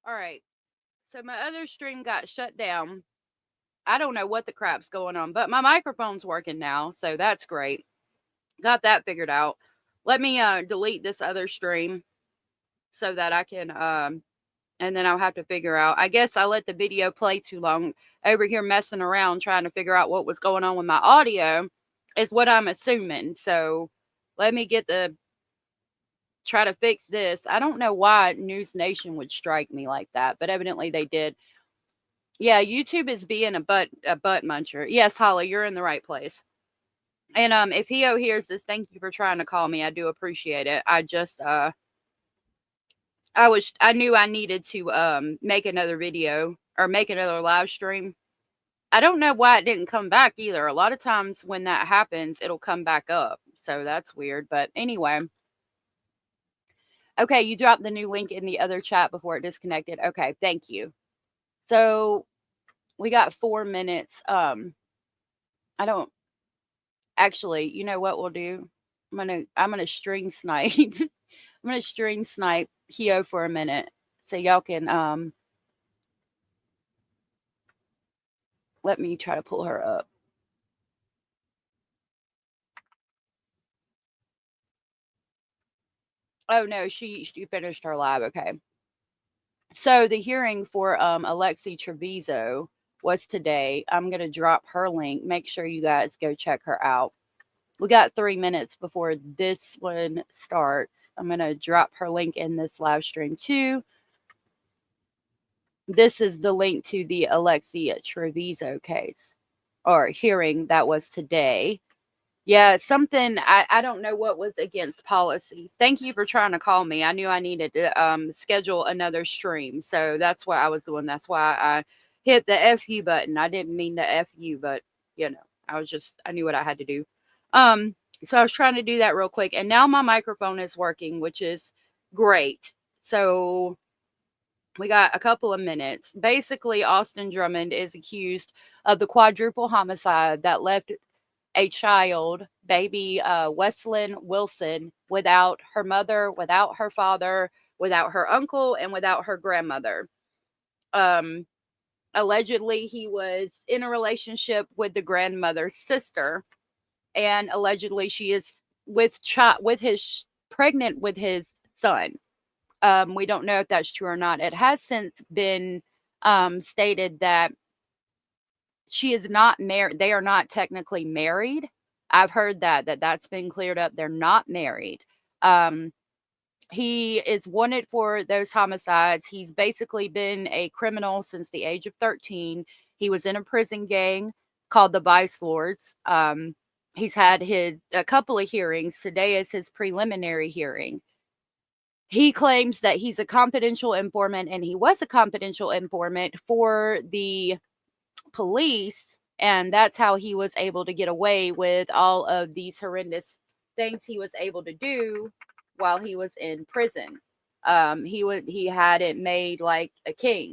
All right. So my other stream got shut down. I don't know what the crap's going on, but my microphone's working now, so that's great. Got that figured out. Let me delete this other stream so that I can and then I'll have to figure out. I guess I let the video play too long over here messing around trying to figure out what was going on with my audio is what I'm assuming. So let me get the try to fix this. I don't know why News Nation would strike me like that, but evidently they did. Yeah, YouTube is being a butt muncher. Yes, Holly, you're in the right place. And if Hio hears this, thank you for trying to call me. I do appreciate it. I just I knew I needed to make another video or make another live stream. I don't know why it didn't come back either. A lot of times when that happens, it'll come back up. So that's weird. But anyway, okay, you dropped the new link in the other chat before it disconnected. Okay, thank you. So we got 4 minutes. I don't actually, you know what we'll do? I'm gonna string snipe. I'm gonna string snipe Hio for a minute. So y'all can let me try to pull her up. Oh no, she finished her live. Okay. So the hearing for Alexi Treviso was today. I'm gonna drop her link. Make sure you guys go check her out. We got 3 minutes before this one starts. I'm gonna drop her link in this live stream too. This is the link to the Alexi Treviso case or hearing that was today. Yeah, something I don't know what was against policy. Thank you for trying to call me. I knew I needed to schedule another stream. So that's what I was doing. That's why I hit the FU button. I didn't mean to FU, but you know, I knew what I had to do. Um so I was trying to do that real quick and now my microphone is working, which is great. So we got a couple of minutes. Basically, Austin Drummond is accused of the quadruple homicide that left a child, baby Weslyn Wilson, without her mother, without her father, without her uncle, and without her grandmother. Um, Allegedly, he was in a relationship with the grandmother's sister, and allegedly, she is pregnant with his son. We don't know if that's true or not. It has since been stated that she is not married. They are not technically married. I've heard that's been cleared up. They're not married. Um, he is wanted for those homicides. He's basically been a criminal since the age of 13. He was in a prison gang called the Vice Lords. He's had a couple of hearings. Today is his preliminary hearing. He claims that he's a confidential informant, and he was a confidential informant for the police, and that's how he was able to get away with all of these horrendous things he was able to do while he was in prison. He had it made like a king.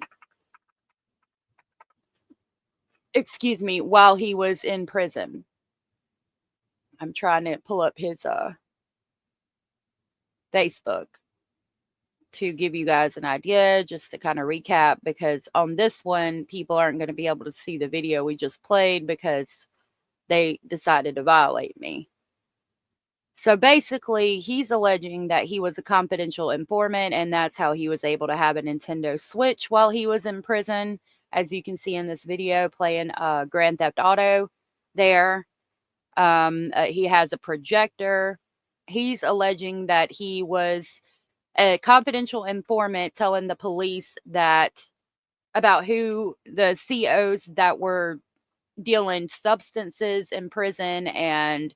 Excuse me, while he was in prison. I'm trying to pull up his Facebook to give you guys an idea, just to kind of recap, because on this one, people aren't going to be able to see the video we just played because they decided to violate me. So basically, he's alleging that he was a confidential informant, and that's how he was able to have a Nintendo Switch while he was in prison. As you can see in this video, playing Grand Theft Auto there. He has a projector. He's alleging that he was a confidential informant telling the police that about who the COs that were dealing substances in prison and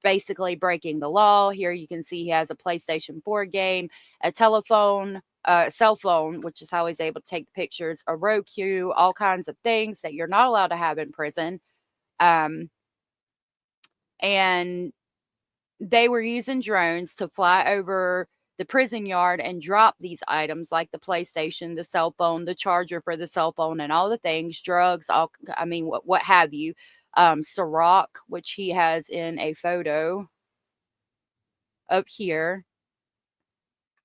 basically breaking the law. Here you can see he has a PlayStation 4 game, a cell phone, which is how he's able to take the pictures, a Roku, all kinds of things that you're not allowed to have in prison. And they were using drones to fly over the prison yard and drop these items like the PlayStation, the cell phone, the charger for the cell phone, and all the things, drugs, what have you. Ciroc, which he has in a photo up here.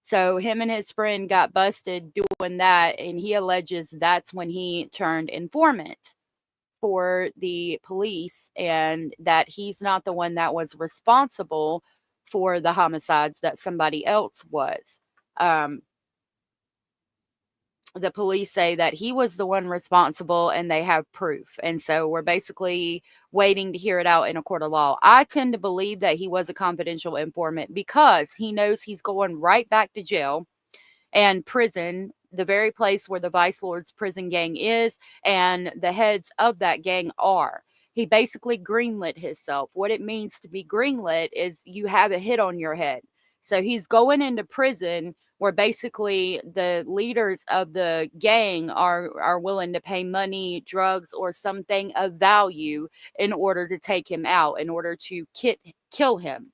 So him and his friend got busted doing that, and he alleges that's when he turned informant for the police, and that he's not the one that was responsible for the homicides, that somebody else was. Um, the police say that he was the one responsible and they have proof. And so we're basically waiting to hear it out in a court of law. I tend to believe that he was a confidential informant because he knows he's going right back to jail and prison, the very place where the Vice Lord's prison gang is and the heads of that gang are. He basically greenlit himself. What it means to be greenlit is you have a hit on your head. So he's going into prison where basically the leaders of the gang are willing to pay money, drugs, or something of value in order to take him out, in order to kill him.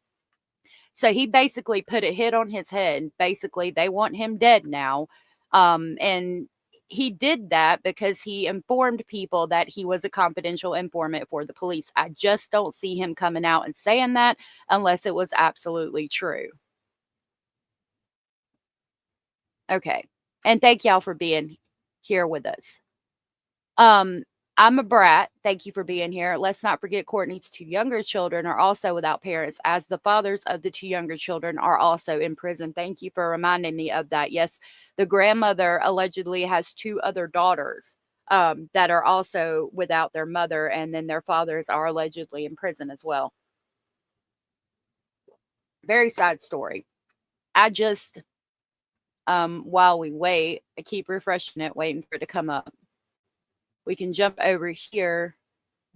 So he basically put a hit on his head. Basically, they want him dead now. And he did that because he informed people that he was a confidential informant for the police. I just don't see him coming out and saying that unless it was absolutely true. Okay. And thank y'all for being here with us. I'm a brat. Thank you for being here. Let's not forget Courtney's two younger children are also without parents, as the fathers of the two younger children are also in prison. Thank you for reminding me of that. Yes, the grandmother allegedly has two other daughters that are also without their mother, and then their fathers are allegedly in prison as well. Very sad story. I just, while we wait, I keep refreshing it, waiting for it to come up. We can jump over here,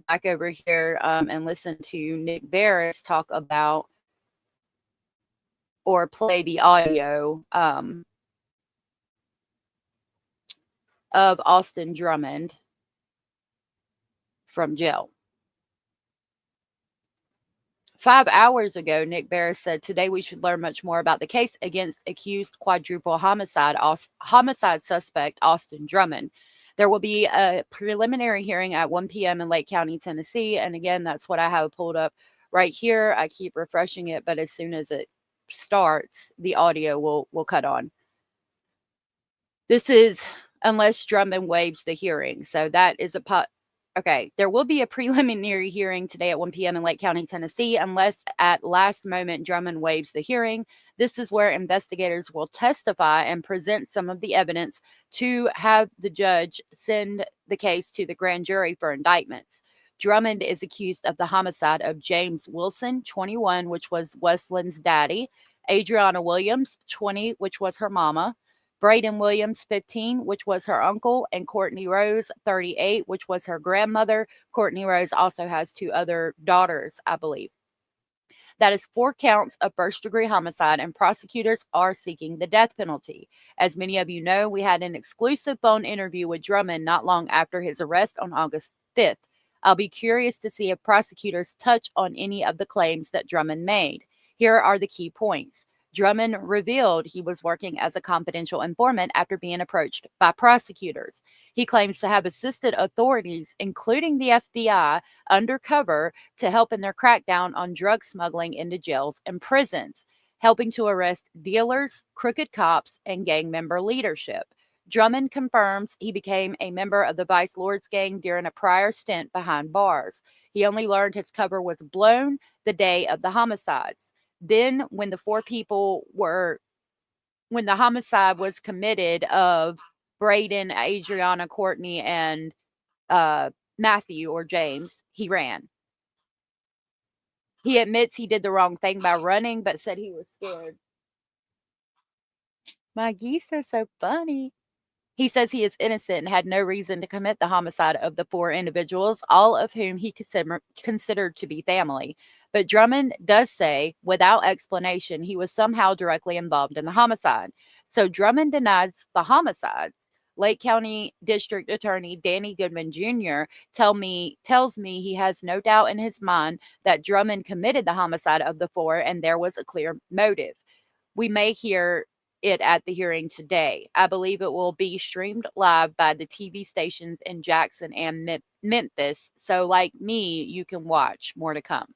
back over here, and listen to Nick Barris talk about or play the audio of Austin Drummond from jail. 5 hours ago, Nick Barris said, "Today we should learn much more about the case against accused quadruple homicide suspect Austin Drummond. There will be a preliminary hearing at 1 p.m. in Lake County, Tennessee." And again, that's what I have pulled up right here. I keep refreshing it, but as soon as it starts, the audio will cut on. This is unless Drummond waives the hearing. So that is okay. There will be a preliminary hearing today at 1 p.m. in Lake County, Tennessee, unless at last moment Drummond waives the hearing. This is where investigators will testify and present some of the evidence to have the judge send the case to the grand jury for indictments. Drummond is accused of the homicide of James Wilson, 21, which was Weslin's daddy, Adriana Williams, 20, which was her mama, Braden Williams, 15, which was her uncle, and Courtney Rose, 38, which was her grandmother. Courtney Rose also has two other daughters, I believe. That is 4 counts of first-degree homicide, and prosecutors are seeking the death penalty. As many of you know, we had an exclusive phone interview with Drummond not long after his arrest on August 5th. I'll be curious to see if prosecutors touch on any of the claims that Drummond made. Here are the key points. Drummond revealed he was working as a confidential informant after being approached by prosecutors. He claims to have assisted authorities, including the FBI, undercover to help in their crackdown on drug smuggling into jails and prisons, helping to arrest dealers, crooked cops, and gang member leadership. Drummond confirms he became a member of the Vice Lord's gang during a prior stint behind bars. He only learned his cover was blown the day of the homicides. Then when the homicide was committed of Braden, Adriana, Courtney, and Matthew or James, he ran. He admits he did the wrong thing by running, but said he was scared. My geese are so funny. He says he is innocent and had no reason to commit the homicide of the 4 individuals, all of whom he considered to be family. But Drummond does say, without explanation, he was somehow directly involved in the homicide. So Drummond denies the homicides. Lake County District Attorney Danny Goodman Jr. tells me he has no doubt in his mind that Drummond committed the homicide of the 4 and there was a clear motive. We may hear it at the hearing today. I believe it will be streamed live by the TV stations in Jackson and Memphis. So like me, you can watch. More to come.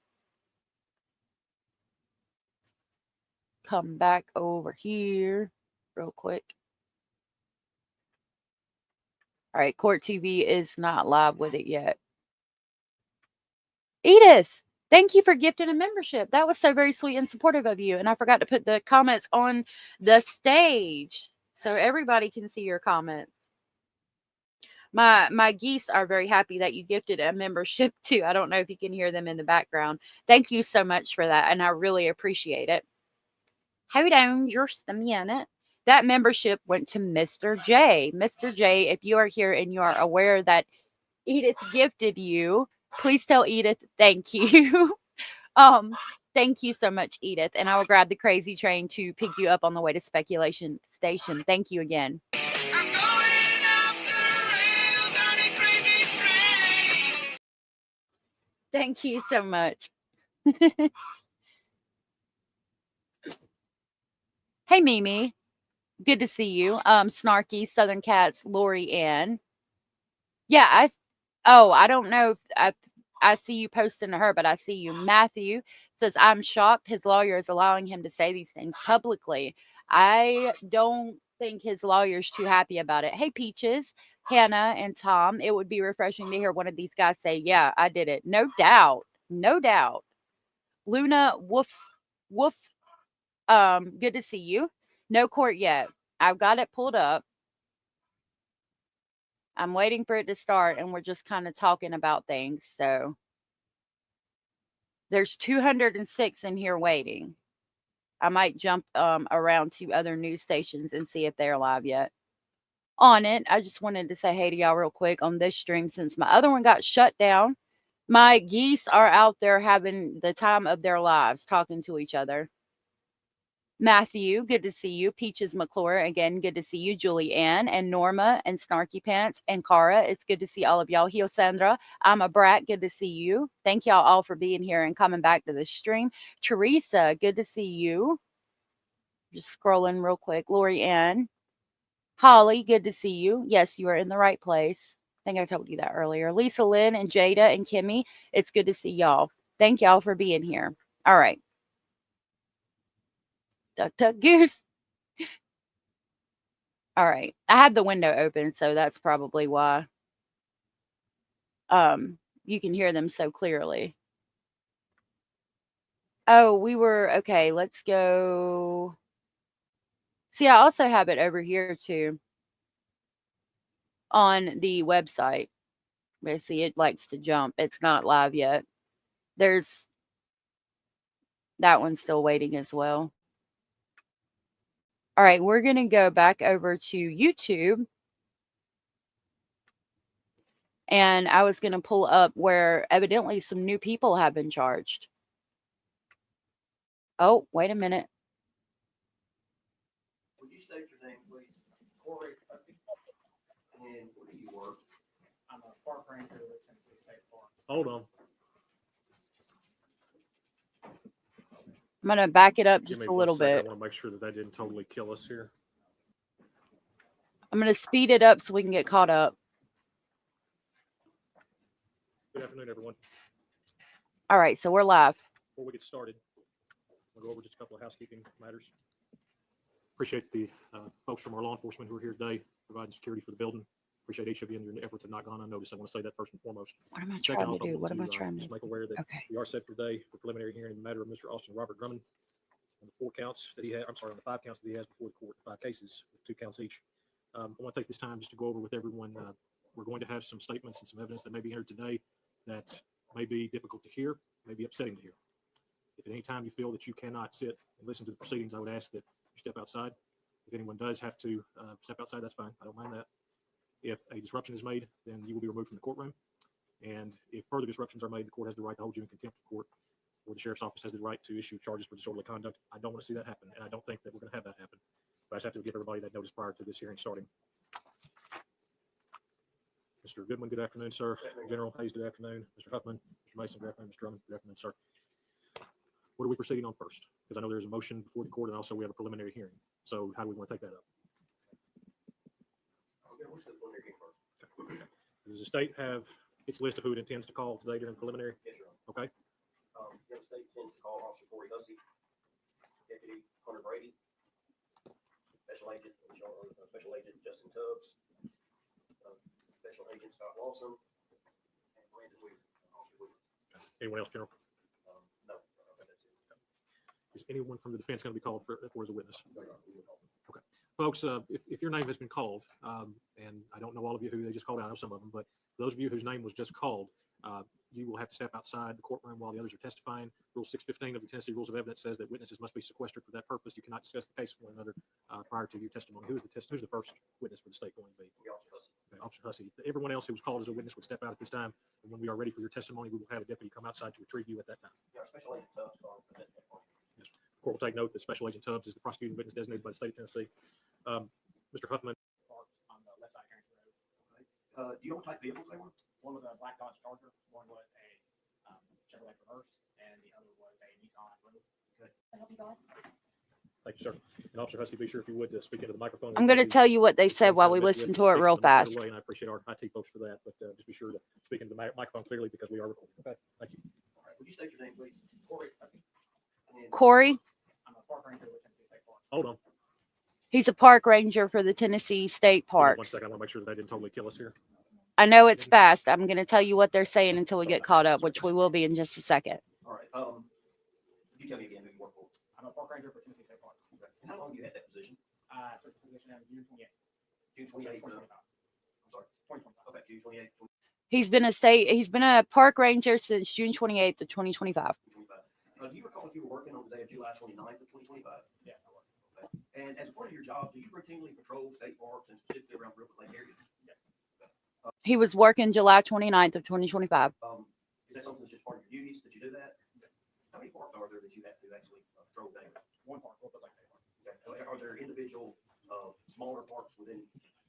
Come back over here. real quick. All right, Court TV is not live with it yet. Edith, thank you for gifting a membership. That was so very sweet and supportive of you. And I forgot to put the comments on the stage so everybody can see your comments. My geese are very happy that you gifted a membership too. I don't know if you can hear them in the background. Thank you so much for that, and I really appreciate it. Hold on just a minute. That membership went to Mr. J. Mr. J, if you are here and you are aware that Edith gifted you, please tell Edith thank you. Thank you so much, Edith, and I will grab the crazy train to pick you up on the way to Speculation Station. Thank you again. Thank you so much. Hey, Mimi. Good to see you. Snarky, Southern Cats, Lori Ann. Yeah, I don't know if I see you posting to her, but I see you. Matthew says, I'm shocked his lawyer is allowing him to say these things publicly. I don't think his lawyer's too happy about it. Hey, Peaches, Hannah, and Tom, it would be refreshing to hear one of these guys say, yeah, I did it. No doubt. No doubt. Luna, woof, woof. Good to see you. No court yet. I've got it pulled up. I'm waiting for it to start, and we're just kind of talking about things. So there's 206 in here waiting. I might jump around to other news stations and see if they're live yet. On it, I just wanted to say hey to y'all real quick on this stream since my other one got shut down. My geese are out there having the time of their lives talking to each other. Matthew, good to see you. Peaches McClure, again, good to see you. Julie Ann and Norma and Snarky Pants and Cara, it's good to see all of y'all. Hio Sandra, I'm a brat, good to see you. Thank y'all all for being here and coming back to the stream. Teresa, good to see you. Just scrolling real quick. Lori Ann. Holly, good to see you. Yes, you are in the right place. I think I told you that earlier. Lisa Lynn and Jada and Kimmy, it's good to see y'all. Thank y'all for being here. All right. Duck, duck, goose. All right. I had the window open, so that's probably why you can hear them so clearly. Oh, we were okay, let's go. See, I also have it over here too on the website. But see, it likes to jump. It's not live yet. There's that one's still waiting as well. All right, we're going to go back over to YouTube. And I was going to pull up where evidently some new people have been charged. Oh, wait a minute. Would you state your name, please? Corey Hussey. And where do you work? I'm a park ranger with Tennessee State Park. Hold on. I'm going to back it up just a little bit. I want to make sure that didn't totally kill us here. I'm going to speed it up so we can get caught up. Good afternoon, everyone. All right, so we're live. Before we get started, we'll go over just a couple of housekeeping matters. Appreciate the folks from our law enforcement who are here today providing security for the building. Appreciate each of you and your efforts have not gone unnoticed. I want to say that first and foremost. What am I trying to do? What am I trying to just make aware that we are set for today for preliminary hearing in the matter of Mr. Austin Robert Drummond on the 4 counts that he had. I'm sorry, on the 5 counts that he has before the court, 5 cases with 2 counts each. I want to take this time just to go over with everyone. We're going to have some statements and some evidence that may be entered today that may be difficult to hear, may be upsetting to hear. If at any time you feel that you cannot sit and listen to the proceedings, I would ask that you step outside. If anyone does have to step outside, that's fine. I don't mind that. If a disruption is made, then you will be removed from the courtroom. And if further disruptions are made, the court has the right to hold you in contempt of court, or the sheriff's office has the right to issue charges for disorderly conduct. I don't want to see that happen, and I don't think that we're going to have that happen. But I just have to give everybody that notice prior to this hearing starting. Mr. Goodwin, good afternoon, sir. General Hayes, good afternoon. Mr. Huffman, Mr. Mason, good afternoon. Mr. Drummond, good afternoon, sir. What are we proceeding on first? Because I know there's a motion before the court, and also we have a preliminary hearing. So how do we want to take that up? Does the state have its list of who it intends to call today during the preliminary? Yes, sir. Okay. The state intends to call Officer Huffman, Deputy Hunter Brady, Special Agent Anyone else, General? No. Is anyone from the defense going to be called for as a witness? Okay. Folks, if your name has been called, and I don't know all of you who they just called out, I know some of them, but those of you whose name was just called, you will have to step outside the courtroom while the others are testifying. Rule 615 of the Tennessee Rules of Evidence says that witnesses must be sequestered for that purpose. You cannot discuss the case with one another prior to your testimony. Who's the first witness for the state going to be? Okay, Officer Hussey. Everyone else who was called as a witness would step out at this time, and when we are ready for your testimony, we will have a deputy come outside to retrieve you at that time. Yeah, Special Agent Tubbs on that part. Yes. The court will take note that Special Agent Tubbs is the prosecuting witness designated by the state of Tennessee. Mr. Huffman. On the left side of Harrington Road. Do you know what type of vehicles they were? One was a black Dodge Charger, one was a Chevrolet Traverse, and the other was a Nissan Rogue. Thank you, sir. And Officer Hussey, be sure if you would speak into the microphone. I'm going to tell you what they said while we listen to it real fast. And I appreciate our IT folks for that, but just be sure to speak into the microphone clearly because we are recording. Okay, thank you. All right, would you state your name, please? Corey Hussey. Corey, I'm a park ranger with Tennessee State Park. Hold on. he's a park ranger for the Tennessee State Hold on Parks. 1 second. I want to make sure that they didn't totally kill us here. I know it's fast. I'm going to tell you what they're saying until we get caught up, which we will be in just a second. All right, you tell me again who you work for. I'm a park ranger for Tennessee State Park. Okay. And how long have you had that position? I took the position in June 28th, June 28th. 2025. I'm sorry. 2025. Okay, June 28th. He's been a park ranger since June 28th of 2025. 2025. Do you recall if you were working on the day of July 29th of 2025? Yes, I was. Okay. And as a part of your job, do you routinely patrol state parks and specifically around River Lake area? Yes. He was working July 29th of 2025. Is that something that's just part of your duties that you do that? Yes. How many parks are there that you have to actually patrol daily? One park, River Lake State Park. Okay. Are there individual smaller parks within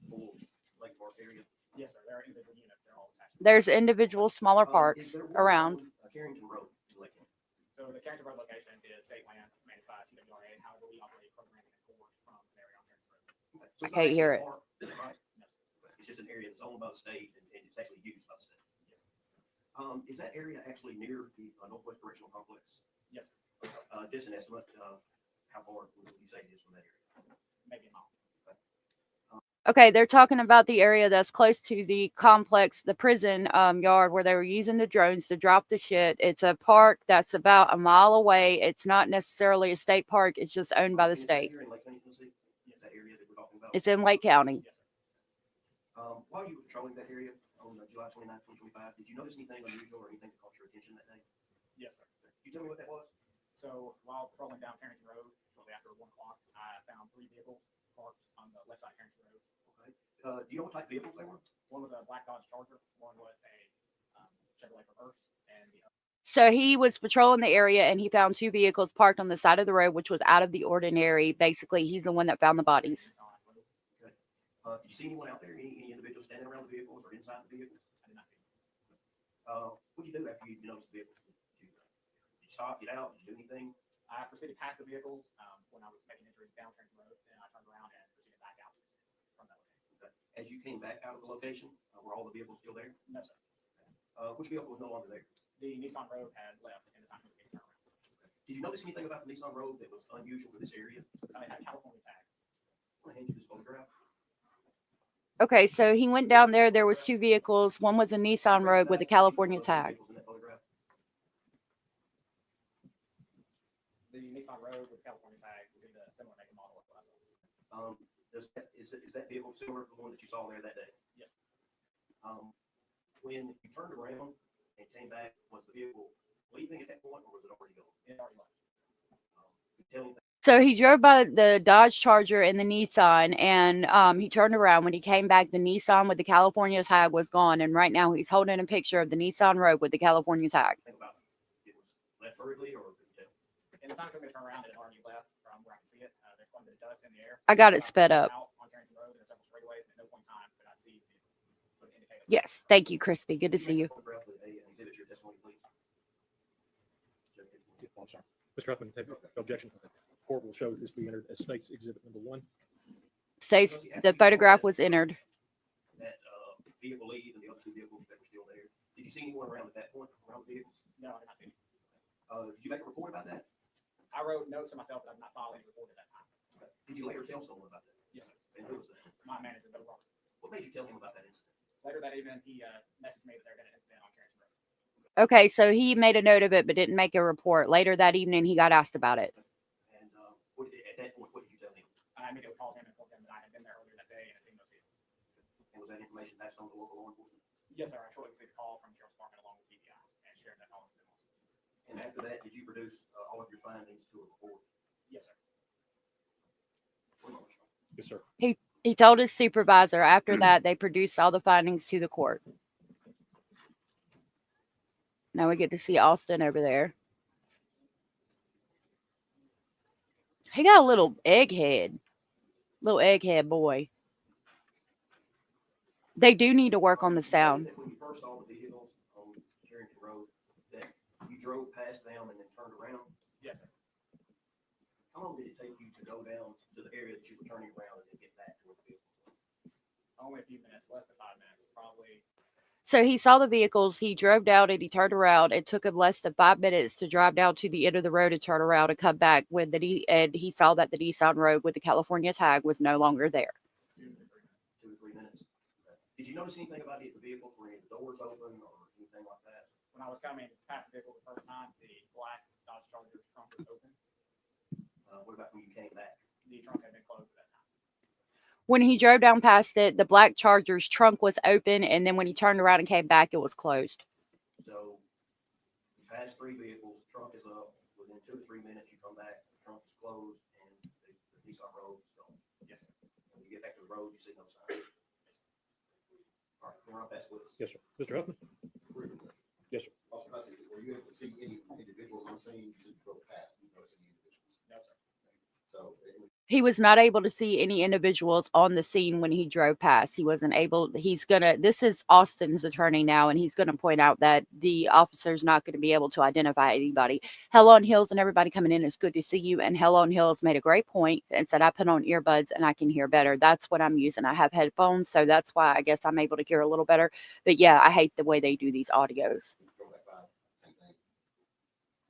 full Lake Park area? Yes, sir. There are individual units. They're all attached. There's individual smaller parks Is there one around. on, Carrington Road in Lake County? So the Carrington Road location is state land managed by TWRA. However, we operate programming and court from an area on Carrington Road. Okay. So I it's not can't hear actually a it. park, right? It's just an area that's owned by the state and it's actually used by the state. Yes. Is that area actually near the Northwest Correctional Complex? Yes, sir. Just an estimate, how far would you say it is from that area? Maybe a mile. Okay, they're talking about the area that's close to the complex, the prison yard where they were using the drones to drop the shit. It's a park that's about a mile away. It's not necessarily a state park. It's just owned by the Is that state. here in Lake County, Tennessee? Is that area that we're talking about? It's in Lake County. Yes, sir. While you were patrolling that area on July 29th, 2025, did you notice anything unusual or anything that caught your attention that day? Yes, sir. Can you tell me what that was? So while patrolling down Carrington Road, shortly after 1 o'clock, I found 3 vehicles parked on the left side of Carrington Road. Okay. Do you know what type of vehicles they were? One was a black Dodge Charger, one was a Chevrolet Traverse, and the other. So he was patrolling the area and he found 2 vehicles parked on the side of the road, which was out of the ordinary. Basically, he's the one that found the bodies. Okay. Did you see anyone out there? Any individuals standing around the vehicles or inside the vehicles? I did not see them. What did you do after you noticed the vehicles? Did you stop, get out? Did you do anything? I proceeded past the vehicles when I was making entry down Carrington Road, and I turned around and proceeded back out from that location. Okay. As you came back out of the location, were all the vehicles still there? No, sir. Which vehicle was no longer there? The Nissan Rogue had left in the time it was getting turned around. Did you notice anything about the Nissan Rogue that was unusual for this area? It had a California tag. I'm gonna hand you this photograph. Okay, so he went down there. There was 2 vehicles. One was a Nissan Rogue with a California tag. Vehicles in that photograph? The Nissan Rogue with California tag would be the similar make and model of what I saw. Is that vehicle similar to the one that you saw there that day? Yes. When you turned around and came back, was the vehicle leaving at that point, or was it already gone? It already left. Tell me. So he drove by the Dodge Charger and the Nissan, and he turned around. When he came back, the Nissan with the California tag was gone. And right now he's holding a picture of the Nissan Rogue with the California tag. Think about it. It was left hurriedly, or could you tell? In the time it took me to turn around, it had already left from where I could see it. There's quite a bit of dust in the air. I got it sped up. Out on Carrington Road, there are several straightaways, and at no point in time could I see the would indicate. Yes, thank you, Crispy. Good to see you. Photograph with an exhibit your testimony, please. I'm sorry. Mr. Huffman, have no objection. The court will show this be entered as state's exhibit number 1. Says the photograph was entered. That vehicle leave and the other 2 vehicles that were still there. Did you see anyone around at that point, around the vehicles? No, I did not see it. Did you make a report about that? I wrote notes to myself, but I did not file any report at that time. Did you later tell someone about that? Yes, sir. And who was that? My manager, Bill Roberts. What made you tell him about that incident? Later that evening, he messaged me that there had been an incident on Carrington Road. Okay, so he made a note of it but didn't make a report. Later that evening, he got asked about it. And at that point, what did you tell him? I immediately called him and told him that I had been there earlier that day and had seen those vehicles. And was that information passed on to local law enforcement? Yes, sir. I shortly received a call from the Sheriff's Department along with TBI and shared that call with them. And after that, did you produce all of your findings to a report? Yes, sir. Yes, sir. He told his supervisor. After that, they produced all the findings to the court. Now we get to see Austin over there. He got a little egghead boy. They do need to work on the sound. When you first saw the vehicles on Carrington Road, that you drove past them and then turned around? Yes, sir. How long did it take you to go down to the area that you were turning around and then get back to the vehicle? Only a few minutes, less than 5 minutes, probably. So he saw the vehicles, he drove down and he turned around. It took him less than 5 minutes to drive down to the end of the road and turn around and come back when he saw that the Nissan Rogue with the California tag was no longer there. 2 to 3 minutes. Did you notice anything about the vehicle? Were any doors open or anything like that? When I was coming past the vehicle the first time, the black Dodge Charger's trunk was open. What about when you came back? The trunk had been closed at that time. When he drove down past it, the black Charger's trunk was open, and then when he turned around and came back, it was closed. So you passed 3 vehicles, trunk is up. Within 2 to 3 minutes, you come back, the trunk is closed, and the Nissan Rogue is gone. Yes, sir. When you get back to the road, you see no sign. All right, we're on past witness. Yes, sir. Mr. Huffman? Yes, sir. Officer Huffman, were you able to see any individuals on scene? You said you drove past, you noticed any individuals? No, sir. So He was not able to see any individuals on the scene when he drove past. He wasn't able. This is Austin's attorney now, and he's gonna point out that the officer's not gonna be able to identify anybody. Hell on Hills and everybody coming in, it's good to see you. And Hell on Hills made a great point and said, I put on earbuds and I can hear better. That's what I'm using. I have headphones, so that's why I guess I'm able to hear a little better. But yeah, I hate the way they do these audios. you drove back by, same thing?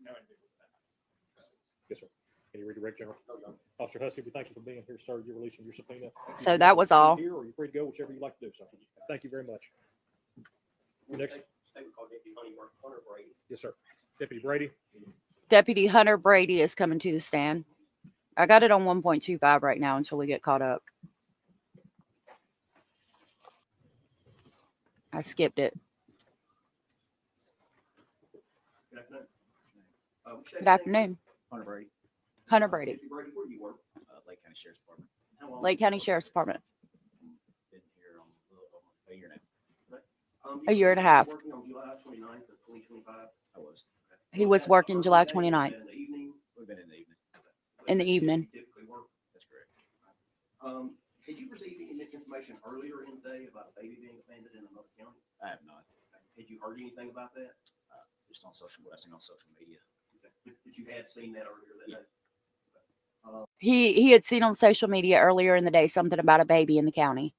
No individuals at that time. Yes, sir. Can you redirect, General? No, Your Honor. Officer Hussey, we thank you for being here, sir. You're releasing your subpoena. So that was all. Here, or you're free to go, whichever you like to do, sir. Thank you very much. Next. Statement called Deputy Hunter Brady. Yes, sir. Deputy Brady? Deputy Hunter Brady is coming to the stand. I got it on 1.25 right now until we get caught up. I skipped it. Good afternoon. Good afternoon. Hunter Brady, Hunter Brady, Deputy Brady, where do you work? Lake County Sheriff's Department. How long? Lake County Sheriff's Department. Been here on a year now. A year and a half. Working on July 29th of 2025. I was. He was working July 29th In the evening. We've been in the evening. in the evening. You typically work. That's correct. Did you receive any information earlier in the day about a baby being abandoned in another county? I have not. Had you heard anything about that? Just on what I seen on social media. But you had seen that earlier that Yeah. day? He had seen on social media earlier in the day something about a baby in the county.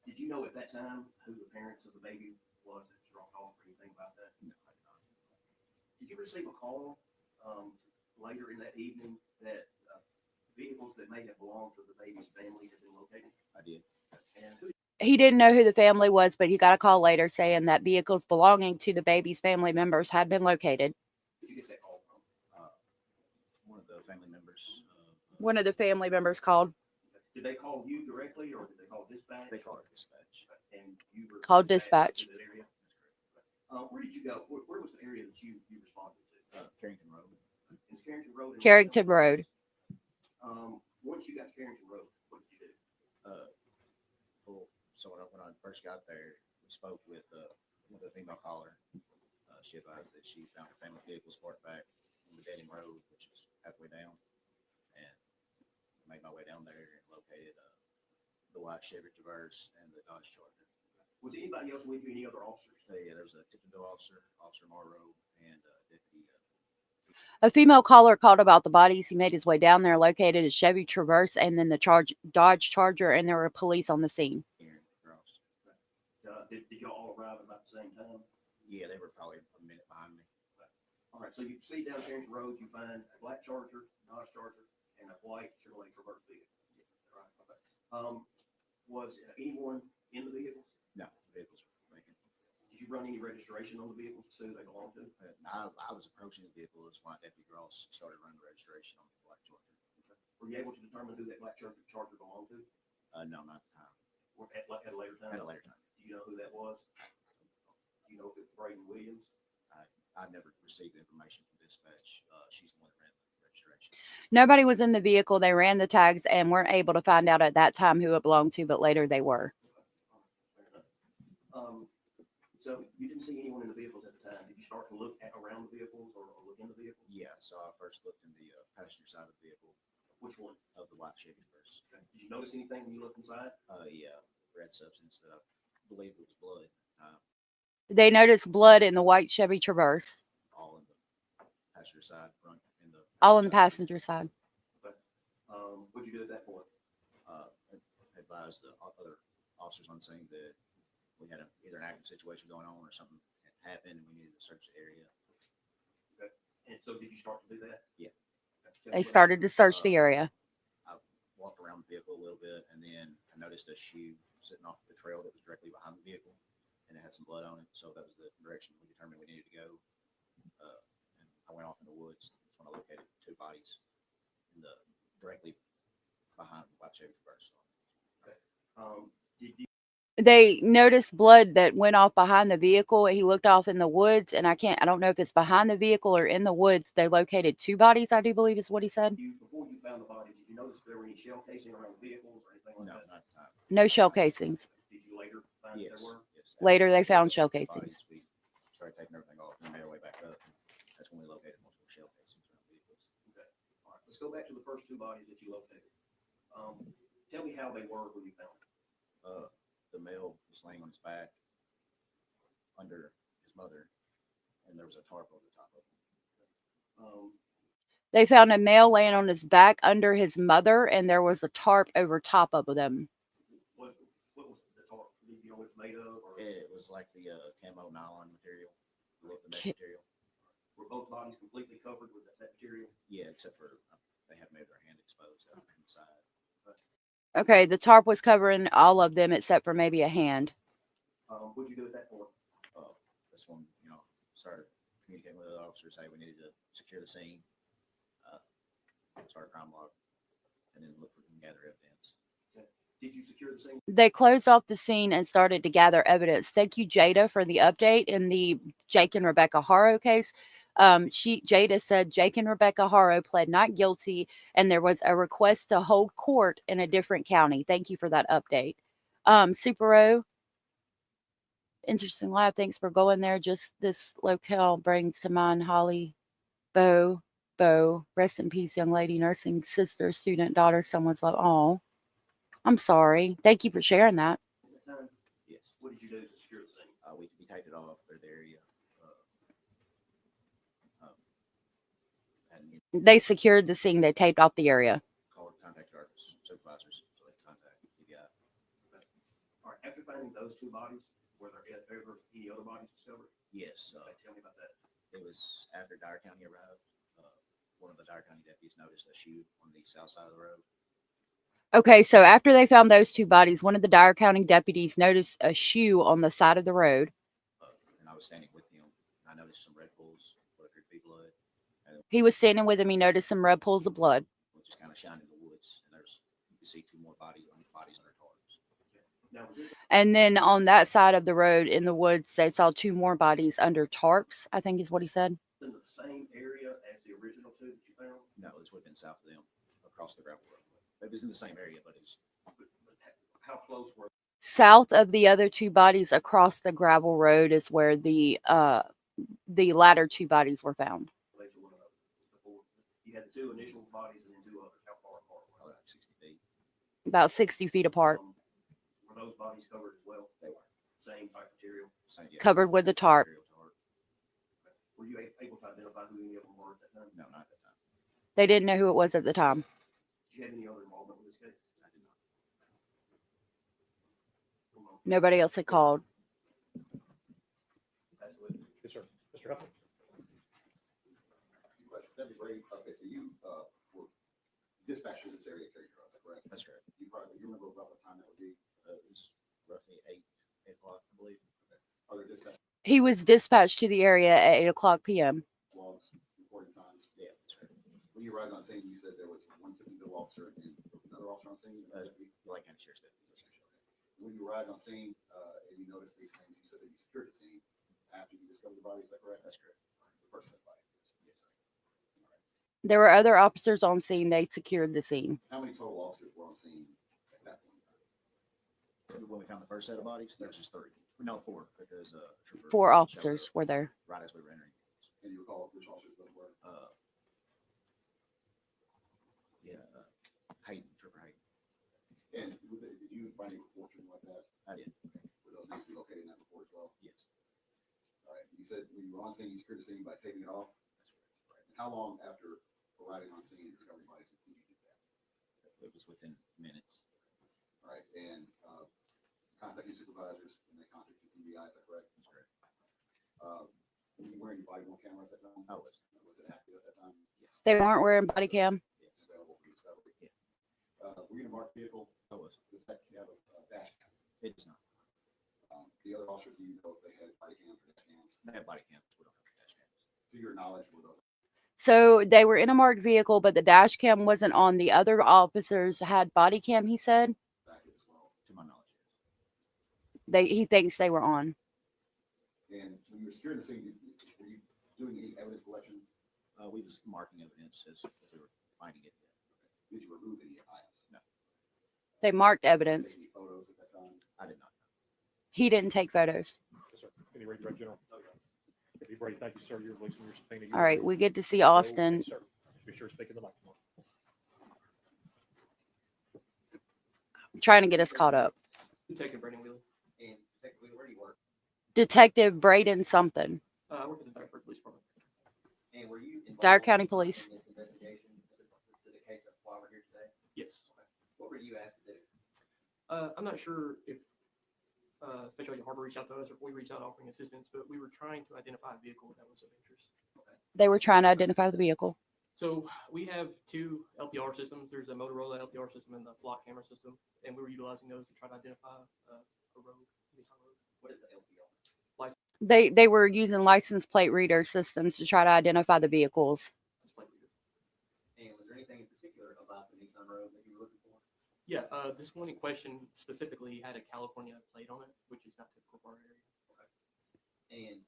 Did you know at that time who the parents of the baby was that dropped off or anything about that? No, I did not. Did you receive a call later in that evening that vehicles that may have belonged to the baby's family had been located? I did. And who He didn't know who the family was, but he got a call later saying that vehicles belonging to the baby's family members had been located. did you get that call from? One of the family members. One of the family members called. Did they call you directly or did they call dispatch? They called it dispatch. And you were Called dispatched dispatch. to that area? Where did you go? Where was the area that you responded to? Carrington Road. Is Carrington Road? Carrington Road. Once you got to Carrington Road, what did you do? Well, so when I first got there, we spoke with a female caller. She advised that she found her family vehicles parked back on the dead end road, which was halfway down, and made my way down there and located the white Chevy Traverse and the Dodge Charger. Was anybody else with you? Any other officers? Yeah, there was a Tiptonville officer, Officer Morrow, and Deputy. A female caller called about the bodies. He made his way down there, located a Chevy Traverse and then the Dodge Charger, and there were police on the scene. Aaron Ross. Did y'all all arrive at about the same time? Yeah, they were probably a minute behind me. All right, so you see down Carrington Road, you find a black Charger, Dodge Charger, and a white Chevrolet Traverse vehicle. All right, okay. Was anyone in the vehicles? No, the vehicles were vacant. Did you you run any registration on the vehicles to see who they belong to? I was approaching the vehicle as when Deputy Ross started running the registration on the black Charger. Were you able to determine who that black Charger belonged to? No, not at the time. Or at a later time? At a later time. Do you know who that was? Do you know if it was Braden Williams? I never received information from dispatch. She's the one that ran the registration. Nobody was in the vehicle. They ran the tags and weren't able to find out at that time who it belonged to, but later they were. Fair enough. So you didn't see anyone in the vehicles at the time. Did you start to look around the vehicles or look in the vehicles? Yeah, so I first looked in the passenger side of the vehicle. Which one? Of the white Chevy first. Okay. Did you notice anything when you looked inside? Yeah, red substance that I believe was blood. They noticed blood in the white Chevy Traverse, All in the passenger side, front, in the all on the passenger side. Okay. What'd you do at that point? Advised the other officers on scene that we had either an active situation going on or something had happened and we needed to search the area. Okay. And so did you start to do that? Yeah. They started to search the area. I walked around the vehicle a little bit and then I noticed a shoe sitting off the trail that was directly behind the vehicle and it had some blood on it. So that was the direction we determined we needed to go. And I went off in the woods. That's when I located two bodies in the directly behind the white Chevy Traverse. Did you, They noticed blood that went off behind the vehicle. He looked off in the woods, and I don't know if it's behind the vehicle or in the woods. They located two bodies, I do believe is what he said. before you found the body, did you notice if there were any shell casing around the vehicles or anything like No, that? not. No shell casings. Did you later find that Yes. there were? Yes. Later, they found After shell the casings. bodies, we started taking everything off and made our way back up. That's when we located multiple shell casings around vehicles. Okay. All right. Let's go back to the first two bodies that you located. Tell me how they were when you found them. The male was laying on his back under his mother, and there was a tarp over the top of him. They found a male laying on his back under his mother, and there was a tarp over top of them. What was the tarp? Do you know what it's made of? Or It was like the camo nylon material, the mesh material. were both bodies completely covered with that material? Yeah, except for they have maybe their hand exposed out inside. Okay, the tarp was covering all of them except for maybe a hand. What'd you do at that point? This one, started communicating with the officers, hey, we needed to secure the scene, start a crime log, and then look for and gather evidence. Did you secure the scene? They closed off the scene and started to gather evidence. Thank you, Jada, for the update in the Jake and Rebecca Haro case. Jada said Jake and Rebecca Haro pled not guilty, and there was a request to hold court in a different county. Thank you for that update. Supero, interesting live. Thanks for going there. Just this locale brings to mind Holly, Bo, rest in peace, young lady, nursing sister, student, daughter, someone's love. Oh, I'm sorry. Thank you for sharing that. At the time? Yes. What did you do to secure the scene? We taped it off for the area. And They secured the scene. They taped off the area. contacted our supervisors, so they contacted TBI. All right, after finding those two bodies, were there ever any other bodies discovered? Yes. Okay, tell me about that. It was after Dyer County arrived. One of the Dyer County deputies noticed a shoe on the south side of the road. Okay, so after they found those two bodies, one of the Dyer County deputies noticed a shoe on the side of the road. And I was standing with him. And I noticed some red pools, what appeared to be blood. He was standing with him. He noticed some red pools of blood. Which is kind of shining in the woods. And you can see two more bodies under tarps. Now, was this And then on that side of the road in the woods, they saw two more bodies under tarps, I think is what he said. in the same area as the original two that you found? No, this would have been south of them, across the gravel road. It was in the same area, but it was. But how close were South of the other two bodies across the gravel road is where the latter two bodies were found. they to one another? Before you had the two initial bodies and then two others. How far apart were Probably like 60 feet. About 60 feet apart, Were those bodies covered as well? They were. Same type material? Same, yeah. covered with the tarp. Were you able to identify who any of them were at that time? No, not at that time. They didn't know who it was at the time. Did you have any other involvement with this case? I did not. Nobody else had called. Absolutely. Yes, sir. Mr. Huffman? That'd be great. Okay, so you were dispatched in this area, correct? That's correct. You remember about what time that would be? It was roughly 8 o'clock, I believe. Other dispatch He was dispatched to the area at 8:00 p.m. Logs, reporting times. Yeah, that's right. When you arrived on scene, you said there was one Tippinville officer and another officer on scene? Like County Sheriff's Deputy. When you arrived on scene, and you noticed these things, you said that you secured the scene after you discovered the body, is that correct? That's correct. The first set of bodies. Yes. There were other officers on scene. They secured the scene. How many total officers were on scene at that point? When we found the first set of bodies, there was just 3. No, 4, because trooper 4 showed officers up were there. right as we were entering. Can you recall which officers those were? Hayden, Trooper Hayden. And did you find any reports or anything like that? I did. Were those names located in that report as well? Yes. All right. You said when you were on scene, you secured the scene by taping it off? That's Right. And how long after arriving on scene and discovering bodies did you do that? correct. It was within minutes. All right. And contact your supervisors and they contact your TBI, is that correct? That's correct. Were you wearing your body worn camera at that time? I was. Was it active at that time? Yes. They weren't wearing body cam. Yes. Available for discovery? Yeah. Were you in a marked vehicle? I was. Does that have a dash cam? It is not. The other officers, do you know if they had body cams or dash cams? They have body cams. We don't have dash cams. To your knowledge, were those? So they were in a marked vehicle, but the dash cam wasn't on. The other officers had body cam, he said. Active as well? To my knowledge, yes. He thinks they were on. And when you were securing the scene, were you doing any evidence collection? We was marking evidence as we were finding it. Did you remove any items? No. They marked evidence. Take any photos at that time? I did not. He didn't take photos. Yes, sir. Any ready, Director General? Okay, Brady, thank you, sir. You're releasing your subpoena. All right, we get to see Yes, Austin. sir. Be sure to speak in the microphone. Trying to get us caught up. Detective Brady Wheeler. And technically, where do you work? Detective Braden something. I work at the Dyer Police Department. And were you involved Dyer County Police. in this investigation to the case of why we're here today? Yes. What were you asked to do? I'm not sure if Special Agent Harbor reached out to us or if we reached out offering assistance, but we were trying to identify a vehicle that was of interest. They were trying to identify the vehicle. So we have 2 LPR systems. There's a Motorola LPR system and the flock camera system, and we were utilizing those to try to identify a road, Nissan road. What is the LPR? They were using license plate reader systems to try to identify the vehicles. Display reader. And was there anything in particular about the Nissan Road that you were looking for? Yeah, this one in question specifically had a California plate on it, which is not typical for our area. And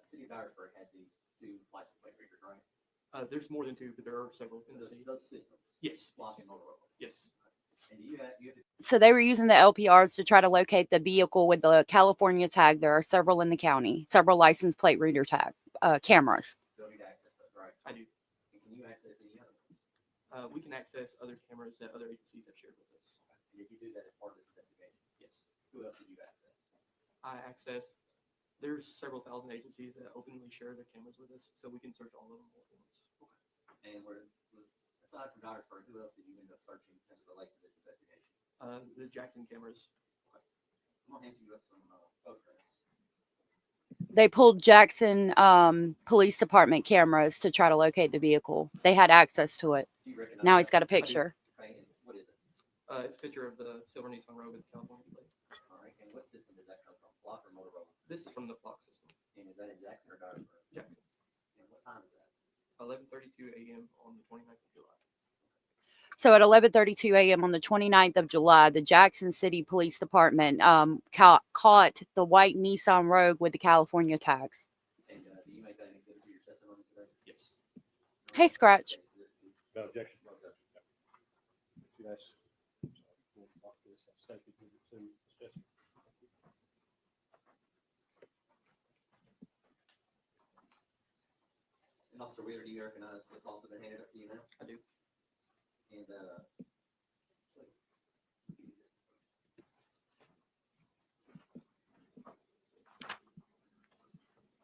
City of Dyersburg had these 2 license plate readers, right? There's more than 2, but there are several in the city. Those systems, Yes. Flock and Motorola. Yes. And you had to So they were using the LPRs to try to locate the vehicle with the California tag. There are several in the county, several license plate reader tag cameras. ability to access those, right? I do. And can you access any other ones? We can access other cameras that other agencies have shared with us. And did you do that as part of this investigation? Yes. Who else did you access? I access, there's several thousand agencies that openly share their cameras with us, so we can search all of them all at once. And aside from Dyersburg, who else did you end up searching as it relates to this investigation? The Jackson cameras. I'm gonna hand you up some photographs. They pulled Jackson Police Department cameras to try to locate the vehicle. They had access to it. Do you recognize? Now he's got a that? picture. Okay, and what is it? It's a picture of the silver Nissan Rogue with the California plate. All right, and what system did that come from? Flock or Motorola? This is from the Flock system. And is that in Jackson or Dyersburg? Jackson. And what time is that? 11:32 a.m. on the 29th of July. So at 11:32 a.m. on the 29th of July, the Jackson City Police Department caught the white Nissan Rogue with the California tags. And do you make that an exhibit for your testimony today? Yes. Hey, Scratch. No objection. Yes. Safety to discuss. And Officer Wheeler, do you recognize what's also been handed up to you now? I do. And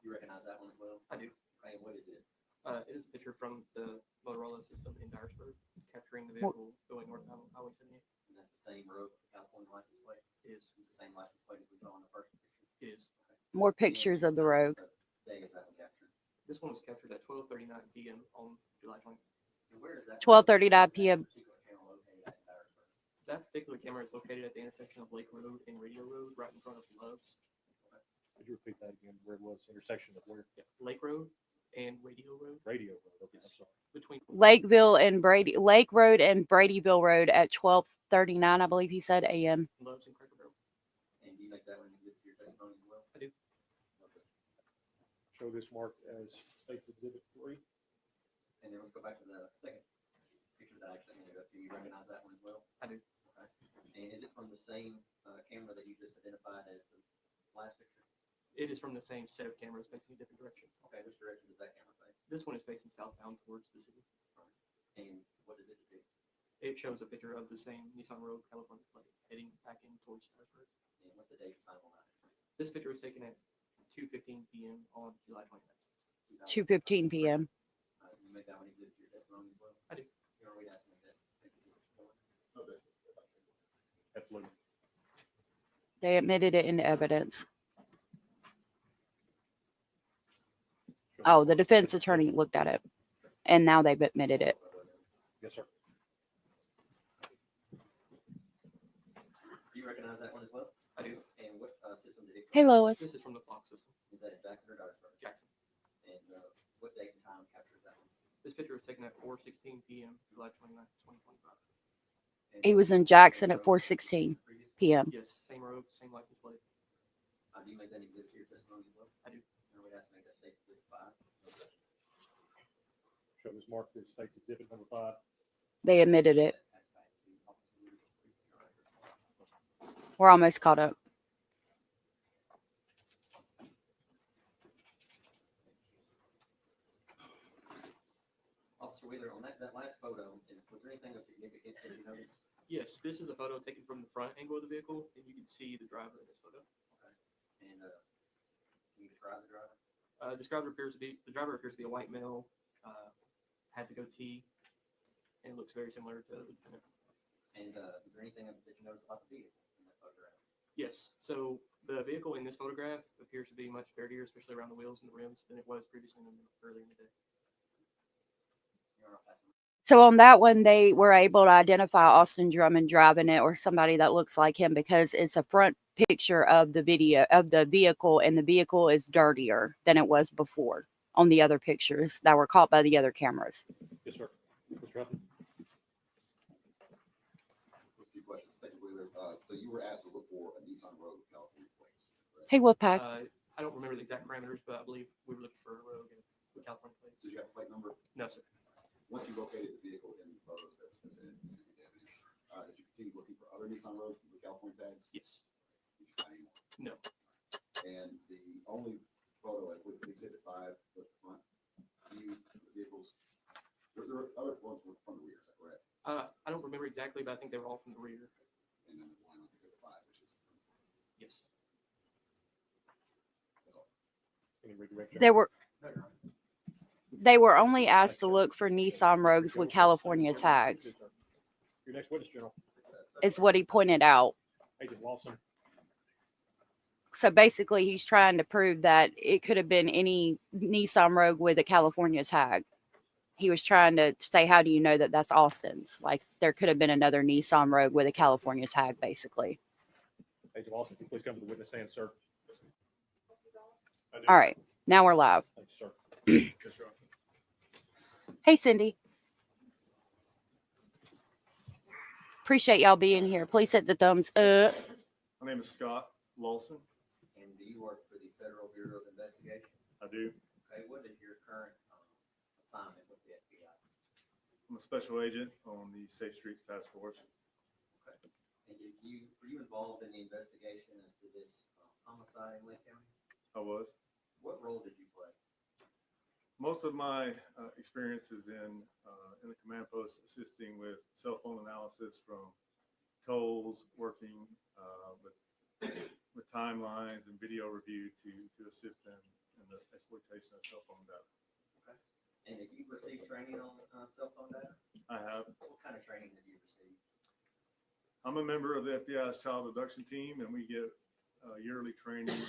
you recognize that one as well? I do. Okay, and what is it? It is a picture from the Motorola system in Dyersburg, capturing the vehicle going northbound on Highway 78. And that's the same road with the California license plate? It is. It's the same license plate as we saw in the first picture? It is. More pictures of the Rogue. What day is that one captured? This one was captured at 12:39 p.m. on July 20th. And where is that? 12:39 p.m. particular camera located at in Dyersburg? That particular camera is located at the intersection of Lake Road and Radio Road, right in front of Love's. Could you repeat that again, where it was, intersection of where? Yeah, Lake Road and Radio Road, Radio Road, okay, I'm sorry. between. Lake Road and Bradyville Road at 12:39, I believe he said a.m. Love's and Cracker Barrel. And do you make that one your testimony as well? I do. Okay. Show this marked as State's Exhibit 3. And then let's go back to the second picture that I actually handed up to you. You recognize that one as well? I do. Okay. And is it from the same camera that you just identified as the last picture? It is from the same set of cameras facing a different direction. Okay, which direction does that camera face? This one is facing southbound towards the city. And what does it do? It shows a picture of the same Nissan Rogue California plate heading back in towards Harrisburg. And what's the date and time on that? This picture was taken at 2:15 p.m. on July 29th. 2:15 p.m. You make that one exhibit to your testimony as well? I do. You're already asking me that. Okay. Absolutely. They admitted it into evidence. Oh, the defense attorney looked at it, and now they've admitted it. Yes, sir. Do you recognize that one as well? I do. And what system did it? Hey, Lois. This is from the clock system. Is that in Jackson or Dyersburg? Jackson. And what date and time captures that one? This picture was taken at 4:16 p.m. July 29th, 2025. And He was in Jackson at 4:16 previous? p.m. Yes, same road, same license plate. Do you make that exhibit to your testimony as well? I do. You're already asking me that state exhibit 5. Show this marked as State's Exhibit number 5. They admitted it. That's back to Officer Huffman. We're almost caught up. Officer Wheeler, on that last photo, was there anything of significance that you noticed? Yes, this is a photo taken from the front angle of the vehicle, and you can see the driver in this photo. And can you describe the driver? The driver appears to be a white male, has a goatee, and looks very similar to the lieutenant. And is there anything that you noticed about the vehicle in that photograph? Yes, so the vehicle in this photograph appears to be much dirtier, especially around the wheels and the rims, than it was previously earlier in the day. You're not passing. So on that one, they were able to identify Austin Drummond driving it, or somebody that looks like him, because it's a front picture of the video of the vehicle, and the vehicle is dirtier than it was before on the other pictures that were caught by the other cameras. Yes, sir. Mr. Huffman? A few questions. Thank you, Wheeler. So you were asked to look for a Nissan Rogue California place, correct? Hey, Wolfpack. I don't remember the exact parameters, but I believe we were looking for a Rogue and California plates. Did you have a plate number? No, sir. Once you located the vehicle in the photos that was presented to you, did you continue looking for other Nissan Rogues with California tags? Yes. Did you find any more? No. And the only photo, I believe, exhibit 5, was the front view of the vehicles. There were other ones from the rear, is that correct? I don't remember exactly, but I think they were all from the rear. And then the one on exhibit 5, which is, Yes. that's all. Any redirect? They were only asked to look for Nissan Rogues with California tags, Your next witness, General. is what he pointed out. Agent Lawson. So basically, he's trying to prove that it could have been any Nissan Rogue with a California tag. He was trying to say, how do you know that that's Austin's? Like, there could have been another Nissan Rogue with a California tag, basically. Agent Lawson, can you please come to the witness stand, sir? All right, now we're live. Thank you, sir. Yes, sir. Hey, Cindy. Appreciate y'all being here. Please hit the thumbs up. My name is Scott Lawson. And do you work for the Federal Bureau of Investigation? I do. Okay, what is your current assignment with the FBI? I'm a special agent on the Safe Streets Task Force. Okay. And were you involved in the investigation as to this homicide in Lake County? I was. What role did you play? Most of my experience is in the command post, assisting with cell phone analysis from tolls, working with timelines and video review to assist in the exploitation of cell phone data. Okay. And have you received training on cell phone data? I have. What kind of training have you received? I'm a member of the FBI's child abduction team, and we get yearly training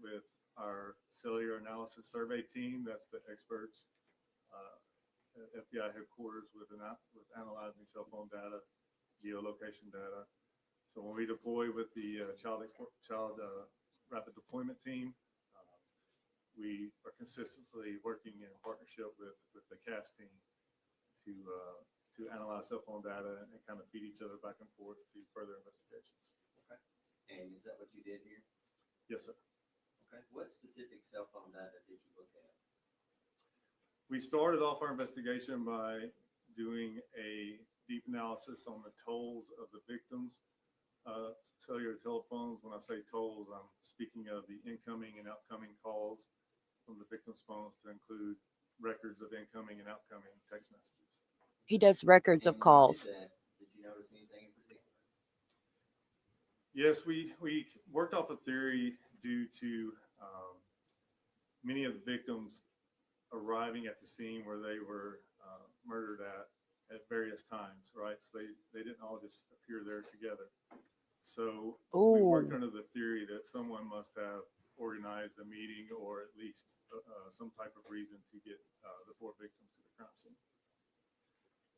with our cellular analysis survey team. That's the experts at FBI headquarters with analyzing cell phone data geolocation data. So when we deploy with the child rapid deployment team, we are consistently working in partnership with the CAS team to analyze cell phone data and kind of feed each other back and forth to further investigations. Okay. And is that what you did here? Yes, sir. Okay. What specific cell phone data did you look at? We started off our investigation by doing a deep analysis on the tolls of the victims' cellular telephones. When I say tolls, I'm speaking of the incoming and outgoing calls from the victims' phones to include records of incoming and outgoing text messages. He does records of And calls. did you notice anything in particular? Yes, we worked off a theory due to many of the victims arriving at the scene where they were murdered at various times, right? So they didn't all just appear there together. So we worked under the theory that someone must have organized a meeting or at least some type of reason to get the 4 victims to the crime scene.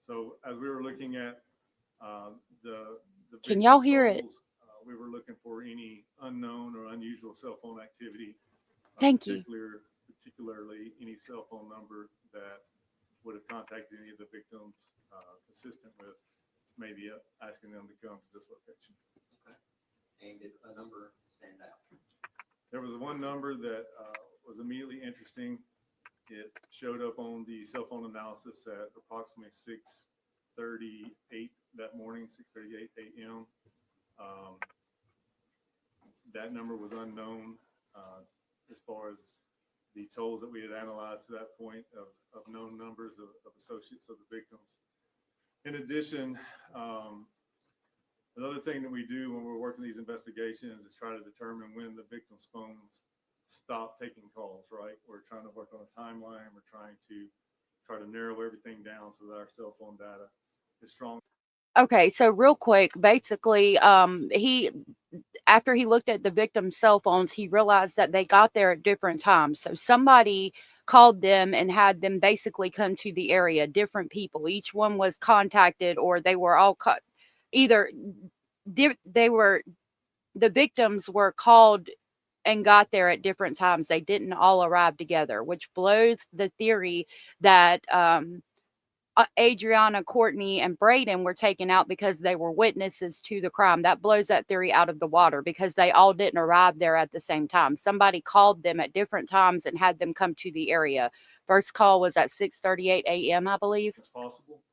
So as we were looking at the Can y'all hear it? We were looking for any unknown or unusual cell phone activity. Thank you. Particularly any cell phone number that would have contacted any of the victims consistent with maybe asking them to come to this location. Okay. And did a number stand out? There was one number that was immediately interesting. It showed up on the cell phone analysis at approximately 6:38 that morning, 6:38 a.m. That number was unknown as far as the tolls that we had analyzed to that point of known numbers of associates of the victims. In addition, another thing that we do when we're working these investigations is try to determine when the victims' phones stop taking calls, right? We're trying to work on a timeline. We're trying to narrow everything down so that our cell phone data is strong. Okay, so real quick, basically, after he looked at the victim's cell phones, he realized that they got there at different times. So somebody called them and had them basically come to the area, different people. Each one was contacted, or they were all either the victims were called and got there at different times. They didn't all arrive together, which blows the theory that Adriana, Courtney, and Braden were taken out because they were witnesses to the crime. That blows that theory out of the water because they all didn't arrive there at the same time. Somebody called them at different times and had them come to the area. First call was at 6:38 a.m., I believe. It's possible.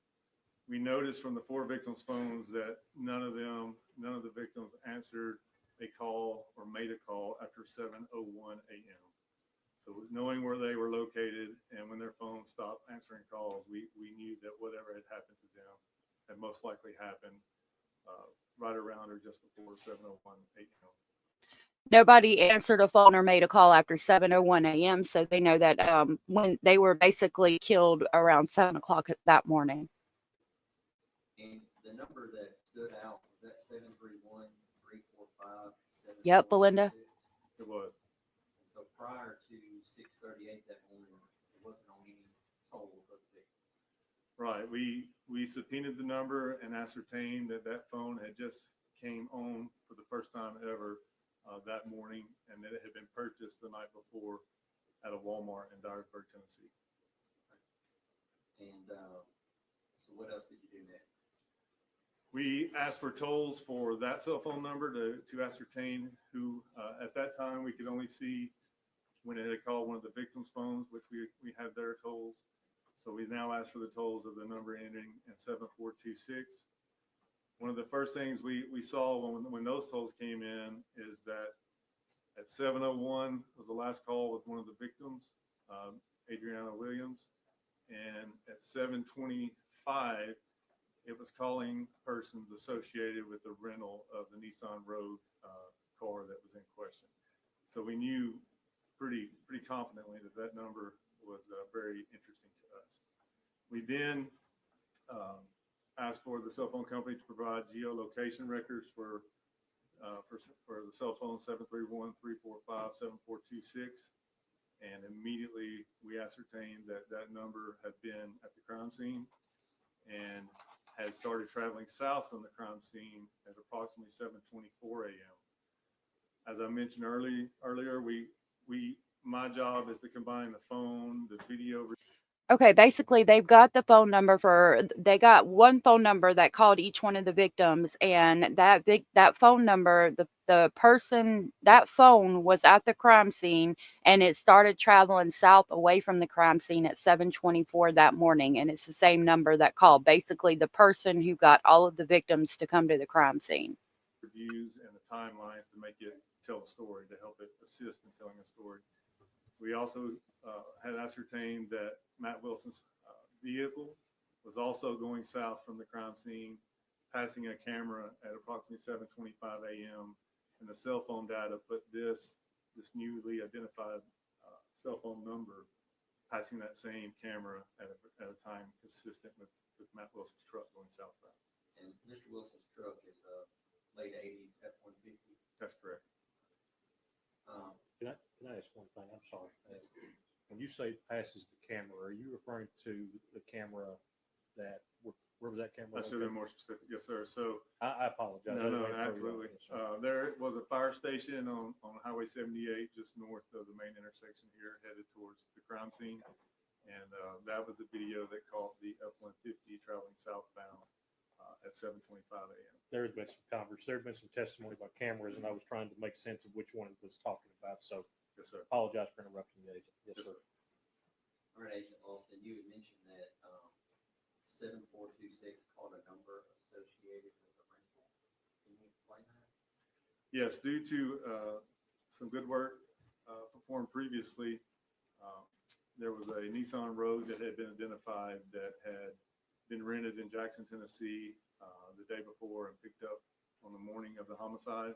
We noticed from the 4 victims' phones that none of the victims answered a call or made a call after 7:01 a.m. So knowing where they were located and when their phones stopped answering calls, we knew that whatever had happened to them had most likely happened right around or just before 7:01 a.m. Nobody answered a phone or made a call after 7:01 a.m., so they know that when they were basically killed around 7 o'clock that morning. And the number that stood out was that 731-345. Yep, Belinda. It was. So prior to 6:38 that morning, it wasn't on any tolls of the victim. Right. We subpoenaed the number and ascertained that phone had just came on for the first time ever that morning, and that it had been purchased the night before at a Walmart in Dyersburg, Tennessee. And so what else did you do next? We asked for tolls for that cell phone number to ascertain who, at that time, we could only see when it had called one of the victims' phones, which we had their tolls. So we now asked for the tolls of the number ending in 7426. One of the first things we saw when those tolls came in is that at 7:01 was the last call with one of the victims, Adriana Williams, and at 7:25 it was calling persons associated with the rental of the Nissan Rogue car that was in question. So we knew pretty confidently that number was very interesting to us. We then asked for the cell phone company to provide geolocation records for the cell phone 731-345-7426, and immediately we ascertained that number had been at the crime scene and had started traveling south from the crime scene at approximately 7:24 a.m. As I mentioned earlier, my job is to combine the phone, the video. Okay, basically they got they got one phone number that called each one of the victims, and that phone number, the person, that phone was at the crime scene, and it started traveling south away from the crime scene at 7:24 that morning, and it's the same number that called. Basically, the person who got all of the victims to come to the crime scene. Reviews and the timelines to make it tell a story, to help it assist in telling a story. We also had ascertained that Matt Wilson's vehicle was also going south from the crime scene, passing a camera at approximately 7:25 a.m. And the cell phone data put this newly identified cell phone number passing that same camera at a time consistent with Matt Wilson's truck going southbound. And Mr. Wilson's truck is a late 80s F-150. That's correct. Can I ask one thing? I'm sorry. When you say passes the camera, are you referring to the camera that, where was that camera? I should have been more specific. Yes, sir. So I apologize. no, absolutely. There was a fire station on Highway 78 just north of the main intersection here, headed towards the crime scene. And that was the video that caught the F-150 traveling southbound at 7:25 a.m. There had been some testimony about cameras, and I was trying to make sense of which one it was talking about. So, yes, sir. Apologize for interrupting the agent. Yes, sir. All right, Agent Lawson, you had mentioned that 7426 called a number associated with the rental. Can you explain that? Yes, due to some good work performed previously, there was a Nissan Rogue that had been identified that had been rented in Jackson, Tennessee the day before and picked up on the morning of the homicide.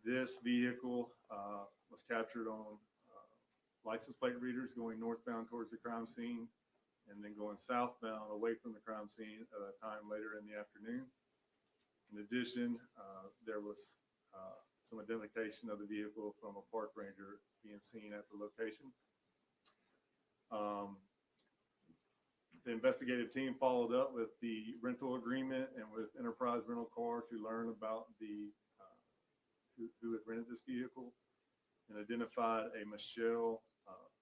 This vehicle was captured on license plate readers going northbound towards the crime scene and then going southbound away from the crime scene at a time later in the afternoon. In addition, there was some identification of the vehicle from a park ranger being seen at the location. The investigative team followed up with the rental agreement and with Enterprise Rental Car to learn about who had rented this vehicle and identified a Michelle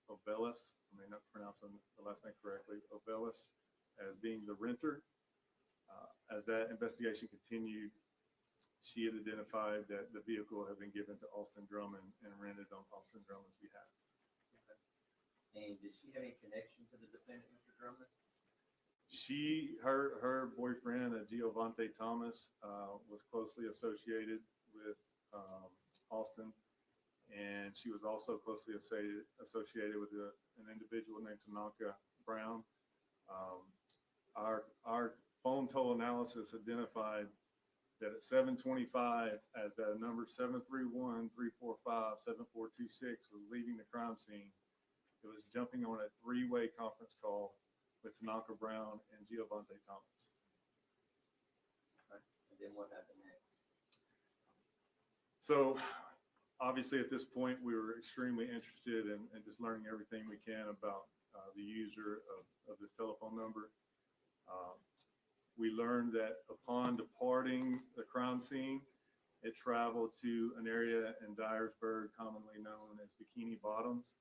Obelis, I may not pronounce the last name correctly, Obelis, as being the renter. As that investigation continued, she had identified that the vehicle had been given to Austin Drummond and rented on Austin Drummond's behalf. And did she have any connection to the defendant, Mr. Drummond? Her boyfriend, Giovante Thomas, was closely associated with Austin, and she was also closely associated with an individual named Tanaka Brown. Our phone toll analysis identified that at 7:25, as that number 731-345-7426 was leaving the crime scene, it was jumping on a three-way conference call with Tanaka Brown and Giovante Thomas. Okay. And then what happened next? So obviously at this point, we were extremely interested in just learning everything we can about the user of this telephone number. We learned that upon departing the crime scene, it traveled to an area in Dyersburg commonly known as Bikini Bottoms.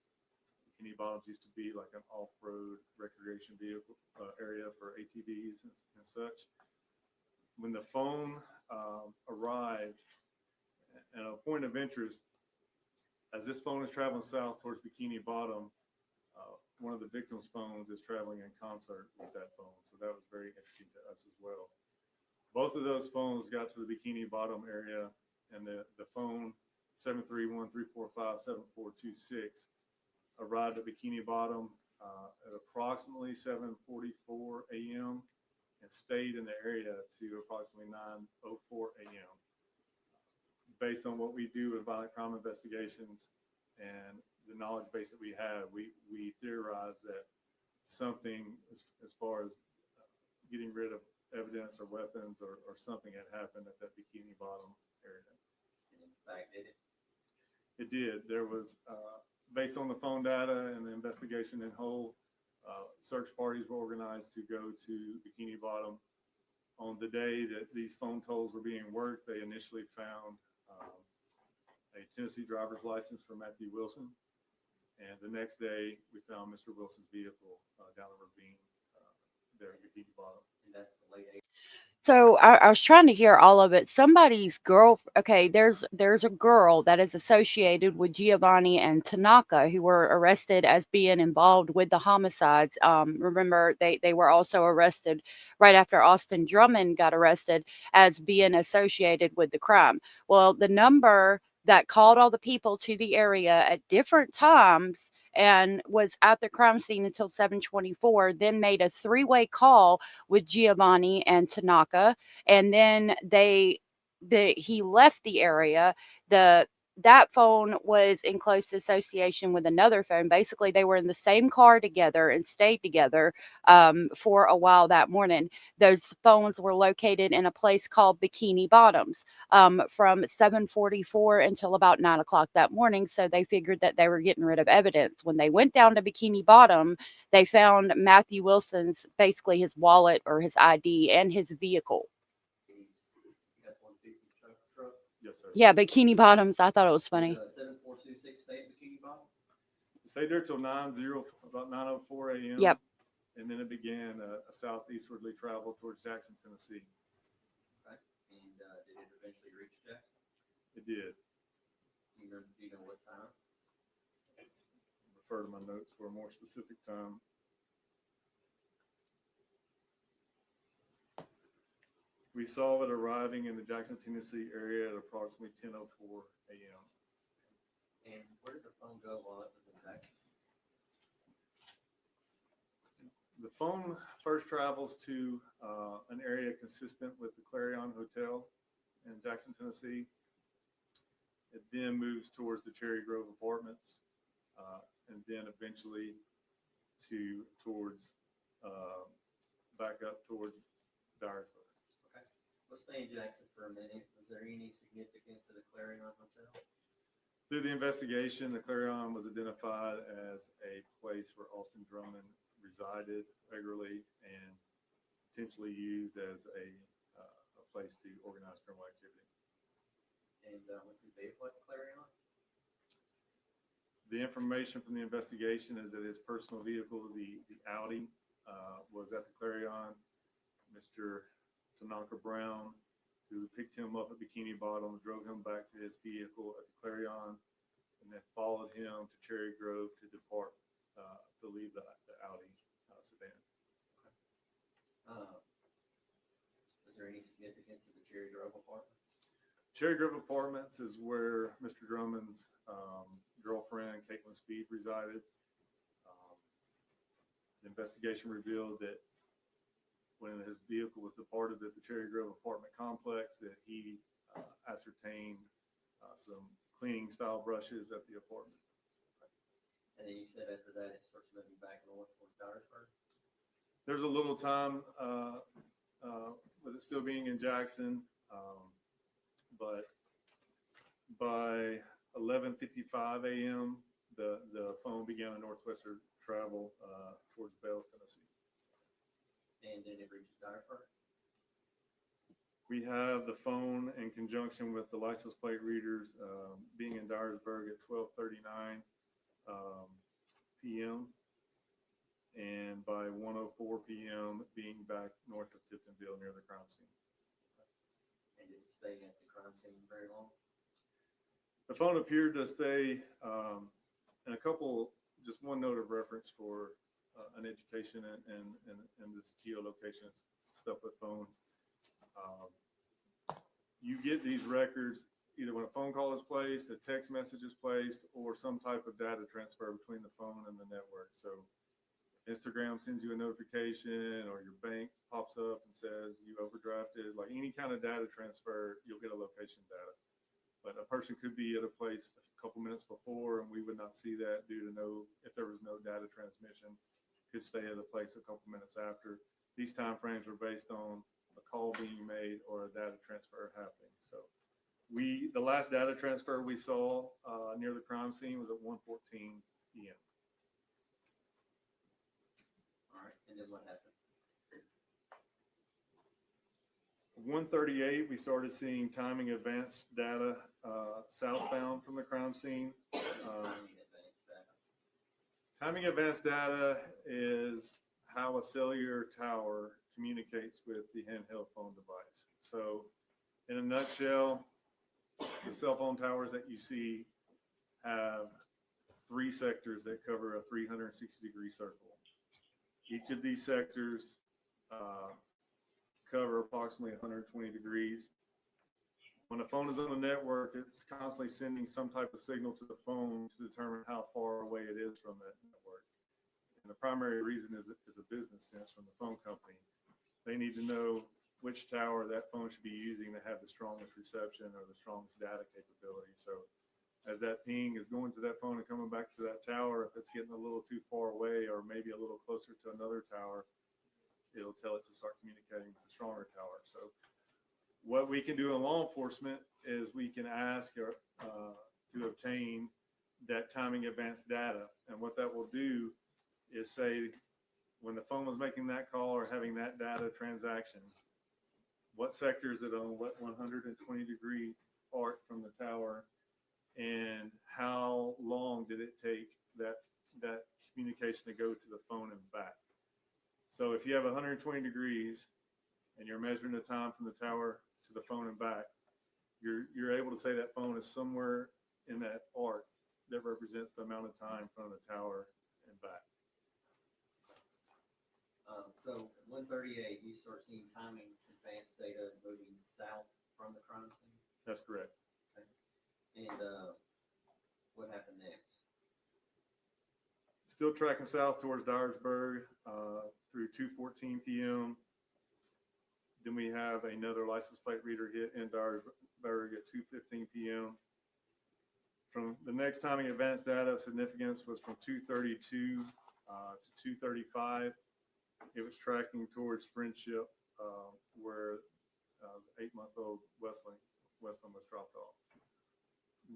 Bikini Bottoms used to be like an off-road recreation vehicle area for ATVs and such. When the phone arrived, and a point of interest, as this phone is traveling south towards Bikini Bottom, one of the victim's phones is traveling in concert with that phone. So that was very interesting to us as well. Both of those phones got to the Bikini Bottom area, and the phone 731-345-7426 arrived at Bikini Bottom at approximately 7:44 a.m. and stayed in the area to approximately 9:04 a.m. Based on what we do with violent crime investigations and the knowledge base that we have, we theorize that something as far as getting rid of evidence or weapons or something had happened at that Bikini Bottom area. And in fact, did it? It did. There was, based on the phone data and the investigation in whole, search parties were organized to go to Bikini Bottom On the day that these phone tolls were being worked, they initially found a Tennessee driver's license for Matthew Wilson. And the next day, we found Mr. Wilson's vehicle down the ravine there at Bikini Bottom. And that's the late 80s. So I was trying to hear all of it. Somebody's girl. Okay, there's a girl that is associated with Giovanni and Tanaka who were arrested as being involved with the homicides. Remember, they were also arrested right after Austin Drummond got arrested as being associated with the crime. Well, the number that called all the people to the area at different times and was at the crime scene until 7:24, then made a three-way call with Giovanni and Tanaka, and then he left the area. That phone was in close association with another phone. Basically, they were in the same car together and stayed together for a while that morning. Those phones were located in a place called Bikini Bottoms from 7:44 until about 9 o'clock that morning. So they figured that they were getting rid of evidence. When they went down to Bikini Bottom, they found Matthew Wilson's, basically his wallet or his ID and his vehicle. Truck. Yes, sir. Yeah, Bikini Bottoms. I thought it was funny. 7426 State Bikini Bottom. Stayed there till about 9:04 a.m. Yep. And then it began a southeastwardly travel towards Jackson, Tennessee. Okay. And did it eventually reach Jackson? It did. Do you know what time? Refer to my notes for a more specific time. We saw it arriving in the Jackson, Tennessee area at approximately 10:04 a.m. And where did the phone go while it was in Jackson? The phone first travels to an area consistent with the Clarion Hotel in Jackson, Tennessee. It then moves towards the Cherry Grove Apartments, and then eventually towards back up towards Dyersburg. Okay. Let's stay in Jackson for a minute. Was there any significance to the Clarion Hotel? Through the investigation, the Clarion was identified as a place where Austin Drummond resided regularly and potentially used as a place to organize criminal activity. And what's the vehicle at the Clarion? The information from the investigation is that his personal vehicle, the Audi, was at the Clarion. Mr. Tanaka Brown, who picked him up at Bikini Bottom, drove him back to his vehicle at the Clarion, and then followed him to Cherry Grove to depart, to leave the Audi sedan. Is there any significance to the Cherry Grove apartment? Cherry Grove Apartments is where Mr. Drummond's girlfriend, Katlin Speed, resided. The investigation revealed that when his vehicle was departed at the Cherry Grove apartment complex, that he ascertained some cleaning style brushes at the apartment. And then you said after that it starts moving back north towards Dyersburg? There's a little time with it still being in Jackson, but by 11:55 a.m., the phone began a northwestern travel towards Bells, Tennessee. And then it reaches Dyersburg? We have the phone in conjunction with the license plate readers being in Dyersburg at 12:39 p.m. and by 1:04 p.m. being back north of Tiptonville near the crime scene. And did it stay at the crime scene very long? The phone appeared to stay, and just one note of reference for an education and this geolocation stuff with phones. You get these records either when a phone call is placed, a text message is placed, or some type of data transfer between the phone and the network. So Instagram sends you a notification, or your bank pops up and says you overdrafted, like any kind of data transfer, you'll get a location data. But a person could be at a place a couple minutes before, and we would not see that due to if there was no data transmission. Could stay at a place a couple minutes after. These time frames were based on a call being made or a data transfer happening. So the last data transfer we saw near the crime scene was at 1:14 p.m. All right, and then what happened? 138, we started seeing timing advanced data southbound from the crime scene. Timing advanced data is how a cellular tower communicates with the handheld phone device. So in a nutshell, the cell phone towers that you see have 3 sectors that cover a 360-degree circle. Each of these sectors cover approximately 120 degrees. When the phone is on the network, it's constantly sending some type of signal to the phone to determine how far away it is from that network. And the primary reason is a business sense from the phone company. They need to know which tower that phone should be using to have the strongest reception or the strongest data capability. So as that ping is going to that phone and coming back to that tower, if it's getting a little too far away or maybe a little closer to another tower, it'll tell it to start communicating with the stronger tower. So what we can do in law enforcement is we can ask to obtain that timing advanced data. And what that will do is say, when the phone was making that call or having that data transaction, what sector is it on, what 120-degree arc from the tower, and how long did it take that communication to go to the phone and back. So if you have 120 degrees and you're measuring the time from the tower to the phone and back, you're able to say that phone is somewhere in that arc that represents the amount of time from the tower and back. So 138, you start seeing timing advanced data moving south from the crime scene? That's correct. Okay. And what happened next? Still tracking south towards Dyersburg through 2:14 p.m. Then we have another license plate reader hit in Dyersburg at 2:15 p.m. From the next timing advanced data of significance was from 2:32 to 2:35. It was tracking towards Friendship, where the 8-month-old Westland was dropped off.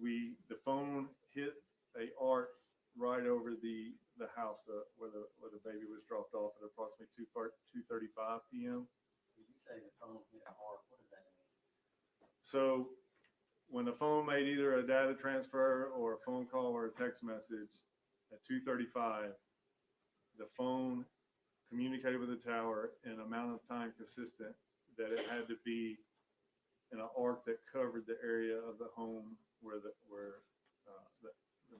The phone hit a arc right over the house where the baby was dropped off at approximately 2:35 p.m. Did you say the phone hit an arc? What does that mean? So when the phone made either a data transfer or a phone call or a text message at 2:35, the phone communicated with the tower in an amount of time consistent that it had to be in an arc that covered the area of the home where the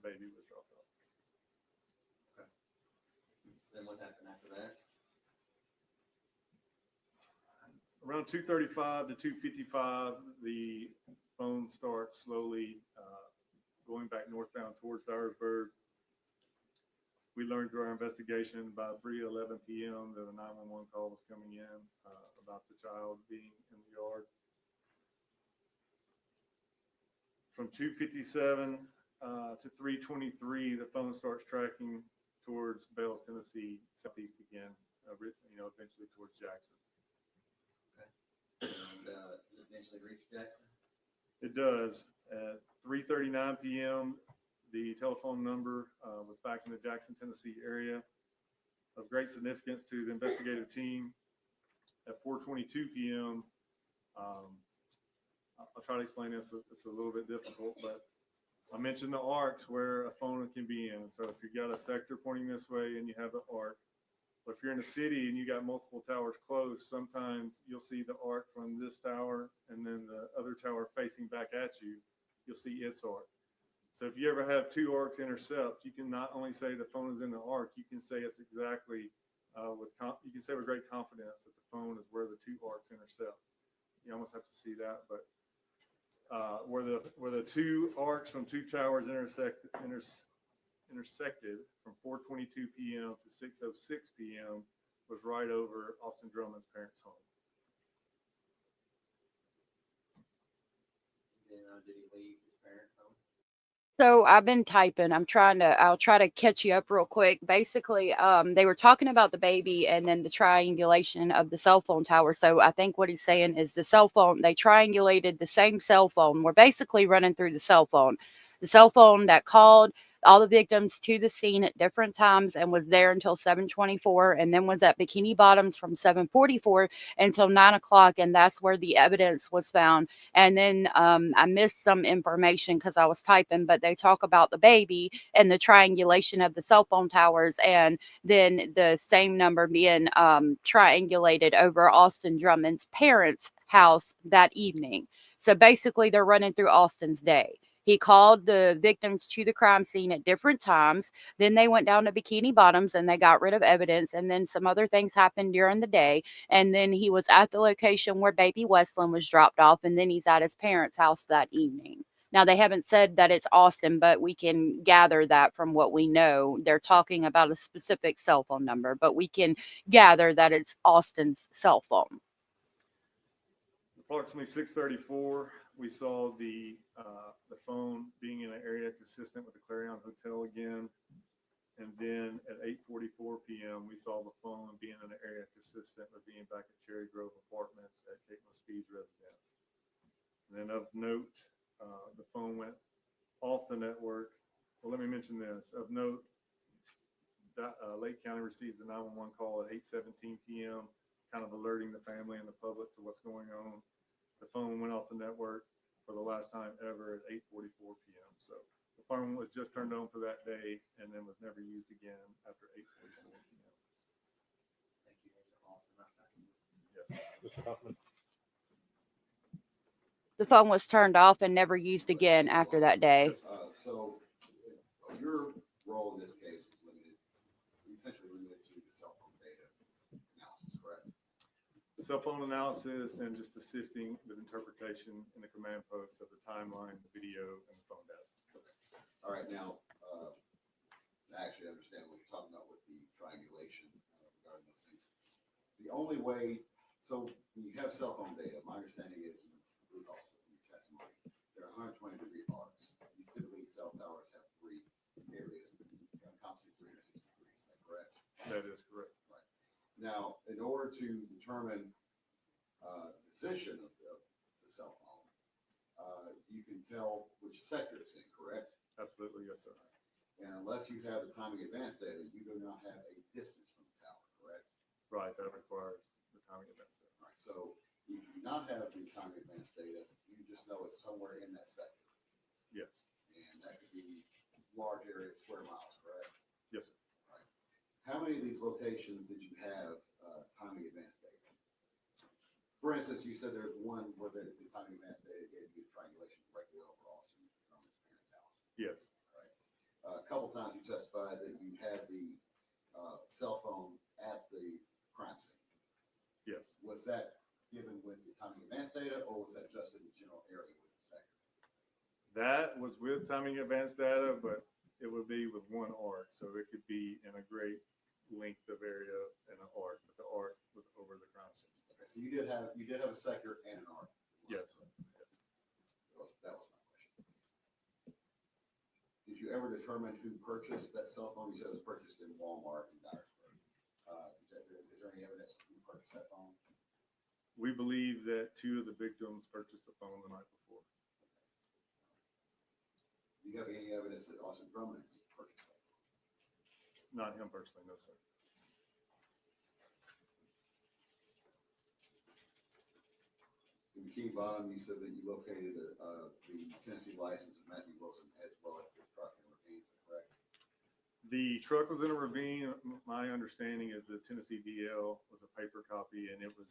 baby was dropped off. Okay. So then what happened after that? Around 2:35 to 2:55, the phone starts slowly going back northbound towards Dyersburg. We learned through our investigation by 3:11 p.m. that a 911 call was coming in about the child being in the yard. From 2:57 to 3:23, the phone starts tracking towards Bells, Tennessee, southeast again, eventually towards Jackson. Okay. And does it eventually reach Jackson? It does. At 3:39 p.m., the telephone number was back in the Jackson, Tennessee area. Of great significance to the investigative team, at 4:22 p.m., I'll try to explain this. It's a little bit difficult, but I mentioned the arcs where a phone can be in. So if you've got a sector pointing this way and you have the arc, but if you're in a city and you got multiple towers close, sometimes you'll see the arc from this tower and then the other tower facing back at you, you'll see its arc. So if you ever have 2 arcs intercept, you can not only say the phone is in the arc, you can say it's exactly you can say with great confidence that the phone is where the 2 arcs intercept. You almost have to see that, but where the 2 arcs from 2 towers intersected from 4:22 p.m. to 6:06 p.m. was right over Austin Drummond's parents' home. Then did he leave his parents' home? So I've been typing. I'll try to catch you up real quick. Basically, they were talking about the baby and then the triangulation of the cell phone tower. So I think what he's saying is the cell phone, they triangulated the same cell phone. We're basically running through the cell phone that called, all the victims to the scene at different times and was there until 7:24, and then was at Bikini Bottoms from 7:44 until 9 o'clock, and that's where the evidence was found. And then I missed some information because I was typing, but they talk about the baby and the triangulation of the cell phone towers, and then the same number being triangulated over Austin Drummond's parents' house that evening. So basically, they're running through Austin's day. He called the victims to the crime scene at different times. Then they went down to Bikini Bottoms and they got rid of evidence. And then some other things happened during the day. And then he was at the location where baby Westlin was dropped off. And then he's at his parents' house that evening. Now, they haven't said that it's Austin, but we can gather that from what we know. They're talking about a specific cell phone number, but we can gather that it's Austin's cell phone. Approximately 6:34, we saw the phone being in an area consistent with the Clarion Hotel again. And then at 8:44 p.m., we saw the phone being in an area consistent with being back at Cherry Grove Apartments at Katlin Speed's residence. And then of note, the phone went off the network. Well, let me mention this. Of note, Lake County receives a 911 call at 8:17 p.m., kind of alerting the family and the public to what's going on. The phone went off the network for the last time ever at 8:44 p.m. So the phone was just turned on for that day and then was never used again after 8:44 p.m. Thank you, Mr. Austin. Yes. Mr. Huffman. The phone was turned off and never used again after that day. So your role in this case was limited, essentially limited to the cell phone data analysis, correct? The cell phone analysis and just assisting with interpretation in the command post of the timeline, the video, and the phone data. All right, now, I actually understand what you're talking about with the triangulation regarding those things. The only way, so when you have cell phone data, my understanding is, also in your testimony, there are 120-degree arcs. You typically, cell towers have 3 areas, encompassing 360 degrees, is that correct? That is correct. Right. Now, in order to determine position of the cell phone, you can tell which sector it's in, correct? Absolutely, yes, sir. And unless you have the timing advance data, you do not have a distance from the tower, correct? Right, that requires the timing events. All right, so if you do not have the timing advance data, you just know it's somewhere in that sector. Yes, And that could be large area, square miles, correct? yes, sir. All right. How many of these locations did you have timing advance data? For instance, you said there's one where the timing advance data gave you triangulation directly over Austin from his parents' house. Yes, A couple times you testified that you had the cell phone at the crime scene. yes. Was that given with the timing advance data, or was that just in the general area with the sector? That was with timing advance data, but it would be with one arc. So it could be in a great length of area in an arc, but the arc was over the crime scene. Okay, so you did have a sector and an arc. Yes. That was my question. Did you ever determine who purchased that cell phone? You said it was purchased in Walmart in Dyersburg. Is there any evidence who purchased that phone? We believe that 2 of the victims purchased the phone the night before. Do you have any evidence that Austin Drummond purchased that phone? Not him personally, no, sir. In Bikini Bottom, you said that you located the Tennessee license of Matthew Wilson as well as his truck in Ravine, correct? The truck was in a ravine. My understanding is the Tennessee DL was a paper copy, and it was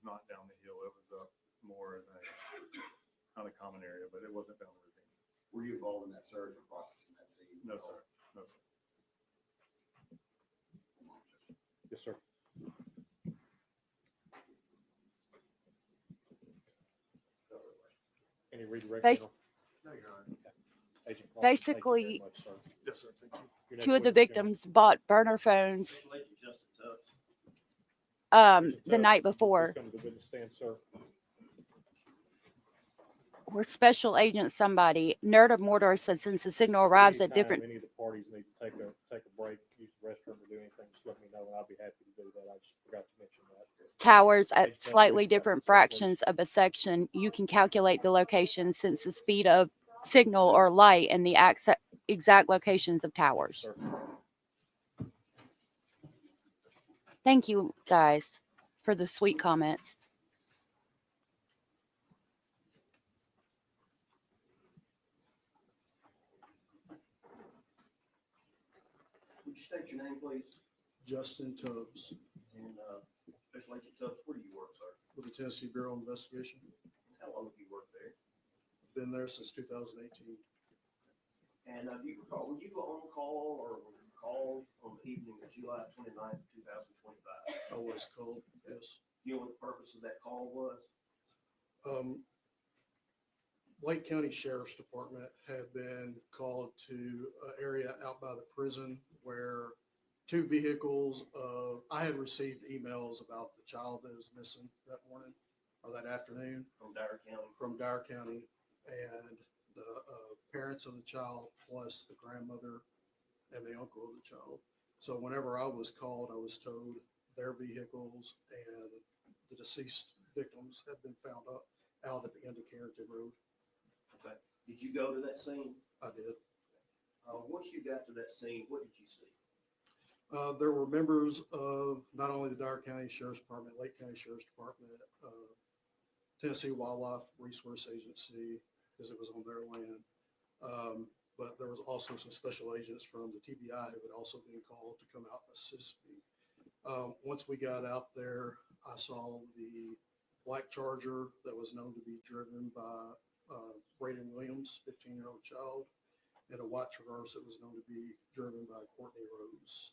not down the hill. It was up more in a kind of common area, but it wasn't down the ravine. Were you involved in that search or processing that scene? No, sir. No, sir. Yes, sir. Any redirection? No, Your Honor. Agent Clark, Basically, thank you very much, sir. Yes, sir. Thank you. Your next 2 of the witness, General. victims bought burner phones Congratulations, Justin Tubbs. the night before. Please come to the witness stand, sir. Or special agent somebody. Nerd of Mordor said since the signal arrives at Anytime different Any of the parties need to take a break, use the restroom or do anything, just let me know and I'll be happy to do that. I just forgot to mention that. towers Agent at Clark, slightly please come different to the side, please. fractions of a section, you can calculate the location since the speed of signal or light and the exact locations of towers. Sir. Thank you guys for the sweet comments. Would you state your name, please? Justin Tubbs And Special Agent Tubbs, where do you work, sir? with the Tennessee Bureau of Investigation. How long have you worked there? Been there since 2018. And do you recall, were you on call or were you called on the evening of July 29th, 2025? I was called, yes. Do you know what the purpose of that call was? Lake County Sheriff's Department had been called to an area out by the prison where two vehicles I had received emails about the child that was missing that morning or that afternoon From Dyer County? from Dyer County, and the parents of the child plus the grandmother and the uncle of the child. So whenever I was called, I was told their vehicles and the deceased victims had been found out at the end of Carrington Road. Okay. Did you go to that scene? I did. Once you got to that scene, what did you see? There were members of not only the Dyer County Sheriff's Department, Lake County Sheriff's Department, Tennessee Wildlife Resource Agency, because it was on their land. But there was also some special agents from the TBI who had also been called to come out and assist me. Once we got out there, I saw the black Charger that was known to be driven by Braden Williams, 15-year-old child, and a white Traverse that was known to be driven by Courtney Rose.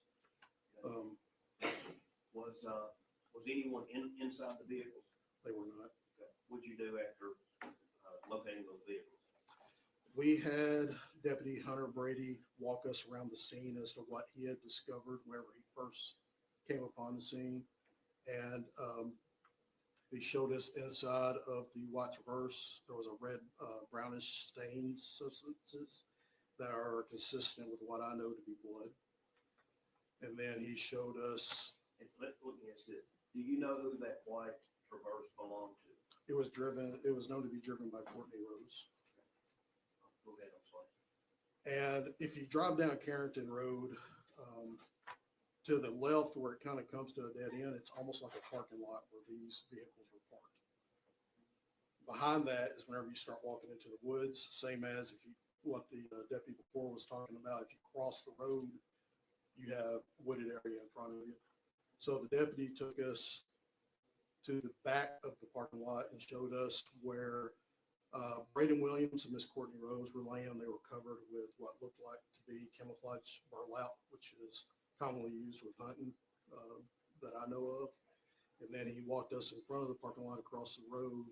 Was anyone inside the vehicles? They were not. Okay. What'd you do after locating those vehicles? We had Deputy Hunter Brady walk us around the scene as to what he had discovered whenever he first came upon the scene. And he showed us inside of the white Traverse, there was a red, brownish stain substances that are consistent with what I know to be blood. And then he showed us. And let me ask this. Do you know who that white Traverse belonged to? It was known to be driven by Courtney Rose. Go ahead, I'm sorry. And if you drive down Carrington Road, to the left where it kind of comes to a dead end, it's almost like a parking lot where these vehicles were parked. Behind that is whenever you start walking into the woods, same as what the deputy before was talking about. If you cross the road, you have wooded area in front of you. So the deputy took us to the back of the parking lot and showed us where Braden Williams and Miss Courtney Rose were laying. They were covered with what looked like to be camouflage burlap, which is commonly used with hunting that I know of. And then he walked us in front of the parking lot across the road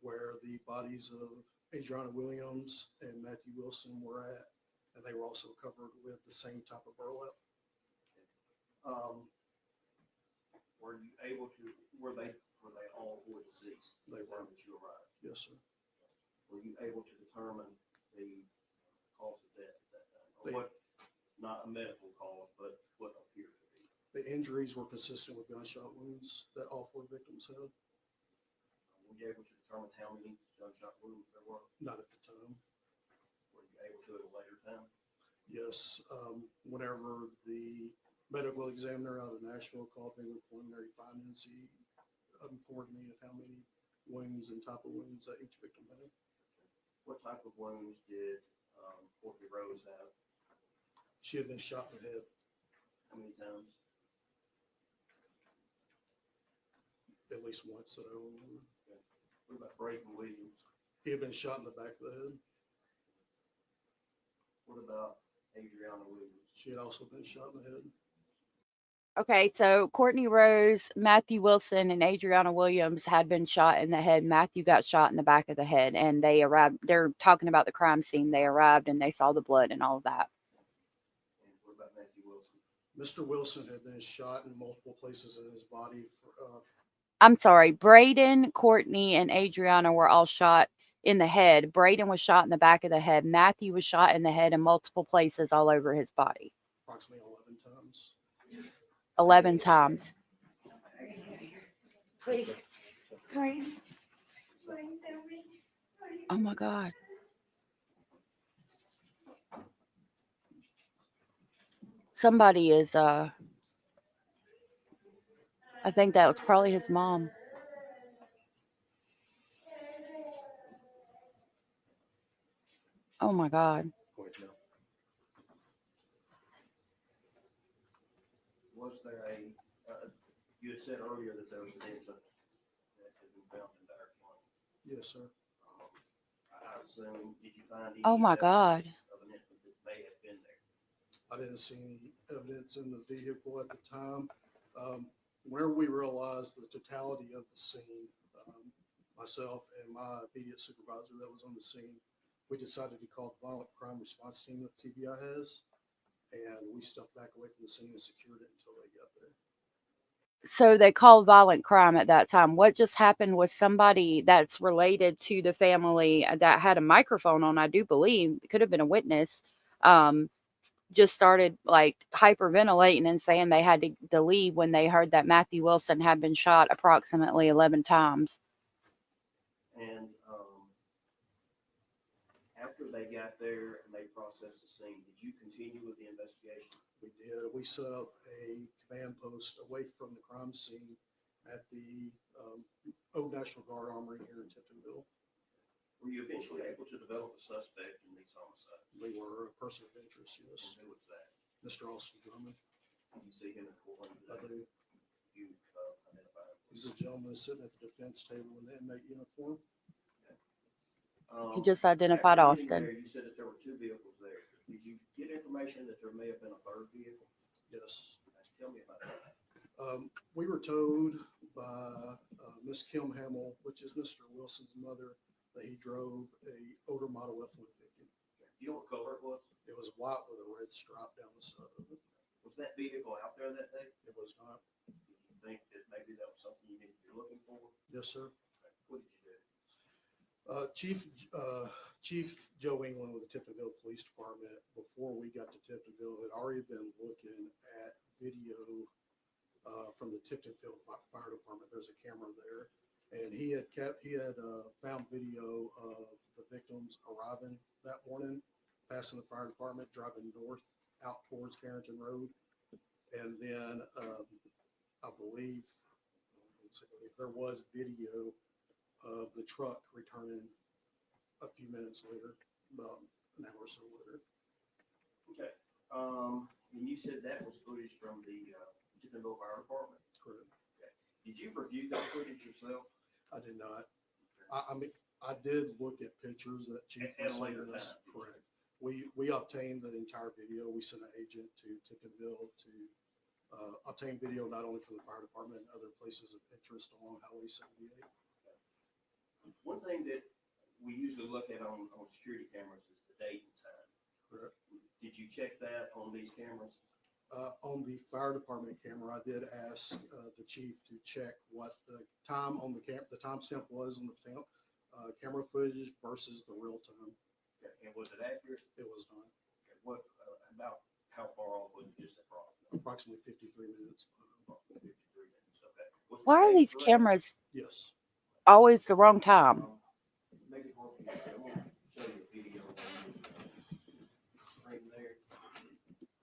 where the bodies of Adriana Williams and Matthew Wilson were at, and they were also covered with the same type of burlap. Were they all were deceased? They were. That you arrived? Yes, sir. Were you able to determine the cause of death at that time? Or They- what, not a medical cause, but what appeared to be? The injuries were consistent with gunshot wounds that all four victims had. Were you able to determine how many gunshot wounds there were? Not at the time. Were you able to at a later time? Yes, whenever the medical examiner out of Nashville called me with preliminary findings, he informed me of how many wounds and type of wounds that each victim had. What type of wounds did Courtney Rose have? She had been shot in the head How many times? at least once that I remember. What about Braden Williams? He had been shot in the back of the head. What about Adriana Williams? She had also been shot in the head. Okay, so Courtney Rose, Matthew Wilson, and Adriana Williams had been shot in the head. Matthew got shot in the back of the head, and they arrived. They're talking about the crime scene. They arrived and they saw the blood and all of that. And what about Matthew Wilson? Mr. Wilson had been shot in multiple places in his body. I'm sorry, Braden, Courtney, and Adriana were all shot in the head. Braden was shot in the back of the head. Matthew was shot in the head in multiple places all over his body. Approximately 11 times. 11 times. Please. Oh my God. Somebody is, I think that was probably his mom. Oh my God. Go ahead, Joe. Was there you had said earlier that there was an incident that had been found in Dyer County. Yes, sir. I assume, did you find any Oh my God. evidence of an incident that may have been there? I didn't see any evidence in the vehicle at the time. Whenever we realized the totality of the scene, myself and my immediate supervisor that was on the scene, we decided to call the violent crime response team that TBI has, and we stepped back away from the scene and secured it until they got there. So they called violent crime at that time. What just happened was somebody that's related to the family that had a microphone on, I do believe, could have been a witness, just started like hyperventilating and saying they had to leave when they heard that Matthew Wilson had been shot approximately 11 times. And after they got there and they processed the scene, did you continue with the investigation? We did. We set up a command post away from the crime scene at the Old National Guard Armory here in Tiptonville. Were you eventually able to develop a suspect in these homicides? We were a person of interest, yes. And who was that? Mr. Austin Drummond. Did you see him in court? I do. You identify him? He's a gentleman sitting at the defense table in the inmate uniform. He just identified After getting Austin. there, you said that there were two vehicles there. Did you get information that there may have been a third vehicle? Yes. Tell me about that. We were told by Miss Kim Hamill, which is Mr. Wilson's mother, that he drove a older model F-150. Do you know what color it was? It was white with a red stripe down the side of it. Was that vehicle out there that day? It was not. Did you think that maybe that was something you needed to be looking for? Yes, sir. What did you do? Chief Joe England with the Tiptonville Police Department, before we got to Tiptonville, had already been looking at video from the Tiptonville Fire Department. There's a camera there, and he had found video of the victims arriving that morning, passing the fire department, driving north out towards Carrington Road, and then I believe there was video of the truck returning a few minutes later, about an hour or so later. Okay. And you said that was footage from the Tiptonville Fire Department? Correct. Okay. Did you review that footage yourself? I did not. I mean, I did look at pictures that Chief At a was later sending us. time. Correct. We obtained the entire video. We sent an agent to Tiptonville to obtain video not only from the fire department and other places of interest along Highway 78. One thing that we usually look at on security cameras is the date and time. Correct. Did you check that on these cameras? On the fire department camera, I did ask the chief to check what the time on the timestamp was on the camera footage versus the real time. Okay. And was it accurate? It was not. Okay. What about how far off was it, just approximately? Approximately 53 minutes. 53 minutes. Okay. Was the Why are date these correct? cameras Yes. always the wrong time? Maybe for you, I want to show you a video. Right there.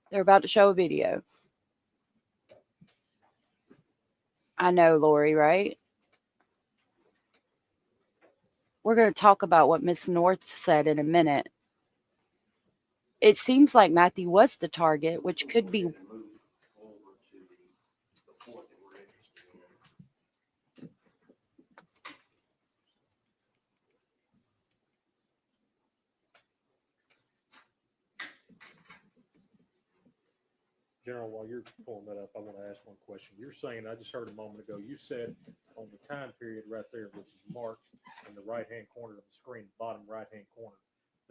They're about to show a video. I know, Lori, right? We're going to talk about what Miss North said in a minute. It seems like Matthew was the target, which could be. Move over to the point that we're interested in. General, while you're pulling that up, I want to ask one question. You're saying, I just heard a moment ago, you said on the time period right there, which is marked in the right-hand corner of the screen, bottom right-hand corner,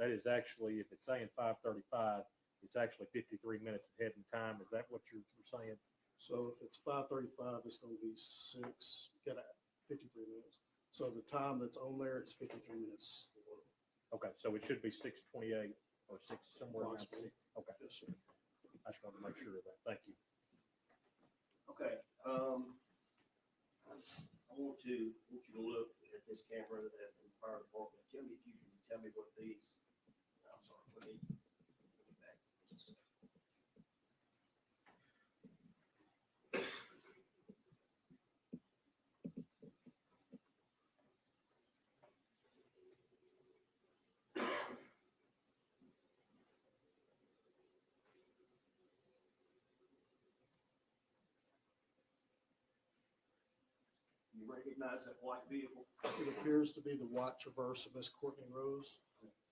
that is actually, if it's saying 5:35, it's actually 53 minutes ahead in time. Is that what you're saying? So if it's 5:35, it's going to be 53 minutes. So the time that's on there is 53 minutes. Okay, so it should be 6:28 or 6 somewhere around. Approximately. Okay, Yes, sir. I just wanted to make sure of that. Thank you. Okay. I want you to look at this camera that in the fire department. Tell me if you can tell me what these. I'm sorry. Let me back just a second. recognize that white vehicle? It appears to be the white Traverse of Miss Courtney Rose.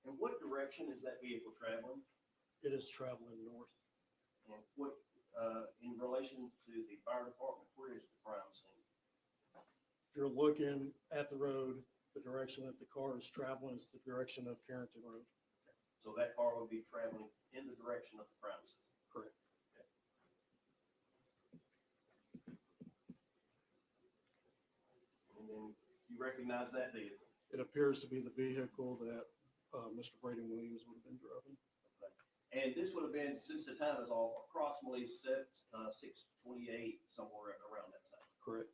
And what direction is that vehicle traveling? It is traveling north. And what, in relation to the fire department, where is the crime scene? If you're looking at the road, the direction that the car is traveling is the direction of Carrington Road. So that car would be traveling in the direction of the crime scene. Correct. And then you recognize that vehicle? It appears to be the vehicle that Mr. Braden Williams would have been driving. And this would have been, since the time is all approximately 6:28, somewhere around that time. Correct.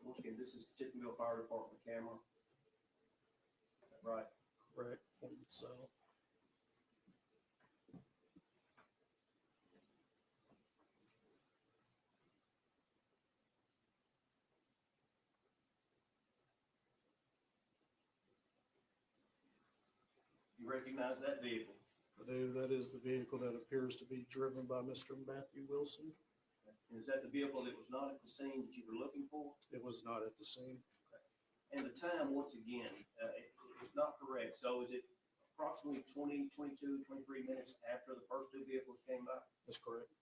Once again, this is Tippinville Fire Department camera. Is that right? Correct. Pointing south. You recognize that vehicle? I do. That is the vehicle that appears to be driven by Mr. Matthew Wilson. And is that the vehicle that was not at the scene that you were looking for? It was not at the scene. And the time, once again, it's not correct. So is it approximately 20, 22, 23 minutes after the first two vehicles came by? That's correct.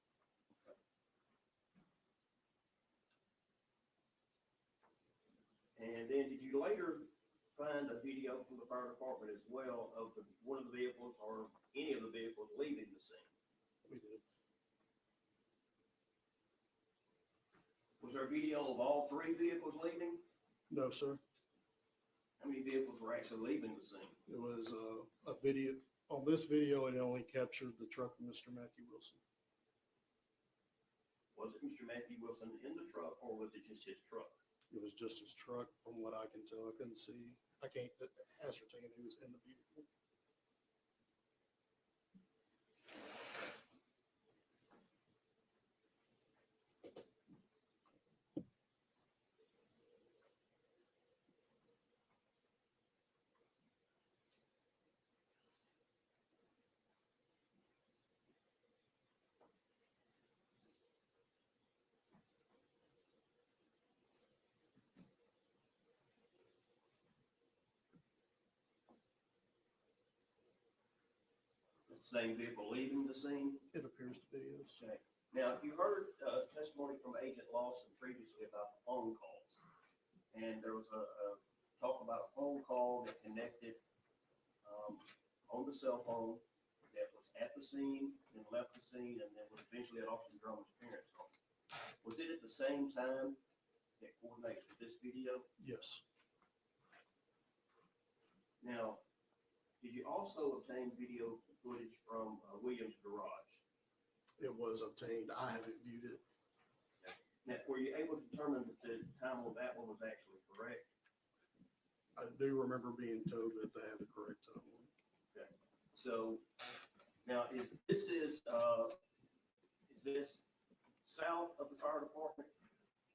And then did you later find a video from the fire department as well of one of the vehicles or any of the vehicles leaving the scene? We did. Was there a video of all three vehicles leaving? No, sir. How many vehicles were actually leaving the scene? It was a video. On this video, it only captured the truck of Mr. Matthew Wilson. Was it Mr. Matthew Wilson in the truck or was it just his truck? It was just his truck, from what I can tell. I couldn't see. I can't ascertain who was in the vehicle. Same vehicle leaving the scene? It appears to be, yes. Okay. Now, you heard testimony from Agent Lawson previously about the phone calls. And there was a talk about a phone call that connected on the cell phone that was at the scene, then left the scene, and then was eventually at Austin Drummond's parents' home. Was it at the same time that coordinates with this video? Yes. Now, did you also obtain video footage from Williams' garage? It was obtained. I haven't viewed it. Now, were you able to determine that the time on that one was actually correct? I do remember being told that they had the correct time. Okay. So now, is this south of the fire department?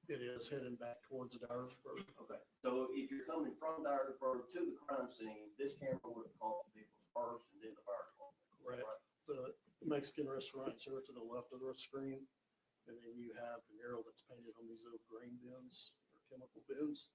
It is heading back towards Dyersburg. Okay. So if you're coming from Dyersburg to the crime scene, this camera would have caught the vehicles first and then the fire department. Right. The Mexican restaurant here to the left of the screen. And then you have the mural that's painted on these little grain bins or chemical bins.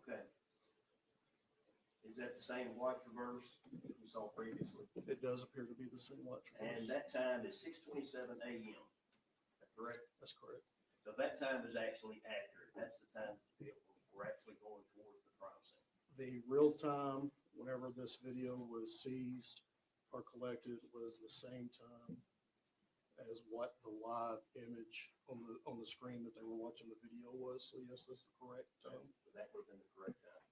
Okay. Is that the same white Traverse that we saw previously? It does appear to be the same watch. And that time is 6:27 a.m. Is that correct? That's correct. So that time is actually accurate. That's the time the vehicles were actually going towards the crime scene. The real time, whenever this video was seized or collected, was the same time as what the live image on the screen that they were watching the video was. So yes, that's the correct time. So that would have been the correct time.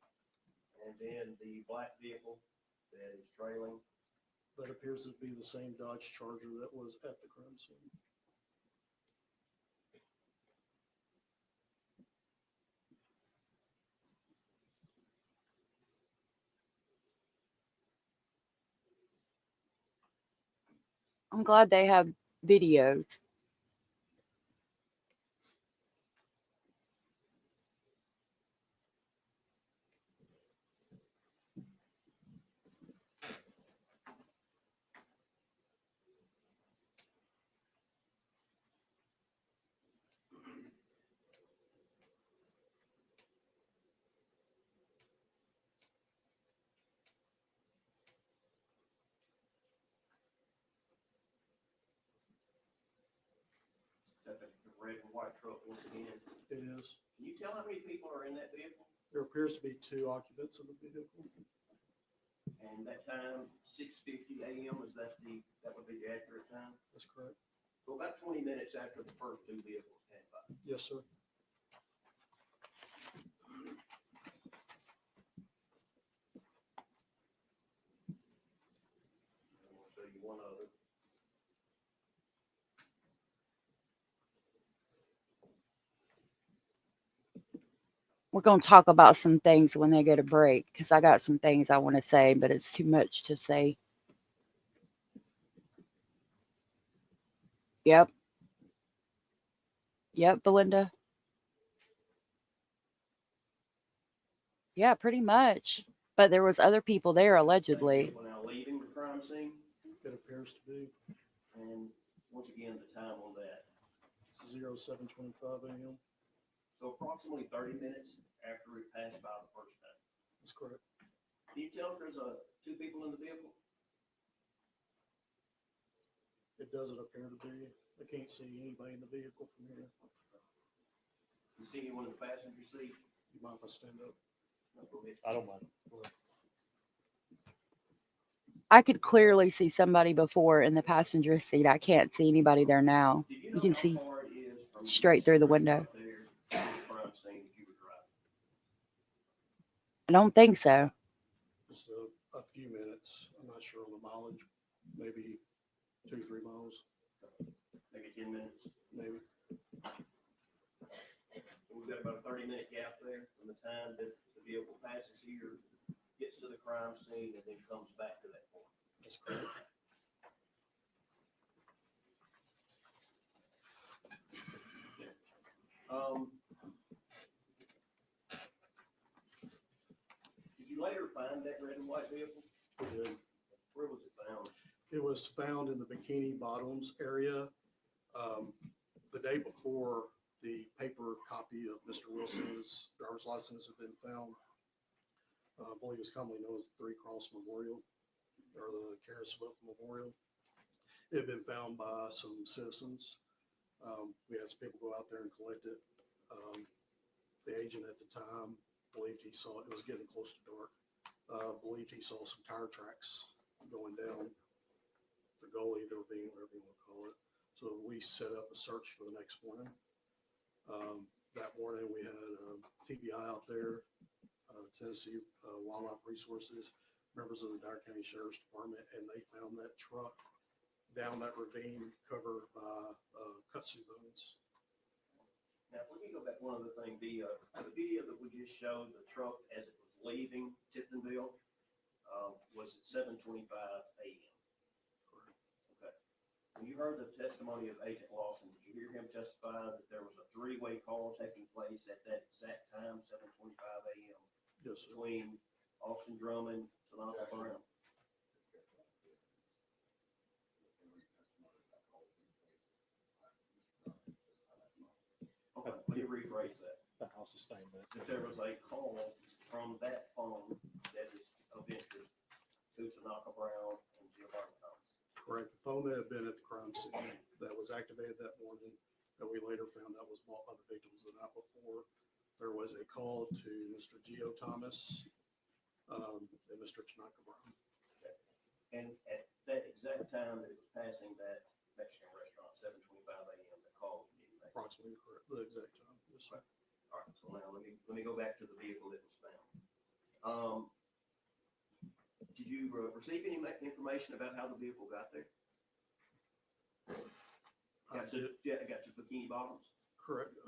And then the black vehicle that is trailing, That appears to be the same Dodge Charger that was at the crime scene. I'm glad they have videos. that the red and white truck once again. It is. Can you tell how many people are in that vehicle? There appears to be 2 occupants of the vehicle. And that time, 6:50 a.m., that would be the accurate time? That's correct. So about 20 minutes after the first 2 vehicles came by. Yes, sir. I'm going to show you one other. We're going to talk about some things when they go to break because I got some things I want to say, but it's too much to say. Yep. Yep, Belinda. Yeah, pretty much. But there was other people there allegedly. People now leaving the crime scene, It appears to be and once again, the time on that. 07:25 a.m. So approximately 30 minutes after we passed by the first time. That's correct. Can you tell if there's 2 people in the vehicle? It doesn't appear to be. I can't see anybody in the vehicle from here. You see anyone in the passenger seat? You mind if I stand up? No, go ahead. I don't mind. I could clearly see somebody before in the passenger seat. I can't see anybody there now. Did you You know can how see far it is from straight through the window. out there to the crime scene that you were driving? I don't think so. Just a few minutes. I'm not sure on the mileage. Maybe 2-3 miles. Maybe 10 minutes. Maybe. We've got about a 30-minute gap there from the time that the vehicle passes here, gets to the crime scene, and then comes back to that point. That's correct. Did you later find that red and white vehicle? We did. Where was it found? It was found in the Bikini Bottoms area. The day before, the paper copy of Mr. Wilson's driver's license had been found. I believe it's commonly known as the 3 Cross Memorial or the Karen Swift Memorial. It had been found by some citizens. We had some people go out there and collect it. The agent at the time believed he saw, it was getting close to dark, believed he saw some tire tracks going down the gully, the ravine, whatever you want to call it. So we set up a search for the next morning. That morning we had TBI out there, Tennessee Wildlife Resources, members of the Dyer County Sheriff's Department, and they found that truck down that ravine covered by kudzu bones. Now, let me go back one other thing. The video that we just showed, the truck as it was leaving Tiptonville, was at 7:25 a.m. Okay. When you heard the testimony of Agent Lawson, did you hear him testify that there was a 3-way call taking place at that exact time, 7:25 a.m. Yes, sir. between Austin Drummond and Sonata Brown? Okay, let me rephrase that. I'll sustain that. That there was a call from that phone that is of interest to Tanaka Brown and Giovanni Thomas. Correct. The phone that had been at the crime scene that was activated that morning, that we later found out was bought by the victims the night before. There was a call to Mr. Gio Thomas and Mr. Tanaka Brown. And at that exact time that it was passing that Mexican restaurant, 7:25 a.m., the call was being made. Approximately correct, the exact time. Yes, sir. All right, so now let me go back to the vehicle that was found. Did you receive any information about how the vehicle got there? I did. Yeah, got to Bikini Bottoms? Correct.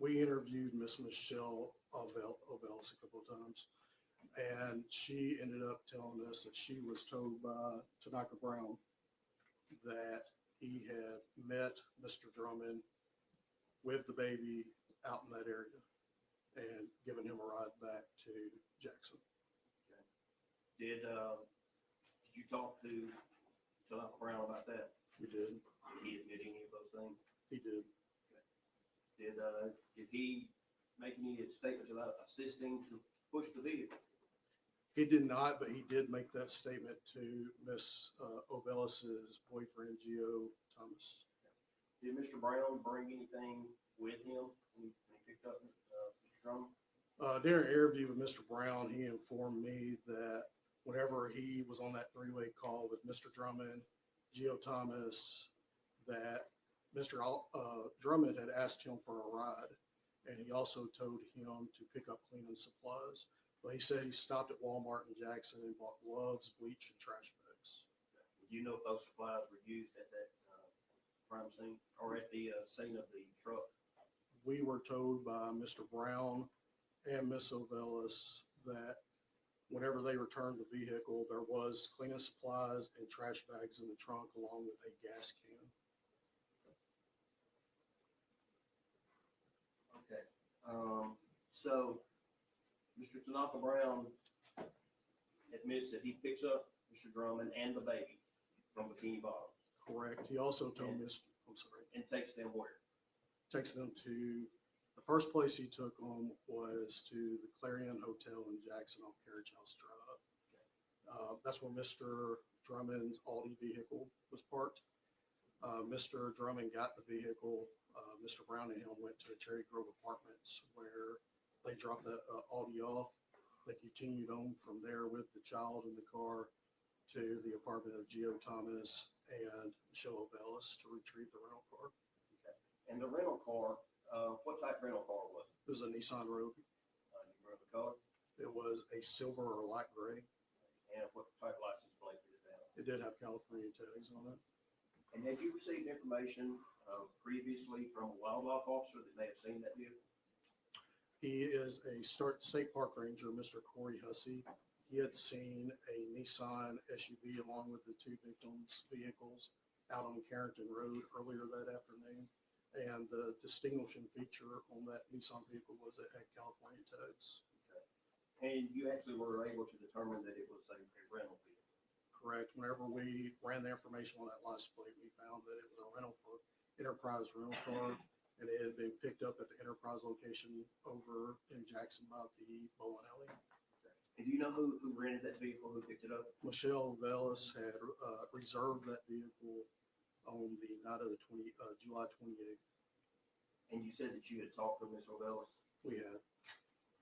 We interviewed Miss Michelle Ovelis a couple of times, and she ended up telling us that she was told by Tanaka Brown that he had met Mr. Drummond with the baby out in that area and given him a ride back to Jackson. Did you talk to Tanaka Brown about that? We did. Did he admit any of those things? He did. Did he make any statements about assisting to push the vehicle? He did not, but he did make that statement to Miss Ovelis's boyfriend, Gio Thomas. Did Mr. Brown bring anything with him when he picked up Mr. Drummond? During an interview with Mr. Brown, he informed me that whenever he was on that three-way call with Mr. Drummond, Gio Thomas, that Mr. Drummond had asked him for a ride, and he also told him to pick up cleaning supplies. But he said he stopped at Walmart in Jackson and bought gloves, bleach, and trash bags. Do you know if those supplies were used at that crime scene or at the scene of the truck? We were told by Mr. Brown and Miss Ovelis that whenever they returned the vehicle, there was cleaning supplies and trash bags in the trunk along with a gas can. Okay. So Mr. Tanaka Brown admits that he picks up Mr. Drummond and the baby from Bikini Bottom Correct. He also told and takes them where? takes them to, the first place he took them was to the Clarion Hotel in Jackson off Carriage House Drive. That's where Mr. Drummond's Audi vehicle was parked. Mr. Drummond got the vehicle. Mr. Brown and him went to the Cherry Grove Apartments where they dropped the Audi off. They continued on from there with the child in the car to the apartment of Gio Thomas and Michelle Ovelis to retrieve the rental car. And the rental car, what type of rental car was it? It was a Nissan Rogue. You remember the color? It was a silver or light gray. And what type of license plate did it have? It did have California tags on it. And had you received information previously from a wildlife officer that may have seen that vehicle? He is a state park ranger, Mr. Corey Hussey. He had seen a Nissan SUV along with the two victims' vehicles out on Carrington Road earlier that afternoon. And the distinguishing feature on that Nissan vehicle was it had California tags. And you actually were able to determine that it was a rental vehicle? Correct. Whenever we ran the information on that license plate, we found that it was a rental for Enterprise rental car, and it had been picked up at the Enterprise location over in Jackson by the bowling alley. And do you know who rented that vehicle, who picked it up? Michelle Velis had reserved that vehicle on the night of the July 28th. And you said that you had talked to Ms. Ovelis. We had.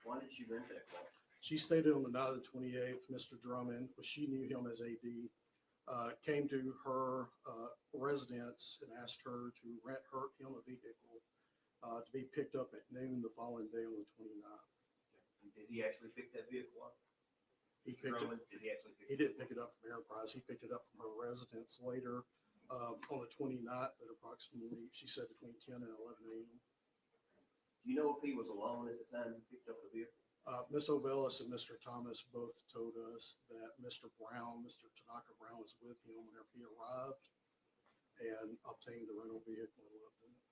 Why did she rent that car? She stated on the night of the 28th, Mr. Drummond, but she knew him as AD, came to her residence and asked her to rent him a vehicle to be picked up at noon the following day on the 29th. And did he actually pick that vehicle up? He Mr. picked it. Drummond, did he actually pick He it up? didn't pick it up from Enterprise. He picked it up from her residence later on the 29th at approximately, she said, between 10 and 11 a.m. Do you know if he was alone at the time he picked up the vehicle? Ms. Ovelis and Mr. Thomas both told us that Mr. Tanaka Brown was with him whenever he arrived and obtained the rental vehicle and left in it.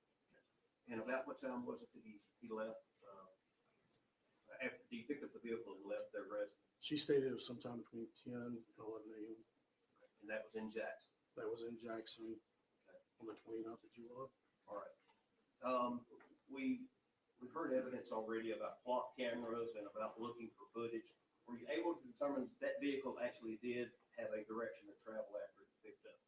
And about what time was it that he left? After he picked up the vehicle and left their residence? She stated it was sometime between 10 and 11 a.m. And that was in Jackson? That was in Jackson on the 29th of July. All right. we've heard evidence already about plot cameras and about looking for footage. Were you able to determine that vehicle actually did have a direction of travel after it was picked up?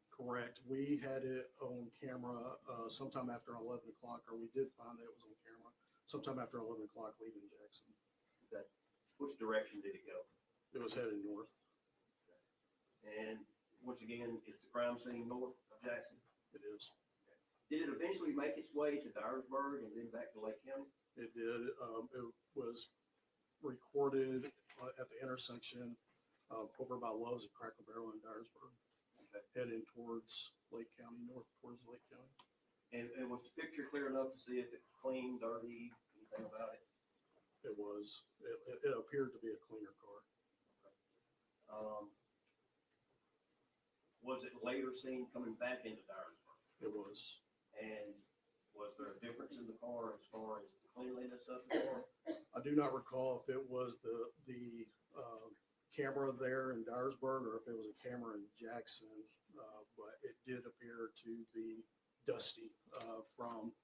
Correct. We had it on camera sometime after 11 o'clock, or we did find that it was on camera sometime after 11 o'clock leaving Jackson. Okay. Which direction did it go? It was headed north. And once again, is the crime scene north of Jackson? It is. Did it eventually make its way to Dyersburg and then back to Lake County? It did. It was recorded at the intersection over by Lowe's at Cracker Barrel in Dyersburg, heading towards Lake County, north towards Lake County. And was the picture clear enough to see if it was clean, dirty, anything about it? It was. It appeared to be a cleaner car. Was it later seen coming back into Dyersburg? It was. And was there a difference in the car as far as the cleanliness of the car? I do not recall if it was the camera there in Dyersburg or if it was a camera in Jackson, but it did appear to be dusty from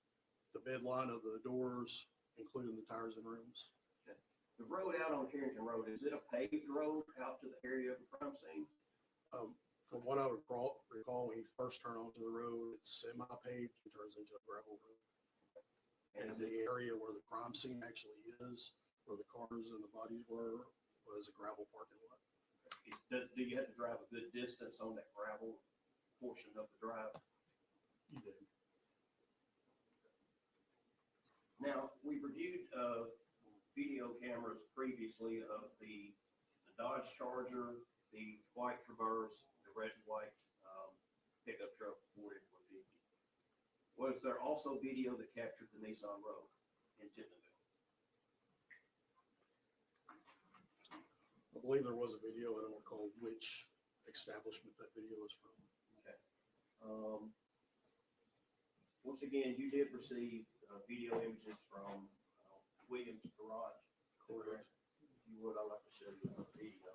the bed line of the doors, including the tires and rims. Okay. The road out on Carrington Road, is it a paved road out to the area of the crime scene? From what I would recall, when you first turn onto the road, it's semi-paved and turns into a gravel road. And the area where the crime scene actually is, where the cars and the bodies were, was a gravel parking lot. Do you have to drive a good distance on that gravel portion of the drive? You do. Now, we reviewed video cameras previously of the Dodge Charger, the white Traverse, the red and white pickup truck 4450. Was there also video that captured the Nissan Rogue in Tiptonville? I believe there was a video. I don't recall which establishment that video was from. Okay. Once again, you did receive video images from Williams Garage. Correct. If you would, I'd like to show you a video.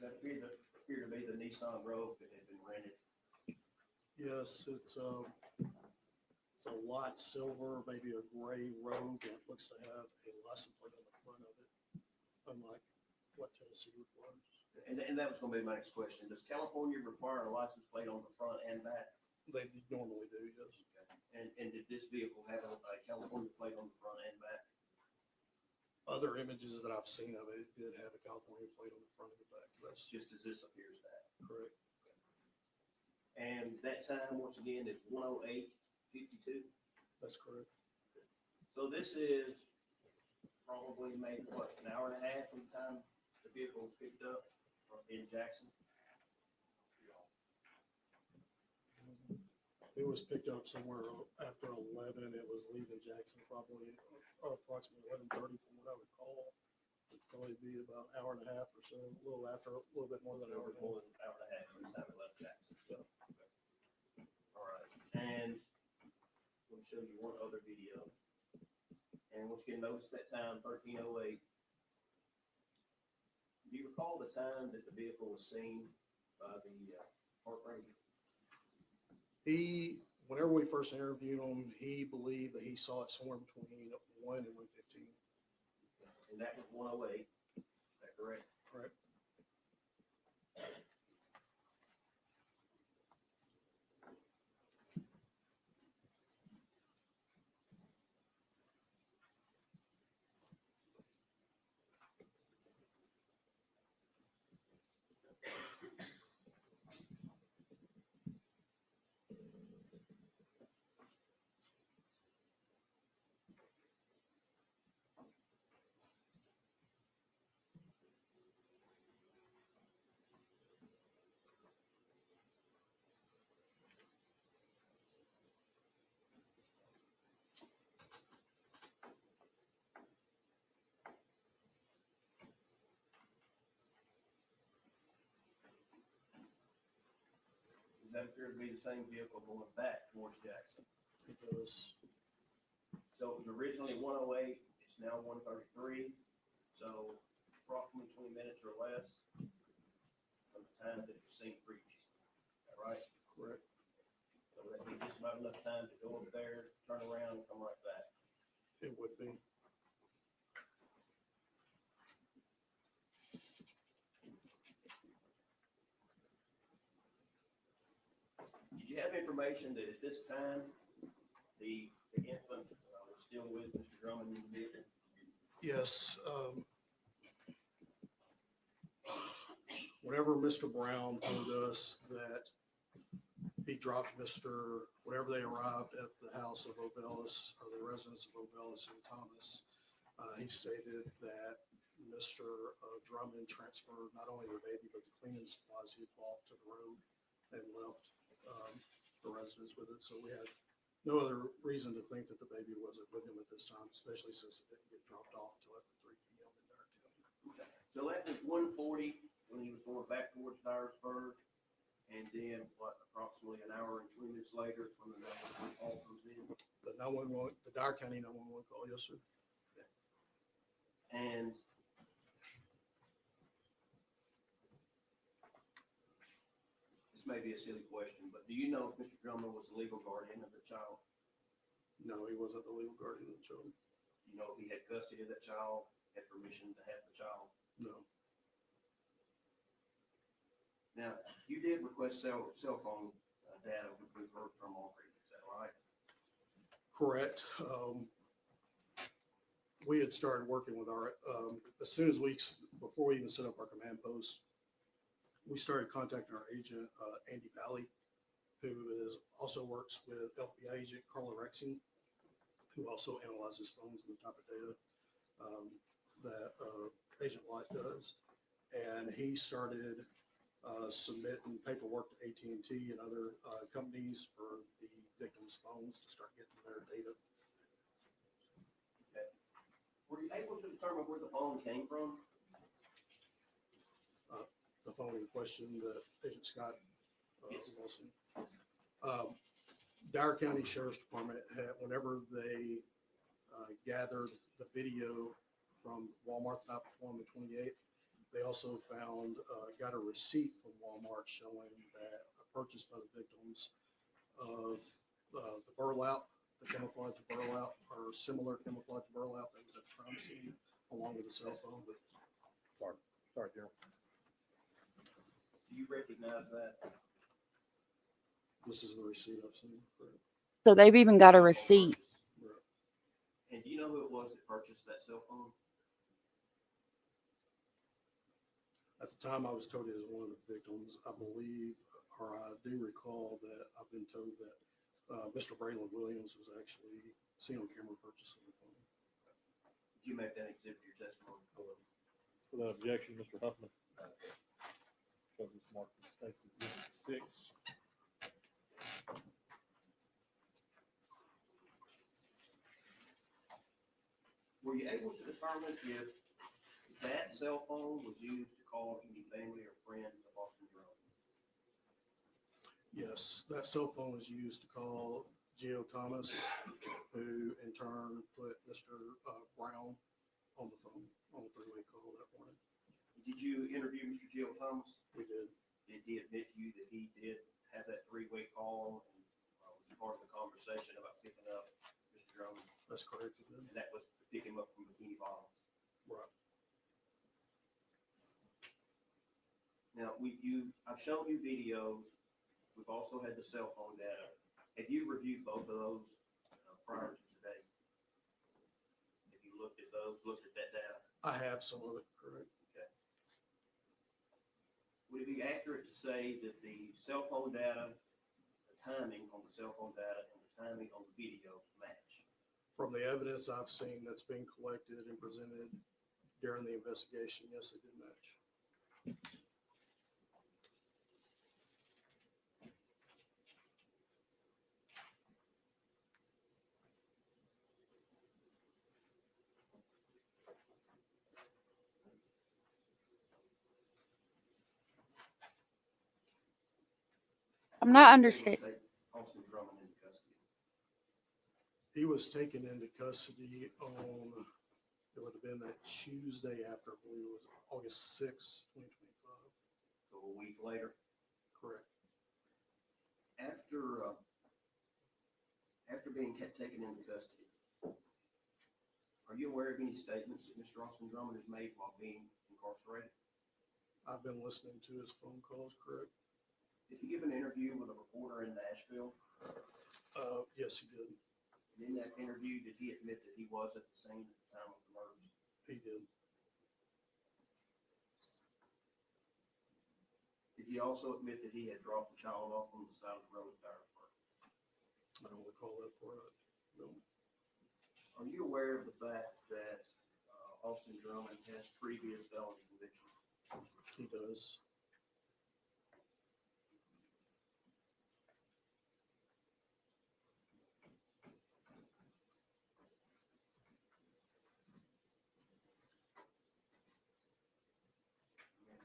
Does that appear to be the Nissan Rogue that had been rented? Yes, it's a light silver, maybe a gray Rogue, and it looks to have a license plate on the front of it, unlike what Tennessee requires. And that was going to be my next question. Does California require a license plate on the front and back? They normally do, yes. And did this vehicle have a California plate on the front and back? Other images that I've seen of it did have a California plate on the front and the back, yes. Just as this appears to have. Correct. And that time, once again, is 1:08:52. That's correct. So this is probably maybe, what, an hour and a half from the time the vehicle was picked up in Jackson? It was picked up somewhere after 11. It was leaving Jackson probably approximately 11:30 from what I recall. It'd probably be about an hour and a half or so, a little bit more than an hour and a More half. than an hour and a half from the time it left Jackson. Yeah. All right, and let me show you one other video. And once again, notice that time, 13:08. Do you recall the time that the vehicle was seen by the park ranger? Whenever we first interviewed him, he believed that he saw it somewhere between 1 and 1:15. And that was 1:08, is that correct? Correct. Does that appear to be the same vehicle going back towards Jackson? It does. So it was originally 108, it's now 133, so approximately 20 minutes or less from the time that it was seen previously. Is that right? Correct. So that'd be just about enough time to go over there, turn around, and come right back. It would be. Did you have information that at this time, the infant was still with Mr. Drummond in the vehicle? Yes. Whenever Mr. Brown told us that he dropped whenever they arrived at the house of Obelis, or the residence of Obelis and Thomas, he stated that Mr. Drummond transferred not only the baby, but the cleaning supplies he had bought to the road and left the residence with it. So we had no other reason to think that the baby wasn't with him at this time, especially since it didn't get dropped off until after 3 p.m. in Dyer County. Okay. So that was 1:40 when he was going back towards Dyersburg, and then what, approximately an hour and 20 minutes later, is when the 911 call comes in. The 911, the Dyer County 911 call, yes, sir. And this may be a silly question, but do you know if Mr. Drummond was the legal guardian of the child? No, he wasn't the legal guardian of the child. Do you know if he had custody of that child, had permission to have the child? No. Now, you did request cell phone data, which we've heard from already, is that right? Correct. We had started working with our, as soon as before we even set up our command post, we started contacting our agent, Andy Valley, who also works with FBI agent Carla Rexing, who also analyzes phones and the type of data that Agent White does. And he started submitting paperwork to AT&T and other companies for the victims' phones to start getting their data. Okay. Were you able to determine where the phone came from? The phone in question that Agent Scott Wilson. Dyer County Sheriff's Department had, whenever they gathered the video from Walmart the night before on the 28th, they also got a receipt from Walmart showing that a purchase by the victims of the burlap, the camouflage burlap, or similar camouflage burlap that was at the crime scene, along with the cell phone. Sorry, Daryl. Do you recognize that? This is the receipt I've seen. Correct. So they've even got a receipt. Right. And do you know who it was that purchased that cell phone? At the time, I was told it was one of the victims. I believe, or I do recall that I've been told that Mr. Braden Williams was actually seen on camera purchasing the phone. Did you make that exhibit your testimony? Without objection, Mr. Huffman. Show this mark as Exhibit 6. Were you able to determine if that cell phone was used to call any family or friends of Austin Drummond? Yes, that cell phone was used to call Geo Thomas, who in turn put Mr. Brown on the phone on the three-way call that morning. Did you interview Mr. Geo Thomas? We did. Did he admit to you that he did have that three-way call and was part of the conversation about picking up Mr. Drummond? That's correct. We did. And that was to pick him up from Bikini Bottom. Right. Now, I've shown you videos. We've also had the cell phone data. Have you reviewed both of those prior to today? Have you looked at those, looked at that data? I have some of it, correct. Okay. Would it be accurate to say that the cell phone data, the timing on the cell phone data and the timing on the videos match? From the evidence I've seen that's been collected and presented during the investigation, yes, it did match. I'm not When did they understanding. take Austin Drummond into custody? He was taken into custody on, it would have been that Tuesday after, I believe it was August 6th, 2025. So a week later, Correct. after, after being taken into custody, are you aware of any statements that Mr. Austin Drummond has made while being incarcerated? I've been listening to his phone calls, correct? Did he give an interview with a reporter in Nashville? Yes, he did. And in that interview, did he admit that he was at the scene at the time of the murders? He did. Did he also admit that he had dropped the child off on the side of the road at Dyersburg? I don't recall that part. No. Are you aware of the fact that Austin Drummond has previous felony convictions? He does.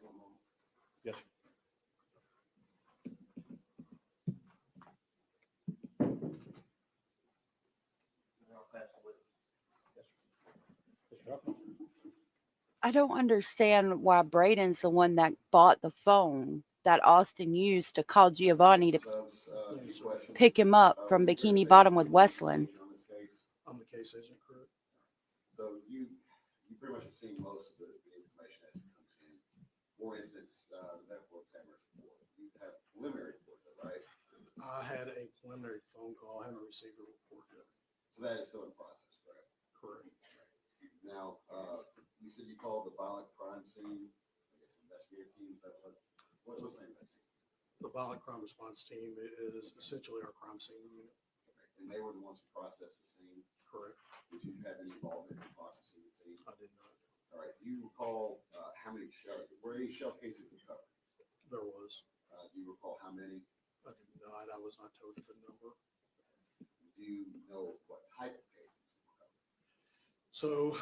One moment. Yes, sir. I'll pass it with Mr. Huffman? I don't understand why Braden's the one that bought the phone that Austin used to call Giovanni to Tubbs, a few questions. pick him up from Bikini Bottom with Westland. On this case. I'm the case agent, correct? So you pretty much have seen most of the information as it comes in. For instance, the medical examiner's report. You have preliminary reports, right? I had a preliminary phone call. I haven't received a report yet. So that is still in process, correct? Correct. Now, you said you called the violent crime scene, I guess investigative team, is that what's the name of that team? The violent crime response team is essentially our crime scene unit. Okay. And they were the ones who processed the scene. Correct. Did you have any involvement in processing the scene? I did not. All right. Do you recall how many were any shell cases recovered? There was. Do you recall how many? I did not. I was not told the number. Do you know what type of cases were recovered? So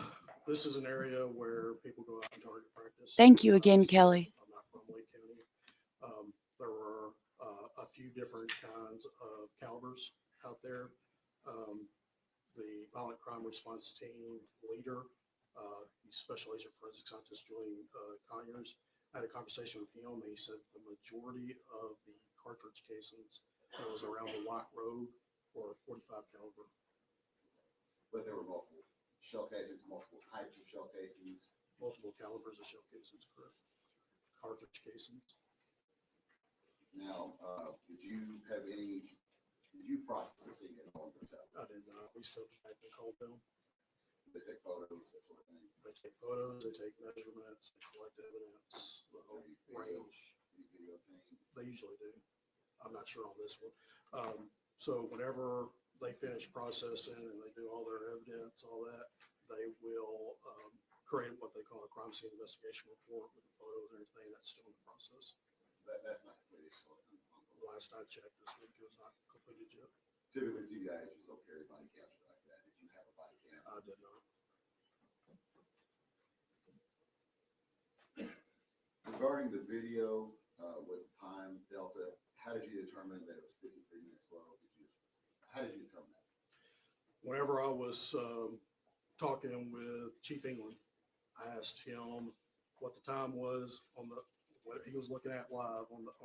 this is an area where people go out and target practice. Thank you again, Kelly. I'm not from Lake County. There were a few different kinds of calibers out there. The violent crime response team leader, Special Agent Forensic Scientist Julian Conyers, I had a conversation with him. He said the majority of the cartridge casings that was around the White Road were 45 caliber. But there were multiple shell casings, multiple types of shell casings. Multiple calibers of shell casings, correct? Cartridge casings. Now, did you process the scene at all yourself? I did not. We still back and called them. They take photos, that sort of thing. They take photos, they take measurements, they collect evidence, the whole range. You video thing. They usually do. I'm not sure on this one. So whenever they finish processing and they do all their evidence, all that, they will create what they call a crime scene investigation report with the photos and everything. That's still in the process. That's not completely still. Last I checked this week, it was not completed yet. Typically, TBI agents don't carry body cams like that. Did you have a body cam? I did not. Regarding the video with time delta, how did you determine that it was 53 minutes slow? How did you determine that? Whenever I was talking with Chief England, I asked him what the time was on what he was looking at live on the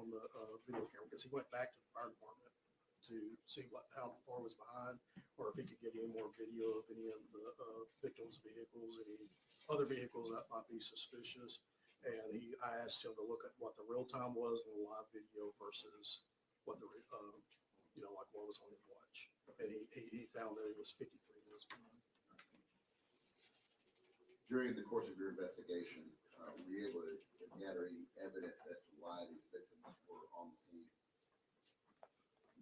video camera, because he went back to the fire department to see how far was behind, or if he could get any more video of any of the victims' vehicles, any other vehicles that might be suspicious. And I asked him to look at what the real time was in the live video versus what like what was on his watch. And he found that it was 53 minutes behind. During the course of your investigation, were you able to gather any evidence as to why these victims were on the scene?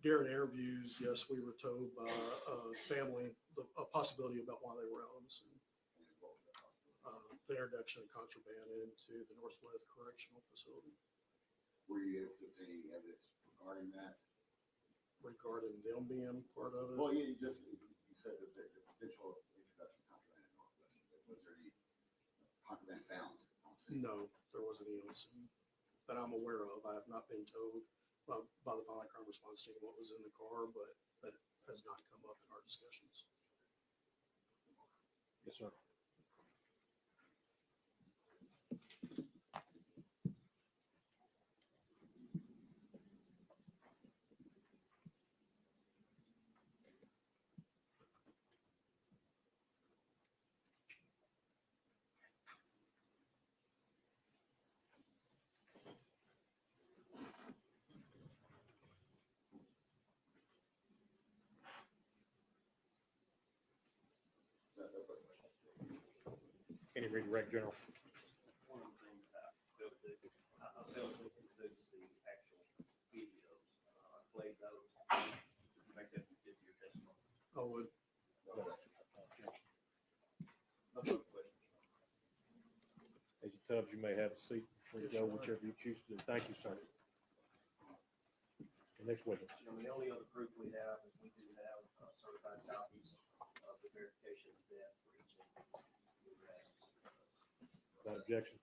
During interviews, yes, we were told by family a possibility about why they were out on the scene. And what was that possibility? The introduction of contraband into the Northwest Correctional Facility. Were you able to obtain any evidence regarding that? Regarding them being part of it? Well, you said that the potential introduction of contraband in Northwest. Was there any contraband found on scene? No, there wasn't any on scene that I'm aware of. I have not been told by the violent crime response team what was in the car, but that has not come up in our discussions. Yes, sir. Can you redirect, General? One of the things I failed to do, I failed to introduce the actual videos. I played those. Make that into your testimony. Oh, would, No further questions. Agent Tubbs, you may have a seat. Free to go, whichever you choose to do. Thank you, sir. The next witness. The only other proof we have is we do have certified copies of the verification of death for each individual. Without objection.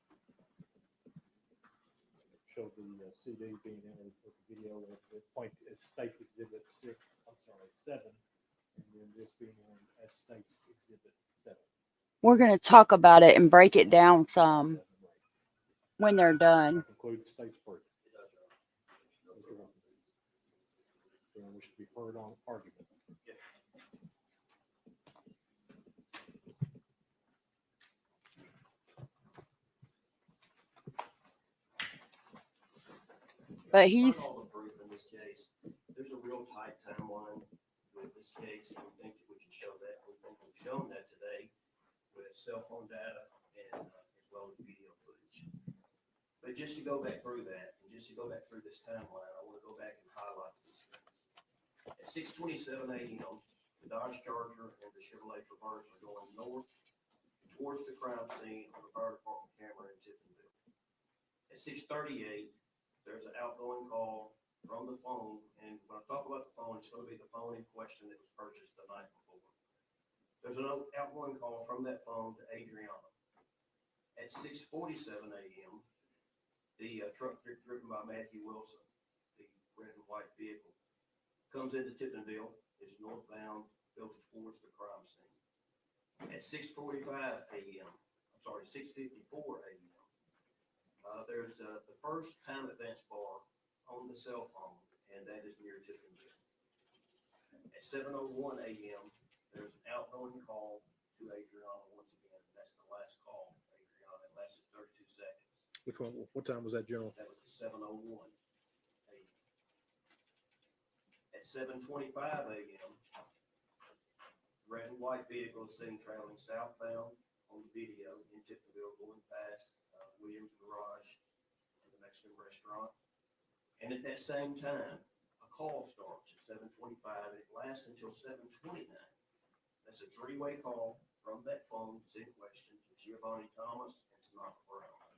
Show the CD being entered with the video of the point as States Exhibit 7, and then this being on as States Exhibit 7. We're going to talk about it and break it down some when they're done. Conclude the state's proof. Then we should be heard on argument. But he's All the proof in this case, there's a real tight timeline with this case, and we think that we can show that. We think we've shown that today with cell phone data and as well as video footage. But just to go back through that, and just to go back through this timeline, I want to go back and highlight these things. At 6:27 a.m., the Dodge Charger and the Chevrolet Traverse are going north towards the crime scene on the fire department camera in Tiptonville. At 6:38, there's an outgoing call from the phone, and when I talk about the phone, it's going to be the phone in question that was purchased the night before. There's an outgoing call from that phone to Adriana. At 6:47 a.m., the truck driven by Matthew Wilson, the red and white vehicle, comes into Tiptonville, is northbound, goes towards the crime scene. At 6:45 a.m., 6:54 a.m., there's the first time advance bar on the cell phone, and that is near Tiptonville. At 7:01 a.m., there's an outgoing call to Adriana once again. That's the last call to Adriana. That lasted 32 seconds. Which one? What time was that, General? That was 7:01 a.m. At 7:25 a.m., red and white vehicle is seen traveling southbound on the video in Tiptonville, going past Williams Garage and the Mexican restaurant. And at that same time, a call starts at 7:25. It lasts until 7:29. That's a three-way call from that phone that's in question to Giovanni Thomas and Tanaka Brown.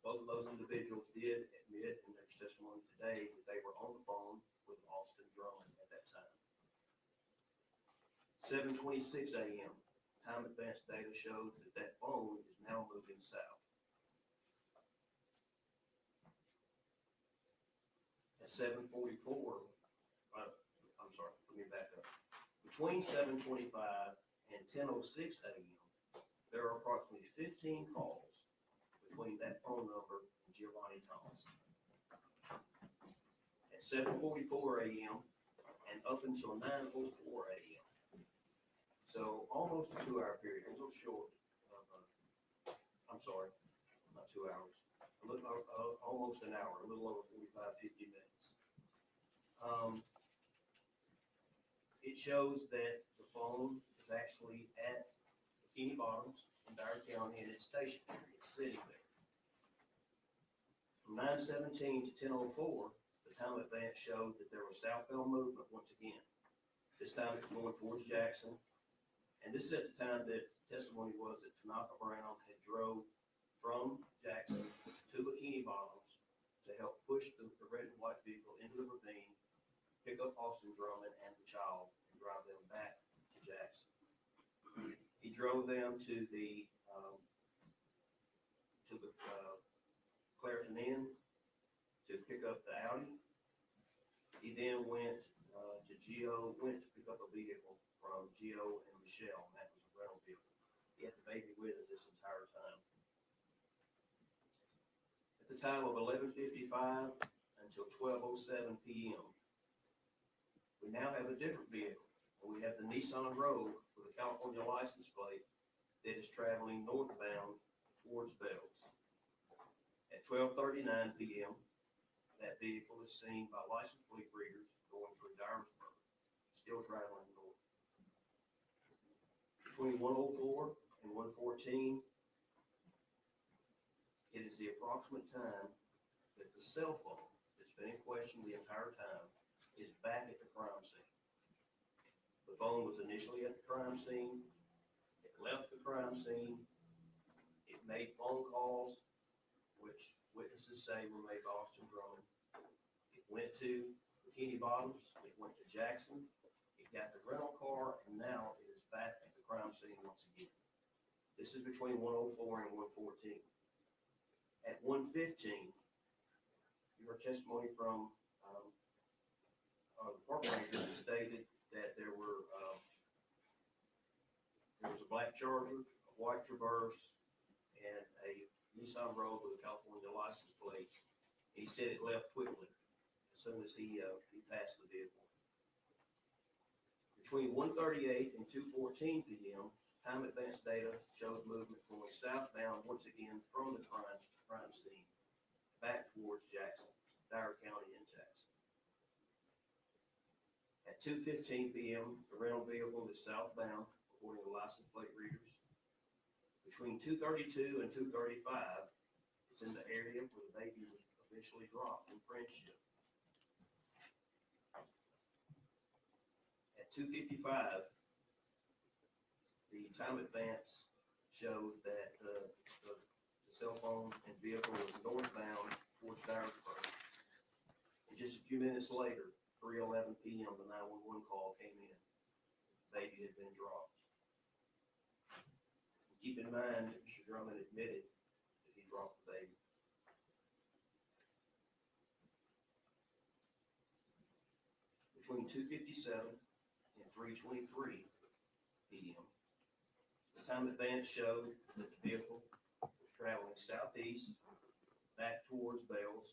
Both of those individuals did admit in their testimony today that they were on the phone with Austin Drummond at that time. 7:26 a.m. Time advance data shows that that phone is now moving south. At 7:44, let me back up. Between 7:25 and 10:06 a.m., there are approximately 15 calls between that phone number and Giovanni Thomas. At 7:44 a.m. and up until 9:04 a.m. So almost a 2-hour period, a little short of, not 2 hours, almost an hour, a little over 45, 50 minutes. It shows that the phone is actually at Bikini Bottoms in Dyer County, and it's stationary, it's sitting there. From 9:17 to 10:04, the time advance showed that there was southbound movement once again. This time it's going towards Jackson. And this is at the time that testimony was that Tanaka Brown had drove from Jackson to Bikini Bottoms to help push the red and white vehicle into the ravine, pick up Austin Drummond and the child, and drive them back to Jackson. He drove them to the Clairton Inn to pick up the Audi, He then went to Geo, went to pick up a vehicle from Geo and Michelle, and that was a rental vehicle. He had the baby with him this entire time. At the time of 11:55 until 12:07 p.m., we now have a different vehicle. We have the Nissan Rogue with a California license plate that is traveling northbound towards Bells. At 12:39 p.m., that vehicle is seen by license plate readers going through Dyersburg, still traveling north. Between 1:04 and 1:14, it is the approximate time that the cell phone that's been in question the entire time is back at the crime scene. The phone was initially at the crime scene. It left the crime scene. It made phone calls, which witnesses say were made by Austin Drummond. It went to Bikini Bottoms. It went to Jackson. It got the rental car, and now it is back at the crime scene once again. This is between 1:04 and 1:14. At 1:15, you heard testimony from the park ranger that stated that there was a black Charger, a white Traverse, and a Nissan Rogue with a California license plate. He said it left quickly as soon as he passed the vehicle. Between 1:38 and 2:14 p.m., time advance data showed movement going southbound once again from the crime scene back towards Jackson, Dyer County and Jackson. At 2:15 p.m., the rental vehicle is southbound, according to license plate readers. Between 2:32 and 2:35, it's in the area where the baby was eventually dropped in Friendship. At 2:55, the time advance showed that the cell phone and vehicle was northbound towards Dyersburg. And just a few minutes later, 3:11 p.m., the 911 call came in. The baby had been dropped. And keep in mind that Mr. Drummond admitted that he dropped the baby. Between 2:57 and 3:23 p.m., the time advance showed that the vehicle was traveling southeast, back towards Bells,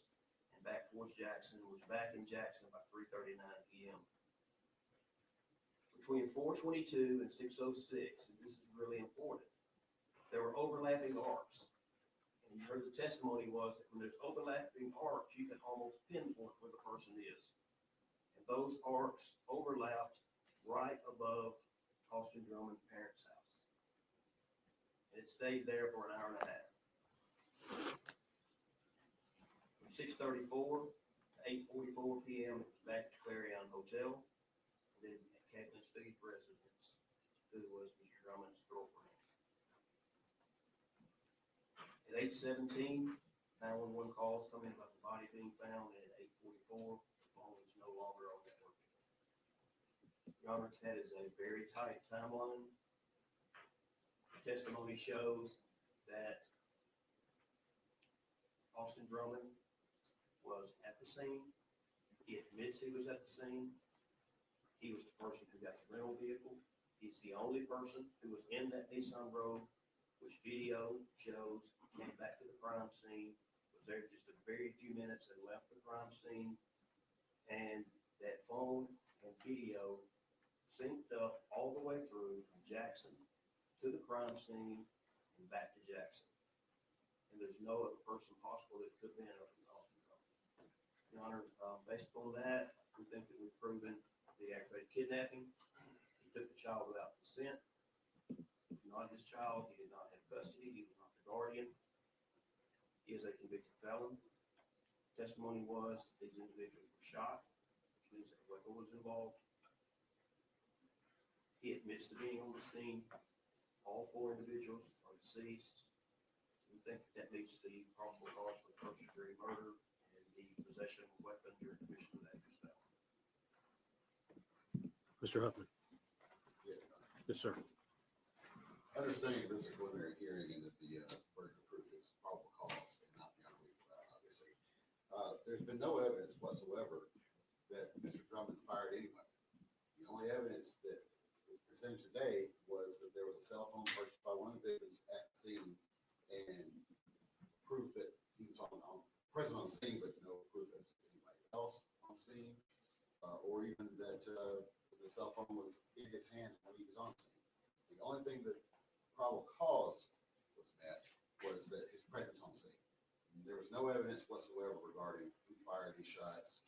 and back towards Jackson, was back in Jackson by 3:39 p.m. Between 4:22 and 6:06, and this is really important, there were overlapping arcs. And you heard the testimony was that when there's overlapping arcs, you can almost pinpoint where the person is. And those arcs overlapped right above Austin Drummond's parents' house. And it stayed there for an hour and a half. From 6:34 to 8:44 p.m., it was back to Clarion Hotel, and then at Katlin Speed residence, who was Mr. Drummond's girlfriend. At 8:17, 911 calls come in about the body being found, and at 8:44, the phone is no longer on network. Your Honor, that is a very tight timeline. The testimony shows that Austin Drummond was at the scene. He admits he was at the scene. He was the person who got the rental vehicle. He's the only person who was in that Nissan Rogue, which video shows came back to the crime scene, was there just a very few minutes and left the crime scene. And that phone and video synced up all the way through from Jackson to the crime scene and back to Jackson. And there's no other person possible that could have been other than Austin Drummond. Your Honor, based on that, we think that we've proven the aggravated kidnapping. He took the child without consent. He was not his child. He did not have custody. He was not the guardian. He is a convicted felon. Testimony was these individuals were shot, which means that a weapon was involved. He admits to being on the scene. All four individuals are deceased. We think that meets the probable cause for first-degree murder and the possession of a weapon during the commission of that felony. Mr. Huffman. Yes. Yes, sir. Understanding this is a preliminary hearing and that the burden of proof is probable cause and not beyond a reasonable doubt, obviously. There's been no evidence whatsoever that Mr. Drummond fired any weapon. The only evidence that was presented today was that there was a cell phone purchased by one of the victims at the scene and proof that he was present on the scene, but no proof that anybody else on scene, or even that the cell phone was in his hands when he was on scene. The only thing that probable cause was met was that his presence on scene. There was no evidence whatsoever regarding who fired these shots,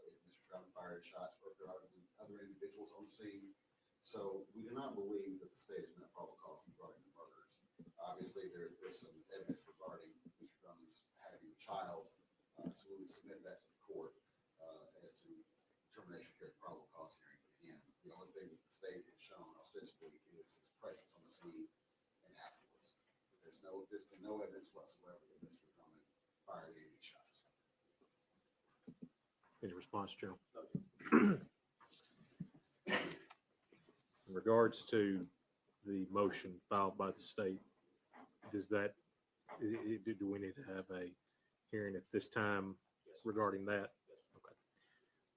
if Mr. Drummond fired shots, or if there are other individuals on the scene. So we do not believe that the state has met probable cause regarding the murders. Obviously, there's some evidence regarding Mr. Drummond's having a child, so we would submit that to the court as to determination of probable cause hearing. Again, the only thing that the state has shown ostensibly is his presence on the scene and afterwards. There's been no evidence whatsoever that Mr. Drummond fired any of these shots. Any response, Joe? In regards to the motion filed by the state, do we need to have a hearing at this time regarding that? Okay.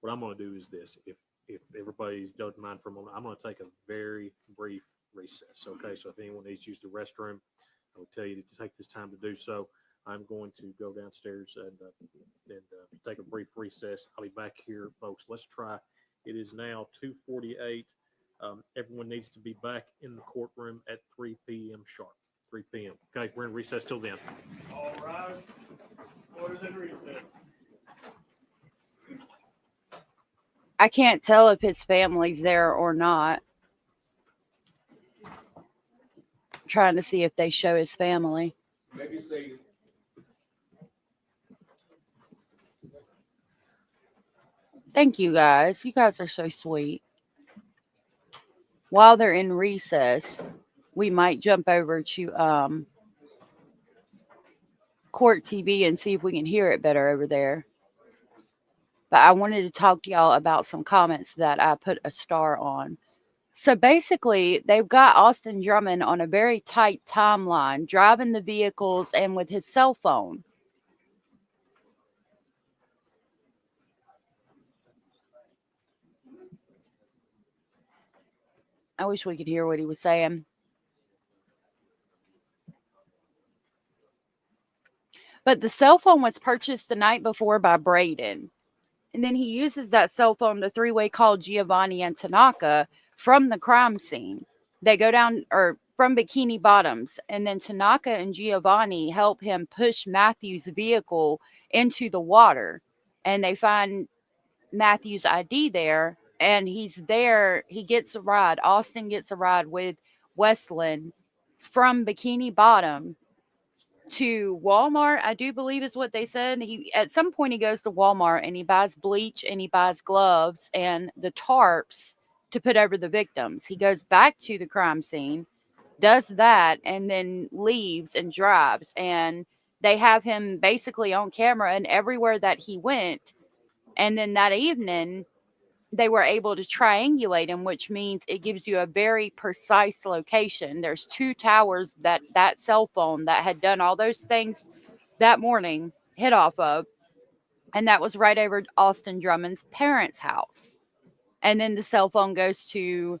What I'm going to do is this: if everybody doesn't mind for a moment, I'm going to take a very brief recess. Okay, so if anyone needs to use the restroom, I will tell you to take this time to do so. I'm going to go downstairs and take a brief recess. I'll be back here, folks. Let's try. It is now 2:48. Everyone needs to be back in the courtroom at 3 p.m. sharp. 3 p.m. Okay, we're in recess till then. All right. What is in recess? I can't tell if his family's there or not. I'm trying to see if they show his family. Maybe say. Thank you guys. You guys are so sweet. While they're in recess, we might jump over to Court TV and see if we can hear it better over there. But I wanted to talk to y'all about some comments that I put a star on. So basically, they've got Austin Drummond on a very tight timeline, driving the vehicles and with his cell phone. I wish we could hear what he was saying. But the cell phone was purchased the night before by Braden. And then he uses that cell phone to three-way call Giovanni and Tanaka from the crime scene. They go down, or from Bikini Bottoms. And then Tanaka and Giovanni help him push Matthew's vehicle into the water. And they find Matthew's ID there. And he's there. He gets a ride. Austin gets a ride with Westland from Bikini Bottom to Walmart, I do believe is what they said. At some point he goes to Walmart and he buys bleach and he buys gloves and the tarps to put over the victims. He goes back to the crime scene, does that, and then leaves and drives. And they have him basically on camera and everywhere that he went. And then that evening they were able to triangulate him, which means it gives you a very precise location. There's two towers that cell phone that had done all those things that morning hit off of. And that was right over Austin Drummond's parents' house. And then the cell phone goes to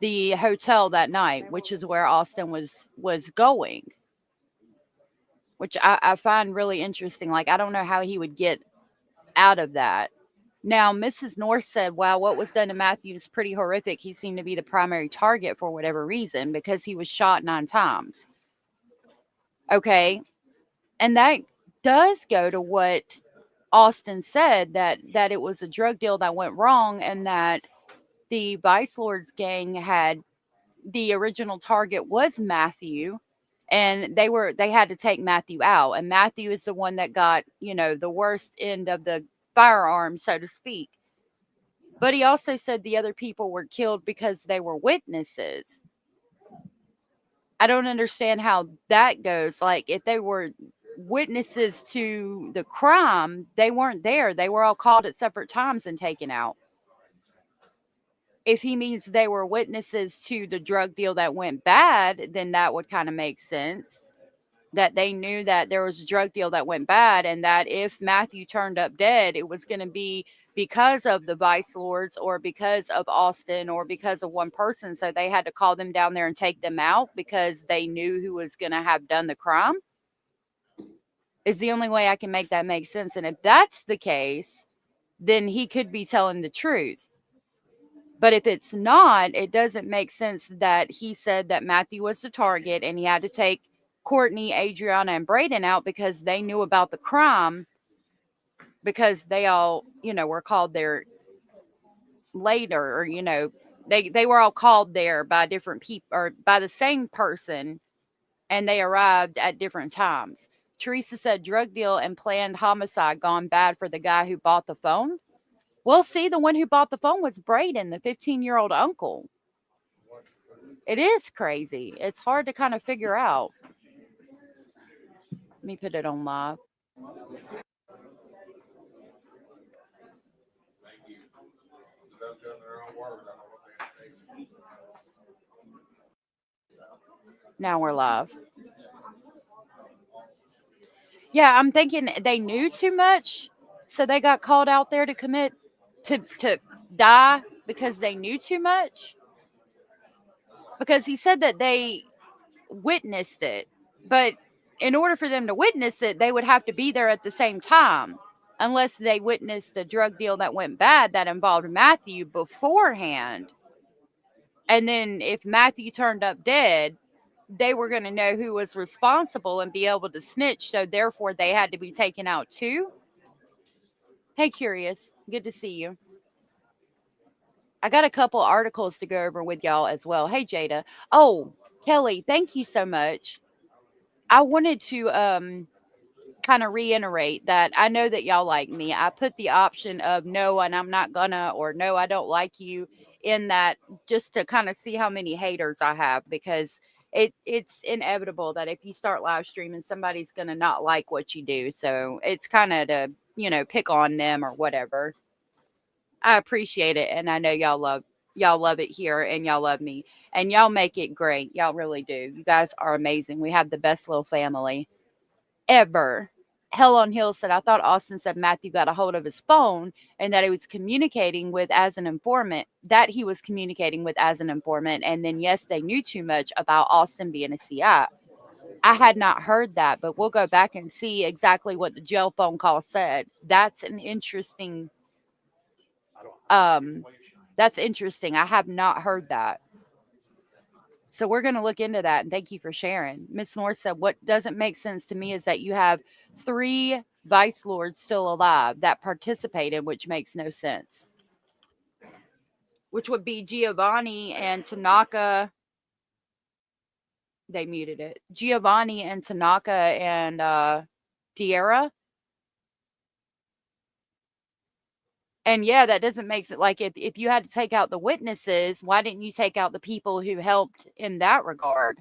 the hotel that night, which is where Austin was going, which I find really interesting. Like, I don't know how he would get out of that. Now, Mrs. North said, wow, what was done to Matthew is pretty horrific. He seemed to be the primary target for whatever reason because he was shot 9 times. Okay. And that does go to what Austin said, that it was a drug deal that went wrong and that the Vice Lords gang had the original target was Matthew, and they had to take Matthew out. And Matthew is the one that got, the worst end of the firearm, so to speak. But he also said the other people were killed because they were witnesses. I don't understand how that goes. Like, if they were witnesses to the crime, they weren't there. They were all called at separate times and taken out. If he means they were witnesses to the drug deal that went bad, then that would kind of make sense. That they knew that there was a drug deal that went bad and that if Matthew turned up dead, it was going to be because of the vice lords or because of Austin or because of one person. So they had to call them down there and take them out because they knew who was going to have done the crime. Is the only way I can make that make sense. And if that's the case, then he could be telling the truth. But if it's not, it doesn't make sense that he said that Matthew was the target and he had to take Courtney, Adriana, and Braden out because they knew about the crime, because they all, were called there later, or, they were all called there by different people or by the same person, and they arrived at different times. Teresa said drug deal and planned homicide gone bad for the guy who bought the phone. Well, see, the one who bought the phone was Braden, the 15-year-old uncle. It is crazy. It's hard to kind of figure out. Let me put it on live. Now we're live. Yeah, I'm thinking they knew too much, so they got called out there to die because they knew too much. Because he said that they witnessed it, but in order for them to witness it, they would have to be there at the same time, unless they witnessed the drug deal that went bad that involved Matthew beforehand. And then if Matthew turned up dead, they were going to know who was responsible and be able to snitch. So therefore they had to be taken out too. Hey, Curious, good to see you. I got a couple articles to go over with y'all as well. Hey, Jada. Oh, Kelly, thank you so much. I wanted to kind of reiterate that I know that y'all like me. I put the option of no and I'm not gonna, or no, I don't like you, in that just to kind of see how many haters I have, because it's inevitable that if you start live streaming, somebody's gonna not like what you do. So it's kind of to, pick on them or whatever. I appreciate it, and I know y'all love it here, and y'all love me, and y'all make it great. Y'all really do. You guys are amazing. We have the best little family ever. Hell on Hill said, I thought Austin said Matthew got a hold of his phone and that he was communicating with as an informant, and then yes, they knew too much about Austin being a CI. I had not heard that, but we'll go back and see exactly what the jail phone call said. That's interesting. I have not heard that. So we're going to look into that, and thank you for sharing. Miss Moore said, what doesn't make sense to me is that you have 3 vice lords still alive that participated, which makes no sense. Which would be Giovanni and Tanaka. They muted it. Giovanni and Tanaka and Tierra. And yeah, that doesn't make sense. Like if you had to take out the witnesses, why didn't you take out the people who helped in that regard?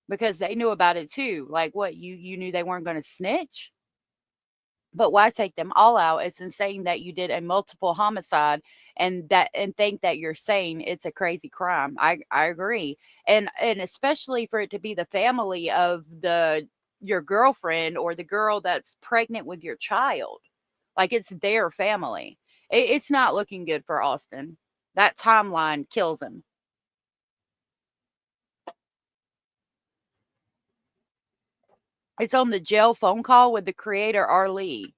Because they knew about it too. Like what, you knew they weren't going to snitch? But why take them all out? It's insane that you did a multiple homicide and think that you're saying it's a crazy crime. I agree. And especially for it to be the family of your girlfriend or the girl that's pregnant with your child. Like it's their family. It's not looking good for Austin. That timeline kills him. It's on the jail phone call with the creator, Arlie.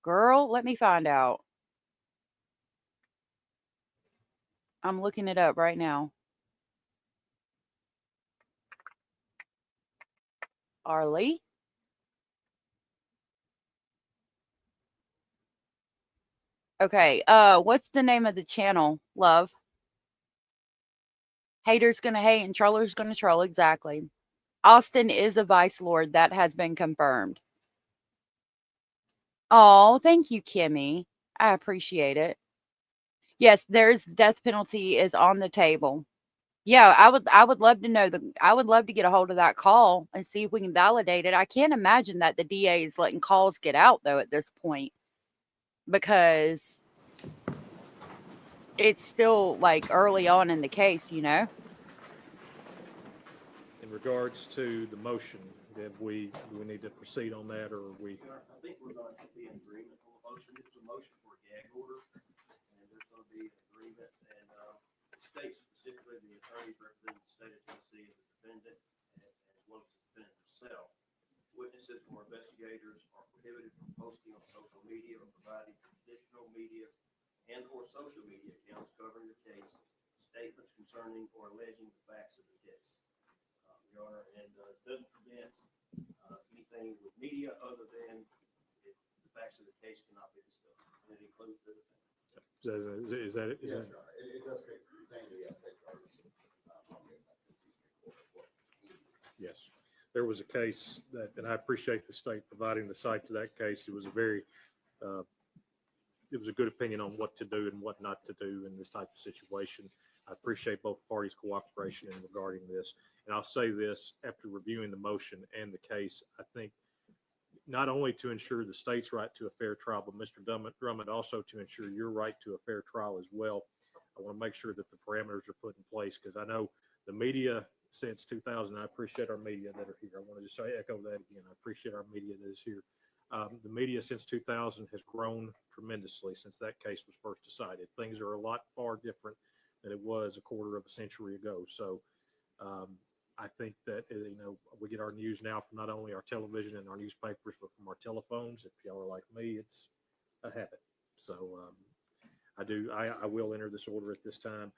Girl, let me find out. I'm looking it up right now. Arlie? Okay, what's the name of the channel, love? Haters gonna hate and trollers gonna troll, exactly. Austin is a vice lord. That has been confirmed. Oh, thank you, Kimmy. I appreciate it. Yes, there's death penalty is on the table. Yeah, I would love to know I would love to get a hold of that call and see if we can validate it. I can't imagine that the DA is letting calls get out though at this point, because it's still like early on in the case, In regards to the motion, do we need to proceed on that, or are we? I think we're going to be in agreement on the motion, this is a motion for a gag order, and there's gonna be an agreement, and, the state specifically, the attorneys representing the state of Tennessee as a defendant, as well as the defendant himself. Witnesses or investigators are prohibited from posting on social media or providing traditional media and or social media accounts covering the case, statements concerning or alleging the facts of the case. Your Honor, and it doesn't prevent anything with media other than if the facts of the case cannot be discussed. And it includes the defendant. Is that it? Yes, Your Honor. It does create, thank you, yes, safeguards. Yes. There was a case that, and I appreciate the state providing the site to that case. It was a very, it was a good opinion on what to do and what not to do in this type of situation. I appreciate both parties' cooperation in regarding this. And I'll say this, after reviewing the motion and the case, I think not only to ensure the state's right to a fair trial, but Mr. Drummond also to ensure your right to a fair trial as well. I want to make sure that the parameters are put in place, because I know the media since 2000, I appreciate our media that are here. I want to just echo that again. I appreciate our media that is here. The media since 2000 has grown tremendously since that case was first decided. Things are a lot far different than it was a quarter of a century ago. So I think that, you know, we get our news now from not only our television and our newspapers, but from our telephones. If y'all are like me, it's a habit. So I will enter this order at this time.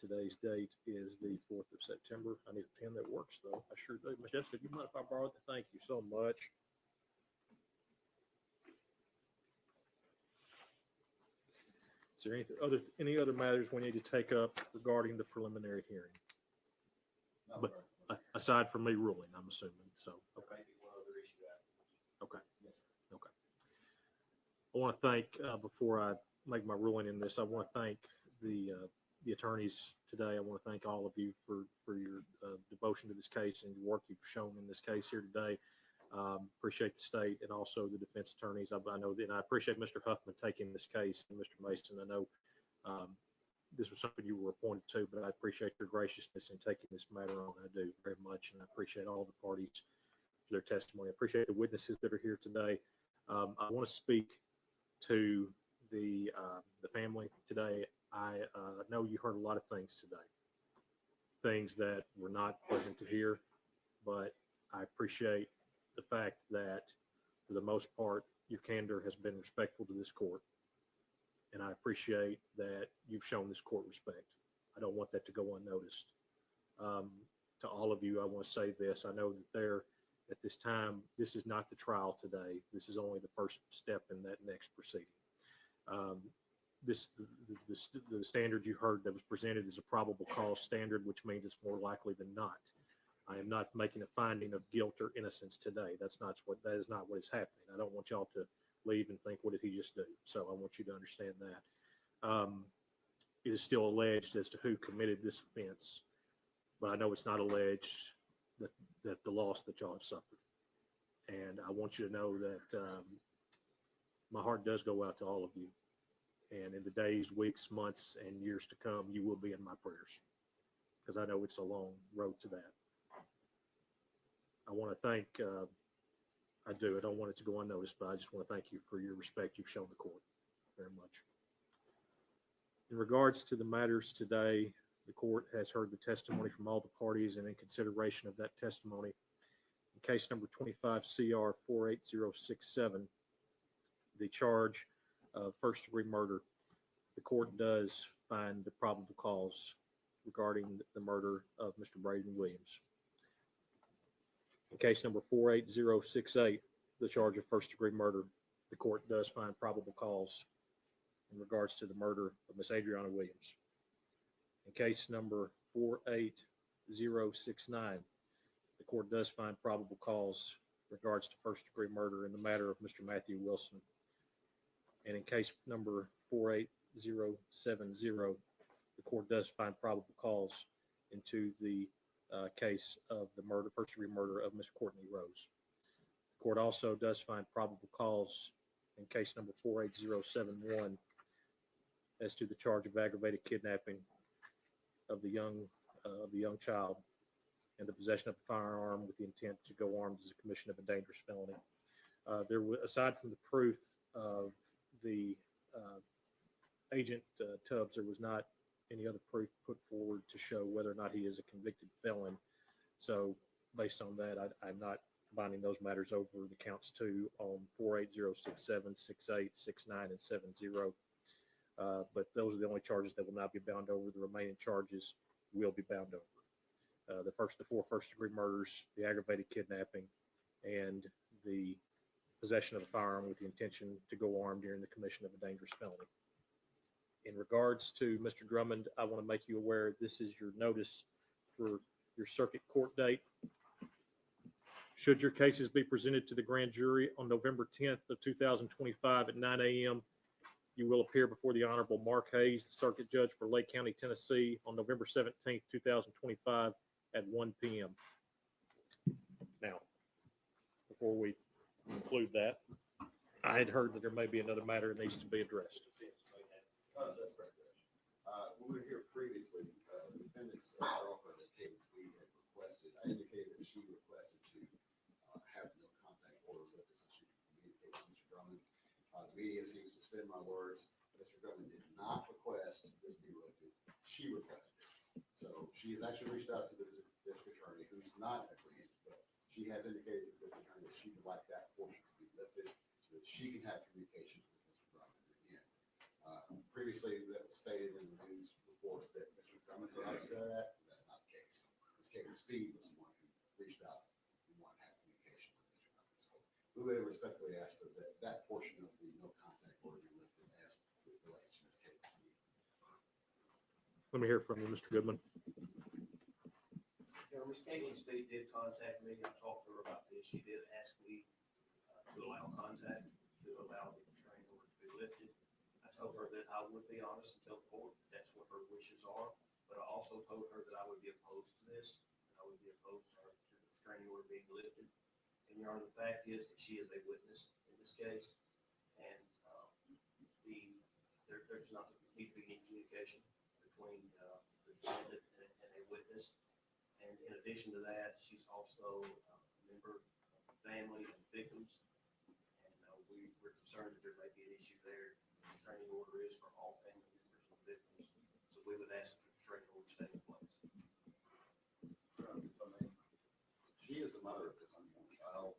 Today's date is the 4th of September. I need a pen that works, though. I sure do. Miss Jessica, do you mind if I borrow it? Thank you so much. Is there any other matters we need to take up regarding the preliminary hearing? No, But sir. aside from me ruling, I'm assuming. So, There may be one other issue after. okay. Yes, sir. Okay. I want to thank, before I make my ruling in this, I want to thank the attorneys today. I want to thank all of you for your devotion to this case and the work you've shown in this case here today. Appreciate the state and also the defense attorneys. I know that, and I appreciate Mr. Huffman taking this case, and Mr. Mason. I know this was something you were appointed to, but I appreciate your graciousness in taking this matter on. I do very much, and I appreciate all the parties for their testimony. I appreciate the witnesses that are here today. I want to speak to the family today. I know you heard a lot of things today, things that were not pleasant to hear, but I appreciate the fact that for the most part, your candor has been respectful to this court. And I appreciate that you've shown this court respect. I don't want that to go unnoticed. To all of you, I want to say this. I know that at this time, this is not the trial today. This is only the first step in that next proceeding. The standard you heard that was presented is a probable cause standard, which means it's more likely than not. I am not making a finding of guilt or innocence today. That is not what is happening. I don't want y'all to leave and think, what did he just do? So I want you to understand that. It is still alleged as to who committed this offense, but I know it's not alleged that the loss that y'all have suffered. And I want you to know that my heart does go out to all of you. And in the days, weeks, months, and years to come, you will be in my prayers, because I know it's a long road to that. I want to thank, I don't want it to go unnoticed, but I just want to thank you for your respect you've shown the court very much. In regards to the matters today, the court has heard the testimony from all the parties, and in consideration of that testimony, in case number 25 CR 48067, the charge of first-degree murder, the court does find the probable cause regarding the murder of Mr. Braden Williams. In case number 48068, the charge of first-degree murder, the court does find probable cause in regards to the murder of Miss Adriana Williams. In case number 48069, the court does find probable cause in regards to first-degree murder in the matter of Mr. Matthew Wilson. And in case number 48070, the court does find probable cause into the case of the first-degree murder of Miss Courtney Rose. The court also does find probable cause in case number 48071 as to the charge of aggravated kidnapping of the young child and the possession of a firearm with the intent to go armed as a commission of a dangerous felony. Aside from the proof of the agent Tubbs, there was not any other proof put forward to show whether or not he is a convicted felon. So based on that, I'm not binding those matters over the counts 2 on 48067, 68, 69, and 70. But those are the only charges that will not be bound over. The remaining charges will be bound over. The 4 first-degree murders, the aggravated kidnapping, and the possession of a firearm with the intention to go armed during the commission of a dangerous felony. In regards to Mr. Drummond, I want to make you aware this is your notice for your circuit court date. Should your cases be presented to the grand jury on November 10th of 2025 at 9 a.m., you will appear before the Honorable Mark Hayes, the Circuit Judge for Lake County, Tennessee, on November 17th, 2025 at 1 p.m. Now, before we conclude that, I had heard that there may be another matter that needs to be addressed. That's correct, Judge. When we were here previously, the defendant's girlfriend, Ms. Katlin Speed, had requested, I indicated that she requested to have no contact order with us so she could communicate with Mr. Drummond. The media seems to spin my words. Mr. Drummond did not request this be lifted. She requested it. So she has actually reached out to the district attorney, who's not in agreement, but she has indicated to the district attorney that she would like that portion to be lifted so that she can have communication with Mr. Drummond again. Previously, that was stated in the news reports that Mr. Drummond had asked her that. That's not the case. Ms. Katlin Speed was the one who reached out and wanted to have communication with Mr. Drummond. So we would respectfully ask for that portion of the no contact order be lifted as it relates to Ms. Katlin Speed. Let me hear from you, Mr. Goodman. Ms. Katlin Speed did contact me. I talked to her about this. She did ask me to allow contact, to allow the restraining order to be lifted. I told her that I would be honest and tell the court that's what her wishes are. But I also told her that I would be opposed to this. I would be opposed to the restraining order being lifted. And Your Honor, the fact is that she is a witness in this case. And there's not need to be any communication between the defendant and a witness. And in addition to that, she's also a member of the family and victims. And we're concerned that there may be an issue there. The restraining order is for all family members and victims. So we would ask that the restraining order stay in place. She is the mother of this unborn child.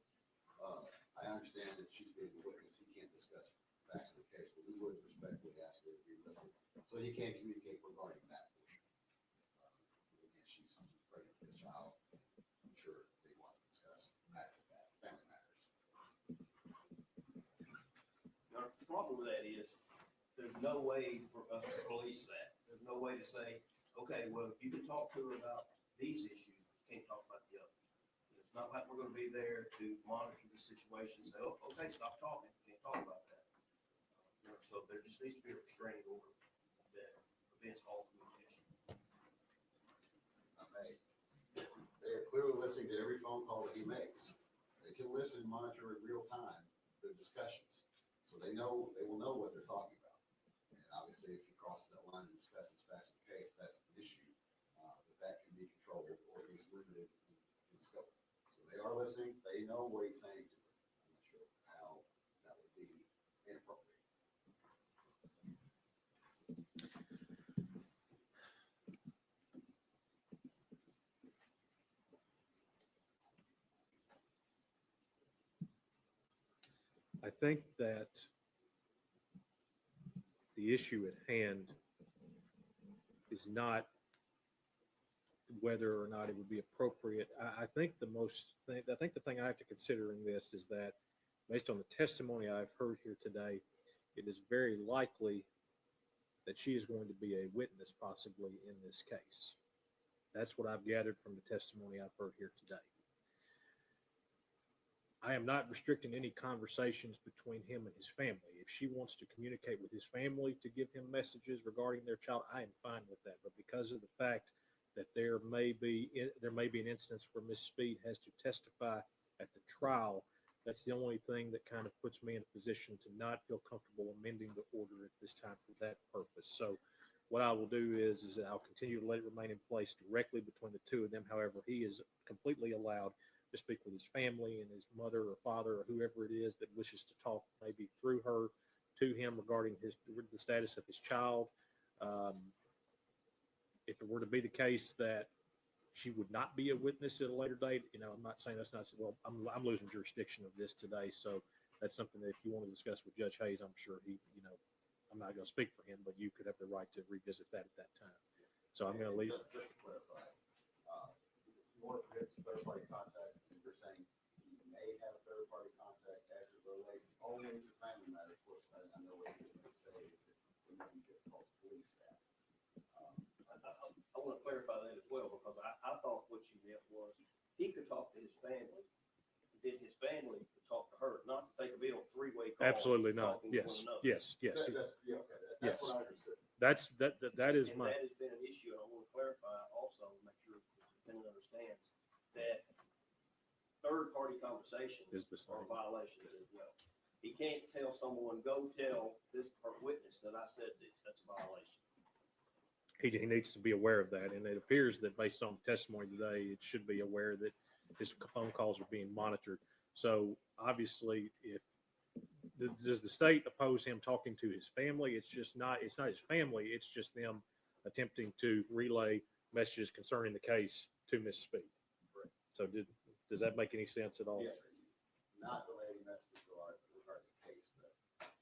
I understand that she's being a witness. He can't discuss facts of the case, but we would respectfully ask her to be lifted so he can communicate regarding that portion. Again, she's pregnant with this child. I'm sure they want to discuss matters of that, family matters. Now, the problem with that is there's no way for us to police that. There's no way to say, okay, well, if you can talk to her about these issues, you can't talk about the others. It's not like we're going to be there to monitor the situation and say, oh, okay, stop talking. Can't talk about that. So there just needs to be a restraining order that prevents all communication. Okay. They are clearly listening to every phone call that he makes. They can listen and monitor in real time the discussions. So they will know what they're talking about. And obviously, if he crosses that line and discusses facts of the case, that's an issue that can be controlled or at least limited in scope. So they are listening. They know what he's saying to them. I'm not sure how that would be inappropriate. I think that the issue at hand is not whether or not it would be appropriate. I think the thing I have to consider in this is that based on the testimony I've heard here today, it is very likely that she is going to be a witness possibly in this case. That's what I've gathered from the testimony I've heard here today. I am not restricting any conversations between him and his family. If she wants to communicate with his family to give him messages regarding their child, I am fine with that. But because of the fact that there may be an instance where Ms. Speed has to testify at the trial, that's the only thing that kind of puts me in a position to not feel comfortable amending the order at this time for that purpose. So what I will do is I'll continue to let it remain in place directly between the two of them. However, he is completely allowed to speak with his family and his mother or father or whoever it is that wishes to talk maybe through her to him regarding the status of his child. If it were to be the case that she would not be a witness at a later date, I'm not saying that's not, well, I'm losing jurisdiction of this today. So that's something that if you want to discuss with Judge Hayes, I'm sure he, I'm not going to speak for him, but you could have the right to revisit that at that time. So I'm going to leave. Just to clarify, more third-party contact, you're saying you may have third-party contact as it relates only to family matters. Of course, I know what you're going to say is it may be difficult to police that. I want to clarify that as well, because I thought what you meant was he could talk to his family, then his family could talk to her, not to take a bit on three-way call. Absolutely not. talking to Yes. one another. Yes. Yes. That's what I understood. That is And my. that has been an issue, and I want to clarify also, make sure the defendant understands that third-party conversations Is the are same. violations as well. He can't tell someone, go tell this witness that I said this. That's a violation. He needs to be aware of that, and it appears that based on testimony today, it should be aware that his phone calls are being monitored. So obviously, does the state oppose him talking to his family? It's not his family. It's just them attempting to relay messages concerning the case to Ms. Speed. So does that make any sense at all? Yes, not relaying messages regarding the case, but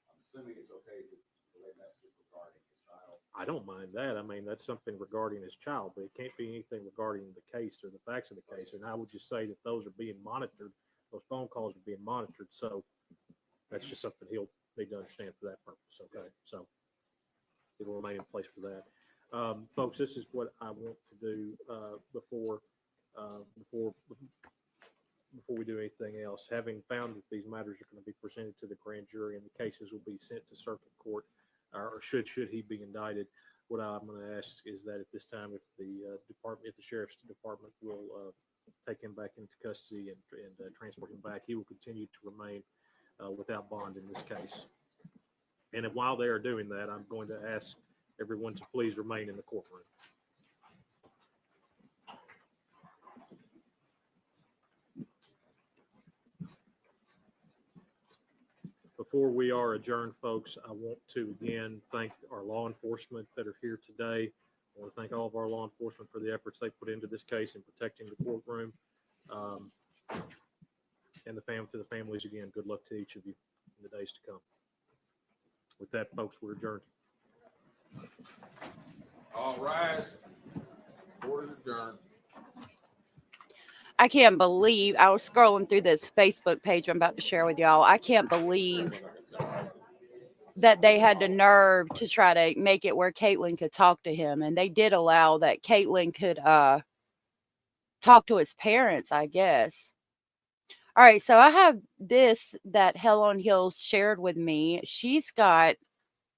I'm assuming it's okay to relay messages regarding his child. I don't mind that. I mean, that's something regarding his child, but it can't be anything regarding the case or the facts of the case. And I would just say that those are being monitored. Those phone calls are being monitored. So that's just something he'll need to understand for that purpose. Okay. So it'll remain in place for that. Folks, this is what I want to do before we do anything else. Having found that these matters are going to be presented to the grand jury and the cases will be sent to circuit court, or should he be indicted, what I'm going to ask is that at this time, if the sheriff's department will take him back into custody and transport him back, he will continue to remain without bond in this case. And while they are doing that, I'm going to ask everyone to please remain in the courtroom. Before we are adjourned, folks, I want to again thank our law enforcement that are here today. I want to thank all of our law enforcement for the efforts they put into this case in protecting the courtroom. And to the families, again, good luck to each of you in the days to come. With that, folks, we're adjourned. All right. Court is adjourned. I can't believe I was scrolling through this Facebook page I'm about to share with y'all. I can't believe that they had the nerve to try to make it where Katlin could talk to him. And they did allow that Katlin could talk to his parents, I guess. All right, so I have this that Hell on Heels shared with me. She's got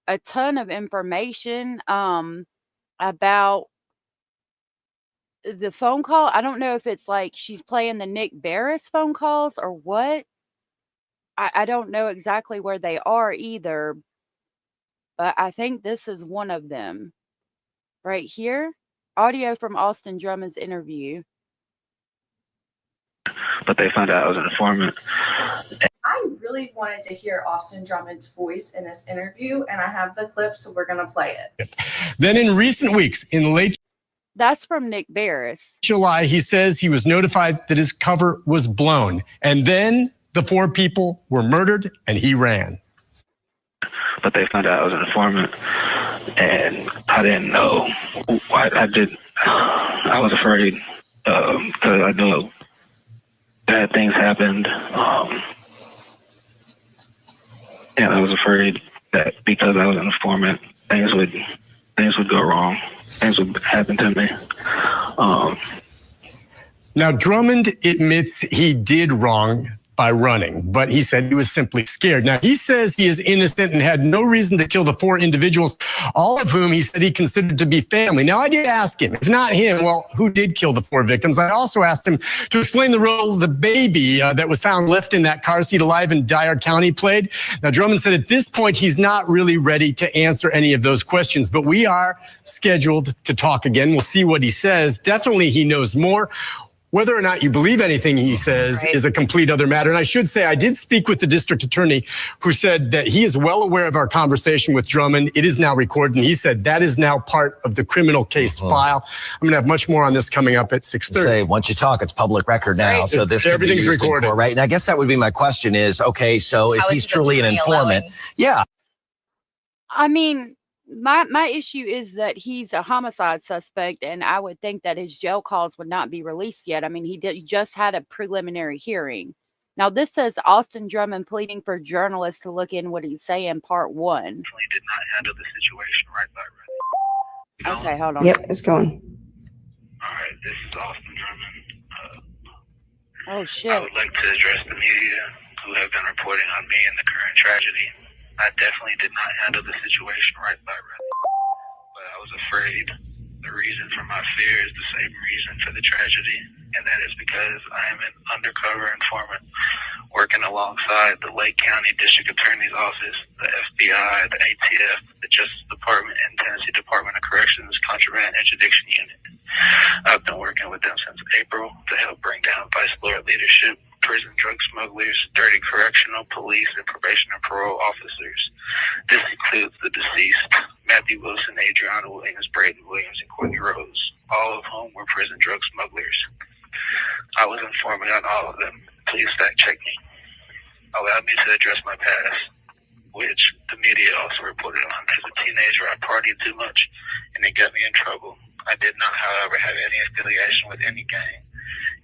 a ton of information about the phone call. I don't know if it's like she's playing the Nick Barris phone calls or what. I don't know exactly where they are either, but I think this is one of them right here. Audio from Austin Drummond's interview. But they found out I was an informant. I really wanted to hear Austin Drummond's voice in this interview, and I have the clip, so we're going to play it. Then in recent weeks, in late That's from Nick Barris. July, he says he was notified that his cover was blown. And then the 4 people were murdered and he ran. But they found out I was an informant, and I didn't know why I was afraid because I know bad things happened. And I was afraid that because I was an informant, things would go wrong. Things would happen to me. Now, Drummond admits he did wrong by running, but he said he was simply scared. Now, he says he is innocent and had no reason to kill the 4 individuals, all of whom he said he considered to be family. Now, I did ask him, if not him, well, who did kill the 4 victims? I also asked him to explain the role the baby that was found left in that car seat alive in Dyer County played. Now, Drummond said at this point, he's not really ready to answer any of those questions, but we are scheduled to talk again. We'll see what he says. Definitely he knows more. Whether or not you believe anything he says is a complete other matter. And I should say, I did speak with the district attorney who said that he is well aware of our conversation with Drummond. It is now recorded. And he said that is now part of the criminal case file. I'm going to have much more on this coming up at 6:30. Say, once you talk, it's public record now. So this everything's recorded. Right. And I guess that would be my question is, okay, so if he's truly an informant, I mean, my issue is that he's a homicide suspect, and I would think that his jail calls would not be released yet. I mean, he just had a preliminary hearing. Now, this says Austin Drummond pleading for journalists to look in what he's saying, part 1. Did not handle the situation right by Brady. Okay, hold on. Yep, it's going. All right, this is Austin Drummond. Oh, shit. I would like to address the media who have been reporting on me and the current tragedy. I definitely did not handle the situation right by Brady, but I was afraid. The reason for my fear is the same reason for the tragedy, and that is because I am an undercover informant working alongside the Lake County District Attorney's Office, the FBI, the ATF, the Justice Department, and Tennessee Department of Corrections Contraband Interdiction Unit. I've been working with them since April to help bring down Vice Lord leadership, prison drug smugglers, dirty correctional, police, and probation and parole officers. This includes the deceased, Matthew Wilson, Adriana Williams, Braden Williams, and Courtney Rose, all of whom were prison drug smugglers. I was informing on all of them. Please fact check me. Allow me to address my past, which the media also reported on. As a teenager, I partied too much, and it got me in trouble. I did not, however, have any affiliation with any gang.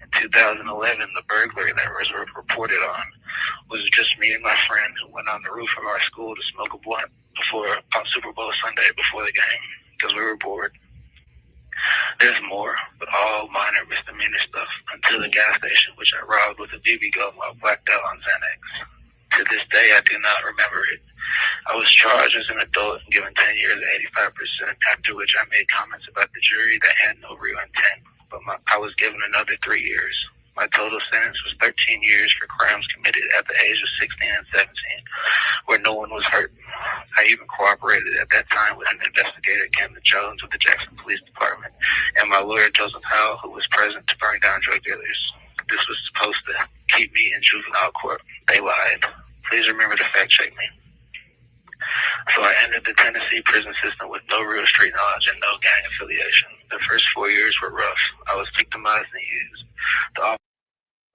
In 2011, the burglary that was reported on was just me and my friend who went on the roof of our school to smoke a blunt on Super Bowl Sunday before the game because we were bored. There's more, but all minor misdemeanor stuff until the gas station, which I robbed with a BB gun while blacked out on Xanax. To this day, I do not remember it. I was charged as an adult and given 10 years at 85%, after which I made comments about the jury that had no real intent, but I was given another 3 years. My total sentence was 13 years for crimes committed at the age of 16 and 17, where no one was hurt. I even cooperated at that time with an investigator, Camden Jones, of the Jackson Police Department, and my lawyer, Joseph Howell, who was present to burn down drug dealers. This was supposed to keep me in juvenile court. They lied. Please remember to fact check me. So I entered the Tennessee prison system with no real street knowledge and no gang affiliation. The first 4 years were rough. I was victimized and used.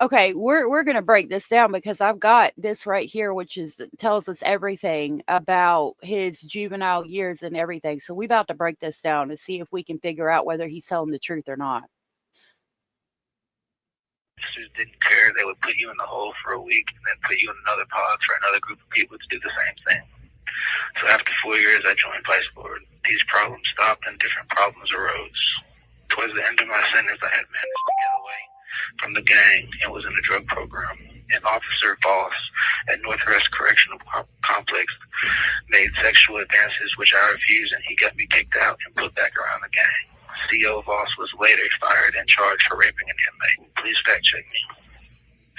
Okay, we're going to break this down because I've got this right here, which tells us everything about his juvenile years and everything. So we're about to break this down to see if we can figure out whether he's telling the truth or not. Officers didn't care. They would put you in the hole for a week and then put you in another pod for another group of people to do the same thing. So after 4 years, I joined Vice Lord. These problems stopped and different problems arose. Towards the end of my sentence, I had managed to get away from the gang and was in a drug program. An officer, Voss, at Northwest Correctional Complex made sexual advances, which I refused, and he got me kicked out and put back around the gang. CO Voss was later fired and charged for raping an inmate. Please fact check me.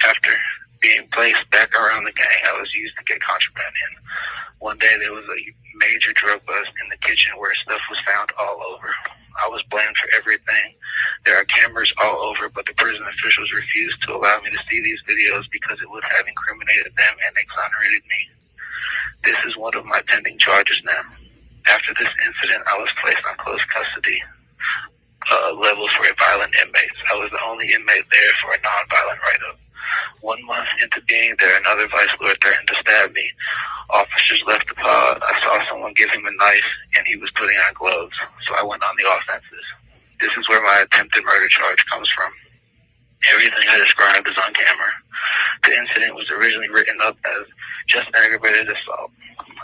After being placed back around the gang, I was used to get contraband in. One day there was a major drug bust in the kitchen where stuff was found all over. I was blamed for everything. There are cameras all over, but the prison officials refused to allow me to see these videos because it would have incriminated them and exonerated me. This is one of my pending charges now. After this incident, I was placed on close custody levels for violent inmates. I was the only inmate there for a non-violent write-up. 1 month into being there, another Vice Lord threatened to stab me. Officers left the pod. I saw someone give him a knife, and he was putting on gloves, so I went on the offenses. This is where my attempted murder charge comes from. Everything I described is on camera. The incident was originally written up as just aggravated assault.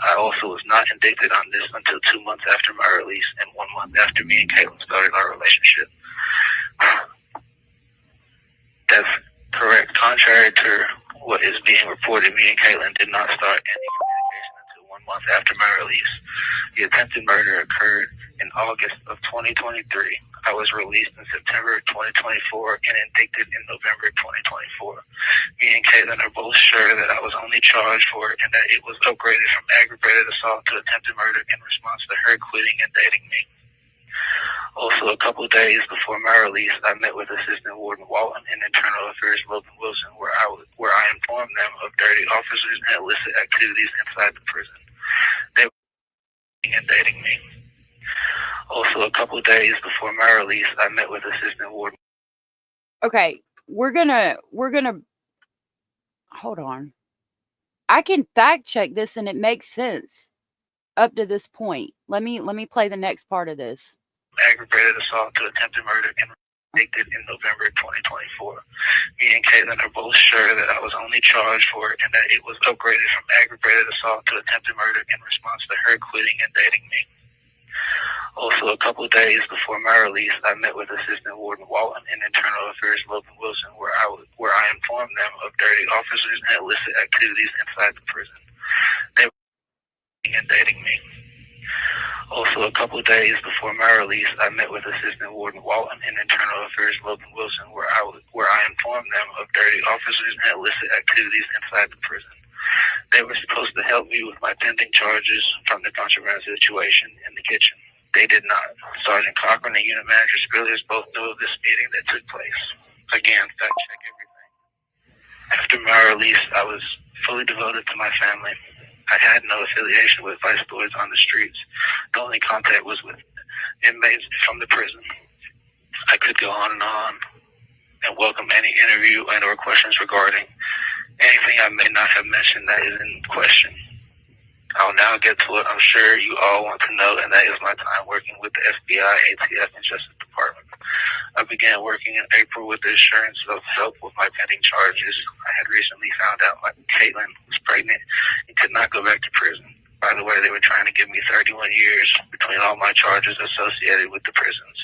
I also was not indicted on this until 2 months after my release and 1 month after me and Katlin started our relationship. That's correct. Contrary to what is being reported, me and Katlin did not start any communication until 1 month after my release. The attempted murder occurred in August of 2023. I was released in September 2024 and indicted in November 2024. Me and Katlin are both sure that I was only charged for it and that it was upgraded from aggravated assault to attempted murder in response to her quitting and dating me. Also, a couple of days before my release, I met with Assistant Warden Walton and Internal Affairs Logan Wilson, where I informed them of dirty officers and illicit activities inside the prison. They were indicting me. Also, a couple of days before my release, I met with Assistant Warden. Okay, we're gonna hold on. I can fact check this and it makes sense up to this point. Let me play the next part of this. Aggravated assault to attempted murder and convicted in November 2024. Me and Katlin are both sure that I was only charged for it and that it was upgraded from aggravated assault to attempted murder in response to her quitting and dating me. Also, a couple of days before my release, I met with Assistant Warden Walton and Internal Affairs Logan Wilson, where I informed them of dirty officers and illicit activities inside the prison. They were indicting me. Also, a couple of days before my release, I met with Assistant Warden Walton and Internal Affairs Logan Wilson, where I informed them of dirty officers and illicit activities inside the prison. They were supposed to help me with my pending charges from the contraband situation in the kitchen. They did not. Sergeant Cochran and Unit Manager Spillers both knew of this meeting that took place. Again, fact check everything. After my release, I was fully devoted to my family. I had no affiliation with vice lords on the streets. The only contact was with inmates from the prison. I could go on and welcome any interview and or questions regarding anything I may not have mentioned that is in question. I'll now get to what I'm sure you all want to know, and that is my time working with the FBI, ATF, and Justice Department. I began working in April with the assurance of help with my pending charges. I had recently found out my Katlin was pregnant and could not go back to prison. By the way, they were trying to give me 31 years between all my charges associated with the prisons.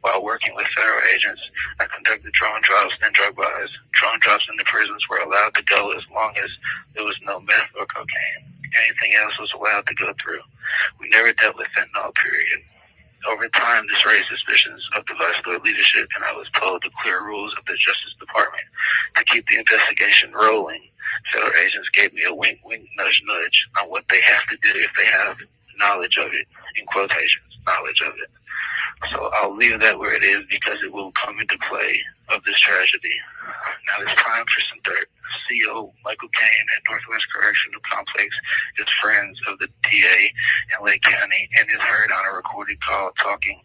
While working with federal agents, I conducted drone drops and drug buys. Drone drops in the prisons were allowed to go as long as there was no meth or cocaine. Anything else was allowed to go through. We never dealt with fentanyl, period. Over time, this raised suspicions of the vice lord leadership, and I was told the clear rules of the Justice Department to keep the investigation rolling. Federal agents gave me a wink, wink, nudge, nudge on what they have to do if they have knowledge of it, in quotations, knowledge of it. So I'll leave that where it is because it will come into play of this tragedy. Now it's time for some dirt. CO Michael Kane at Northwest Correctional Complex is friends of the DA in Lake County and is heard on a recorded call talking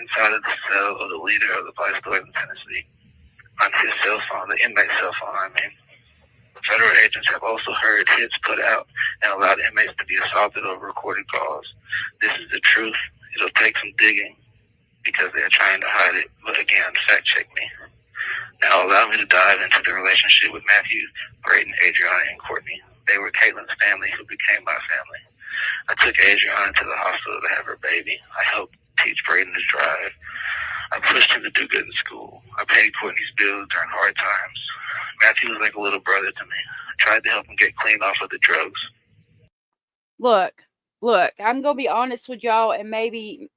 inside of the cell of the leader of the vice lord in Tennessee. On his cell phone, the inmate's cell phone, I mean. Federal agents have also heard hits put out and allowed inmates to be assaulted over recorded calls. This is the truth. It'll take some digging because they're trying to hide it. But again, fact check me. Now allow me to dive into the relationship with Matthew, Braden, Adriana, and Courtney. They were Katlin's family who became my family. I took Adriana to the hospital to have her baby. I helped teach Braden to drive. I pushed him to do good in school. I paid Courtney's bills during hard times. Matthew was like a little brother to me. I tried to help him get clean off of the drugs. Look, I'm gonna be honest with y'all, and maybe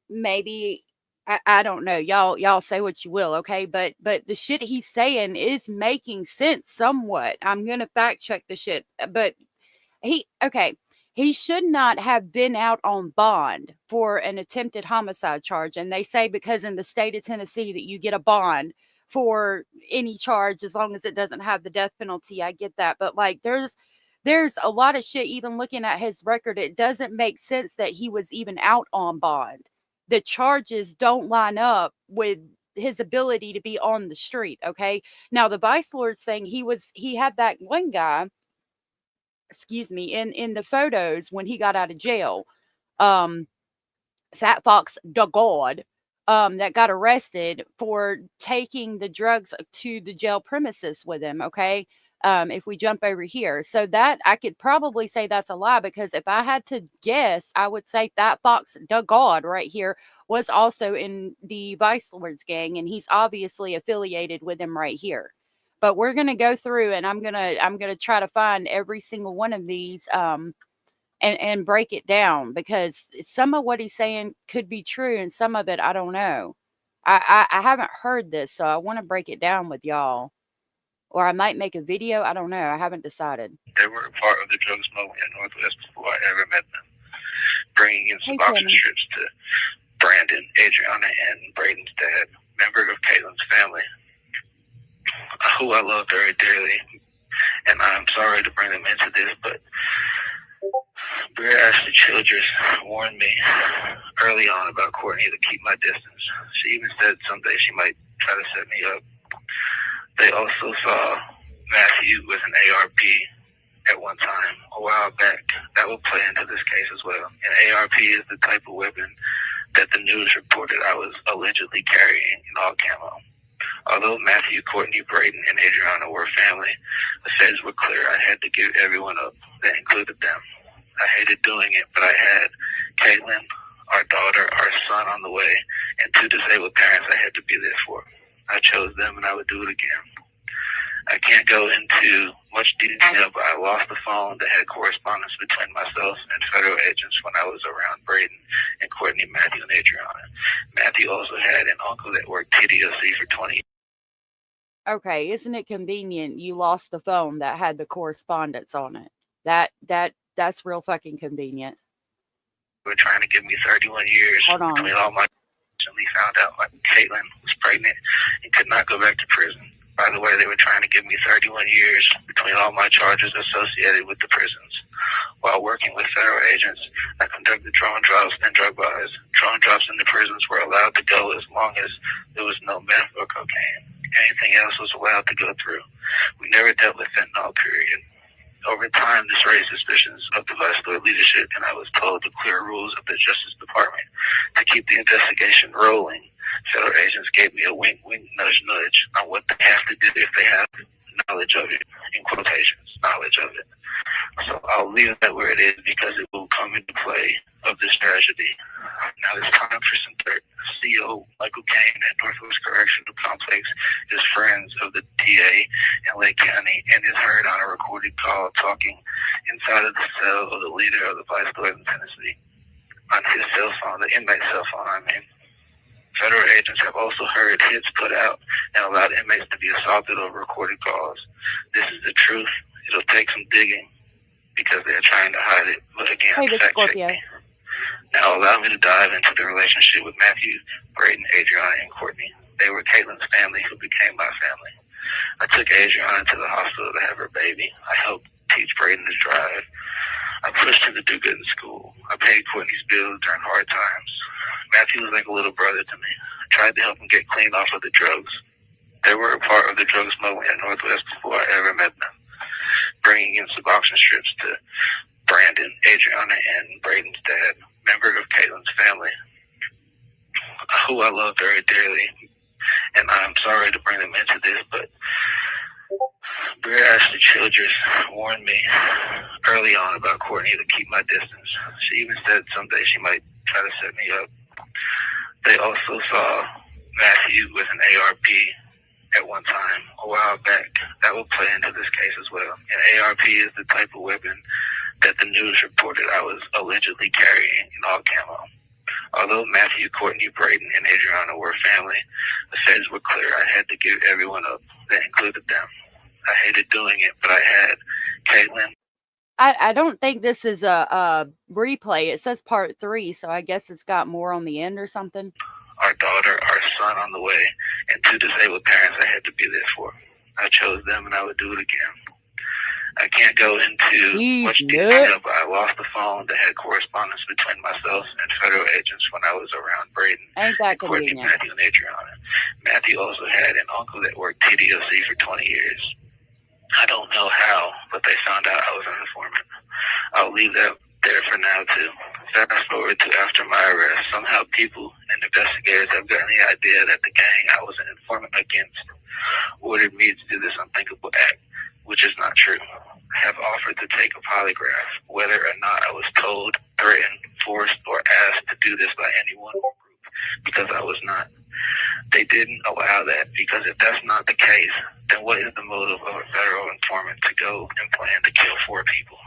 I don't know. Y'all say what you will, okay? But the shit he's saying is making sense somewhat. I'm gonna fact check the shit, but he should not have been out on bond for an attempted homicide charge. And they say because in the state of Tennessee that you get a bond for any charge as long as it doesn't have the death penalty. I get that, but like there's a lot of shit. Even looking at his record, it doesn't make sense that he was even out on bond. The charges don't line up with his ability to be on the street. Okay. Now the vice lord's thing, he had that one guy, in the photos when he got out of jail, Fat Fox the God, that got arrested for taking the drugs to the jail premises with him. Okay. If we jump over here, so that I could probably say that's a lie, because if I had to guess, I would say that Fox the God right here was also in the vice lord's gang, and he's obviously affiliated with him right here. But we're gonna go through, and I'm gonna try to find every single one of these and break it down, because some of what he's saying could be true, and some of it I don't know. I haven't heard this, so I want to break it down with y'all. Or I might make a video. I don't know. I haven't decided. They were a part of the drug smuggling in Northwest before I ever met them, bringing in Suboxone strips to brand Brandon, Adriana, and Braden's dad, member of Katlin's family, who I love very dearly, and I'm sorry to bring them into this, but Bria Ashley Childress warned me early on about Courtney to keep my distance. She even said someday she might try to set me up. They also saw Matthew with an ARP at one time a while back. That will play into this case as well. An ARP is the type of weapon that the news reported I was allegedly carrying in all camo. Although Matthew, Courtney, Braden, and Adriana were family, the feds were clear I had to give everyone up. That included them. I hated doing it, but I had Katlin, our daughter, our son on the way, and 2 disabled parents I had to be there for. I chose them, and I would do it again. I can't go into much detail, but I lost the phone that had correspondence between myself and federal agents when I was around Braden and Courtney, Matthew, and Adriana. Matthew also had an uncle that worked TDOC for 20 years. Okay, isn't it convenient you lost the phone that had the correspondence on it? That's real fucking convenient. They were trying to give me 31 years. Hold on. I mean, all my recently found out like Katlin was pregnant and could not go back to prison. By the way, they were trying to give me 31 years between all my charges associated with the prisons. While working with federal agents, I conducted drone drops and drug buys. Drone drops in the prisons were allowed to go as long as there was no meth or cocaine. Anything else was allowed to go through. We never dealt with fentanyl, period. Over time, this raised suspicions of the Vice Lord leadership, and I was told the clear rules of the Justice Department to keep the investigation rolling. Federal agents gave me a wink, wink, nudge, nudge on what they have to do if they have knowledge of it, in quotations, knowledge of it. So I'll leave that where it is because it will come into play of this tragedy. Now it's time for some dirt. CO Michael Kane at Northwest Correctional Complex is friends of the DA in Lake County and is heard on a recorded call talking inside of the cell of the leader of the Vice Lord in Tennessee on his cell phone, the inmate's cell phone, I mean. Federal agents have also heard hits put out and allowed inmates to be assaulted over recorded calls. This is the truth. It'll take some digging because they're trying to hide it. But again, Hey, fact check Scorpio. me. Now allow me to dive into the relationship with Matthew, Braden, Adriana, and Courtney. They were Katlin's family who became my family. I took Adriana to the hospital to have her baby. I helped teach Braden to drive. I pushed him to do good in school. I paid Courtney's bills during hard times. Matthew was like a little brother to me. I tried to help him get clean off of the drugs. They were a part of the drug smuggling at Northwest before I ever met them. Bringing in Suboxone strips to Brandon, Adriana, and Braden's dad, member of Katlin's family, who I love very dearly. And I'm sorry to bring them into this, but Bria Ashley Childress warned me early on about Courtney to keep my distance. She even said someday she might try to set me up. They also saw Matthew with an ARP at one time a while back. That will play into this case as well. An ARP is the type of weapon that the news reported I was allegedly carrying in all camo. Although Matthew, Courtney, Braden, and Adriana were family, the feds were clear I had to give everyone up. That included them. I hated doing it, but I had Katlin. I don't think this is a replay. It says part 3, so I guess it's got more on the end or something. Our daughter, our son on the way, and 2 disabled parents I had to be there for. I chose them, and I would do it again. I can't go into much detail, but I lost the phone that had correspondence between myself and federal agents when I was around Braden Ain't that and Courtney, convenient? Matthew, and Adriana. Matthew also had an uncle that worked TDOC for 20 years. I don't know how, but they found out I was an informant. I'll leave that there for now, too. Fast forward to after my arrest, somehow people and investigators have gotten the idea that the gang I was an informant against ordered me to do this unthinkable act, which is not true. I have offered to take a polygraph, whether or not I was told, threatened, forced, or asked to do this by anyone or group, because I was not. They didn't allow that, because if that's not the case, then what is the motive of a federal informant to go and plan to kill 4 people?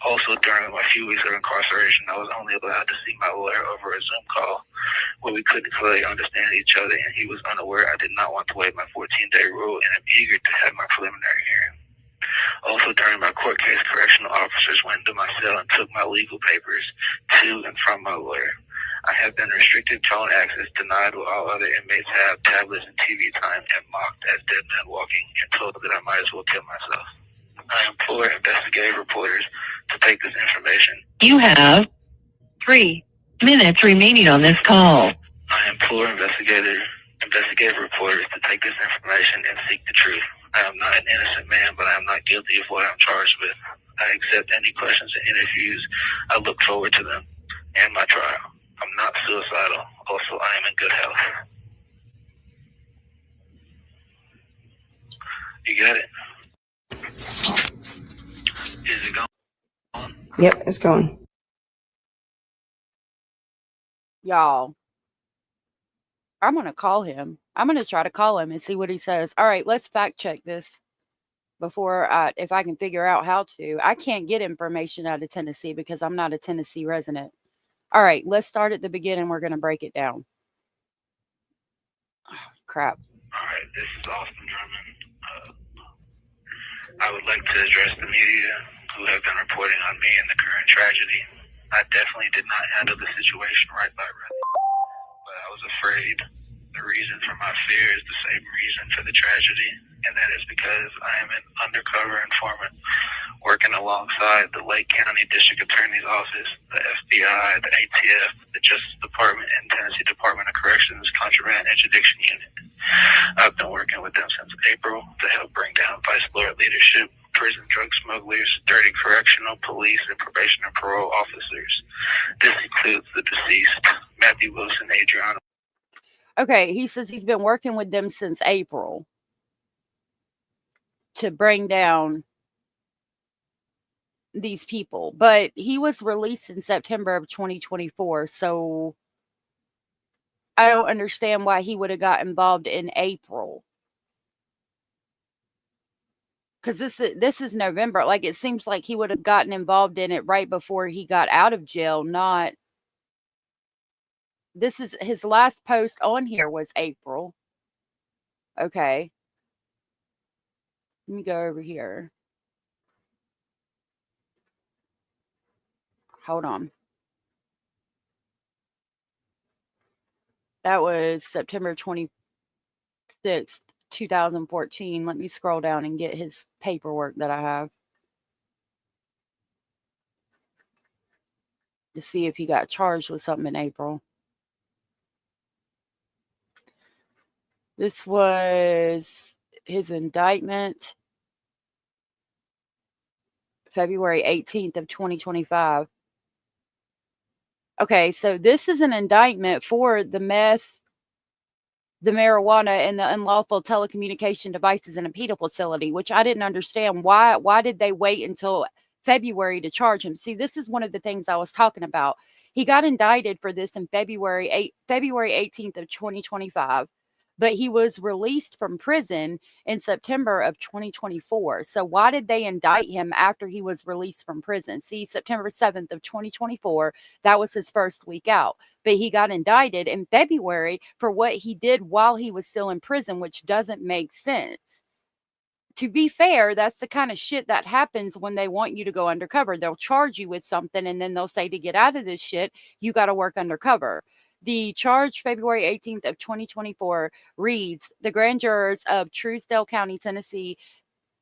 Also, during my few weeks of incarceration, I was only allowed to see my lawyer over a Zoom call where we couldn't clearly understand each other, and he was unaware I did not want to waive my 14-day rule, and I'm eager to have my preliminary hearing. Also, during my court case, correctional officers went into my cell and took my legal papers to and from my lawyer. I have been restricted phone access denied while all other inmates have tablets and TV time and mocked as dead men walking and told that I might as well kill myself. I implore investigative reporters to take this information. You have 3 minutes remaining on this call. I implore investigative reporters to take this information and seek the truth. I am not an innocent man, but I am not guilty of what I'm charged with. I accept any questions and interviews. I look forward to them and my trial. I'm not suicidal. Also, I am in good health. You got it? Is it going? Yep, it's going. Y'all, I'm going to call him. I'm going to try to call him and see what he says. All right, let's fact check this before if I can figure out how to. I can't get information out of Tennessee because I'm not a Tennessee resident. All right, let's start at the beginning. We're going to break it down. Oh, crap. All right, this is Austin Drummond. I would like to address the media who have been reporting on me and the current tragedy. I definitely did not handle the situation right by Brady, but I was afraid. The reason for my fear is the same reason for the tragedy, and that is because I am an undercover informant working alongside the Lake County District Attorney's Office, the FBI, the ATF, the Justice Department, and Tennessee Department of Corrections Contraband Interdiction Unit. I've been working with them since April to help bring down Vice Lord leadership, prison drug smugglers, dirty correctional, police, and probation and parole officers. This includes the deceased, Matthew Wilson Adriano. Okay, he says he's been working with them since April to bring down these people, but he was released in September of 2024, so I don't understand why he would have got involved in April. Because this is November. Like, it seems like he would have gotten involved in it right before he got out of jail, not... This is his last post on here was April. Okay. Let me go over here. Hold on. That was September 26th, 2014. Let me scroll down and get his paperwork that I have to see if he got charged with something in April. This was his indictment, February 18th of 2025. Okay, so this is an indictment for the meth, the marijuana, and the unlawful telecommunication devices in a penal facility, which I didn't understand. Why did they wait until February to charge him? See, this is one of the things I was talking about. He got indicted for this in February 18th of 2025. But he was released from prison in September of 2024. So why did they indict him after he was released from prison? See, September 7th of 2024, that was his first week out. But he got indicted in February for what he did while he was still in prison, which doesn't make sense. To be fair, that's the kind of shit that happens when they want you to go undercover. They'll charge you with something, and then they'll say, to get out of this shit, you got to work undercover. The charge, February 18th of 2024, reads, the grand jurors of Truesdale County, Tennessee,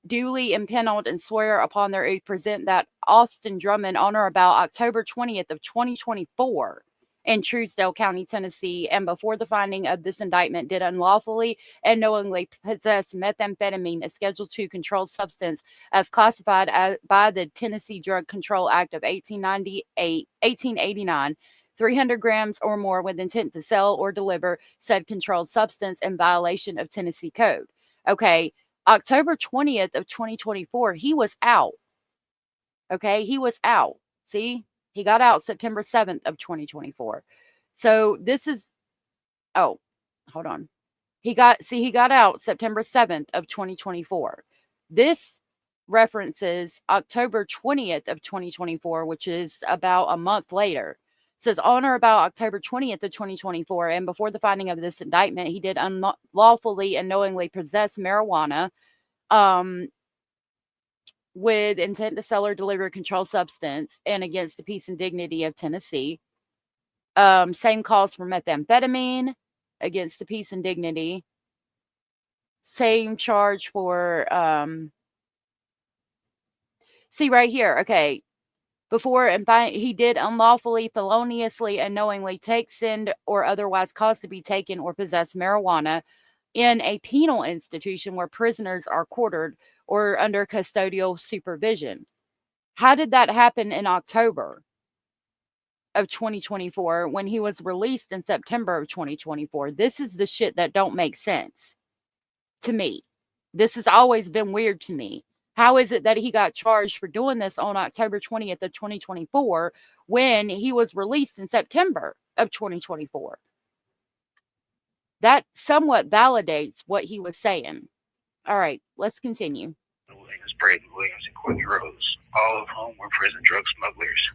duly impaneled and swear upon their oath present that Austin Drummond on or about October 20th of 2024 in Truesdale County, Tennessee, and before the finding of this indictment, did unlawfully and knowingly possess methamphetamine, a Schedule II controlled substance, as classified by the Tennessee Drug Control Act of 1889, 300 grams or more with intent to sell or deliver said controlled substance in violation of Tennessee code. Okay, October 20th of 2024, he was out. Okay, he was out. See, he got out September 7th of 2024. So this is, oh, hold on. He got out September 7th of 2024. This references October 20th of 2024, which is about a month later. It says on or about October 20th of 2024, and before the finding of this indictment, he did unlawfully and knowingly possess marijuana with intent to sell or deliver a controlled substance and against the peace and dignity of Tennessee. Same calls for methamphetamine against the peace and dignity. Same charge for, see right here. Okay. Before and by, he did unlawfully, feloniously, and knowingly take, send, or otherwise cause to be taken or possess marijuana in a penal institution where prisoners are quartered or under custodial supervision. How did that happen in October of 2024 when he was released in September of 2024? This is the shit that don't make sense to me. This has always been weird to me. How is it that he got charged for doing this on October 20th of 2024 when he was released in September of 2024? That somewhat validates what he was saying. All right, let's continue. Williams, Braden Williams, and Courtney Rose, all of whom were prison drug smugglers.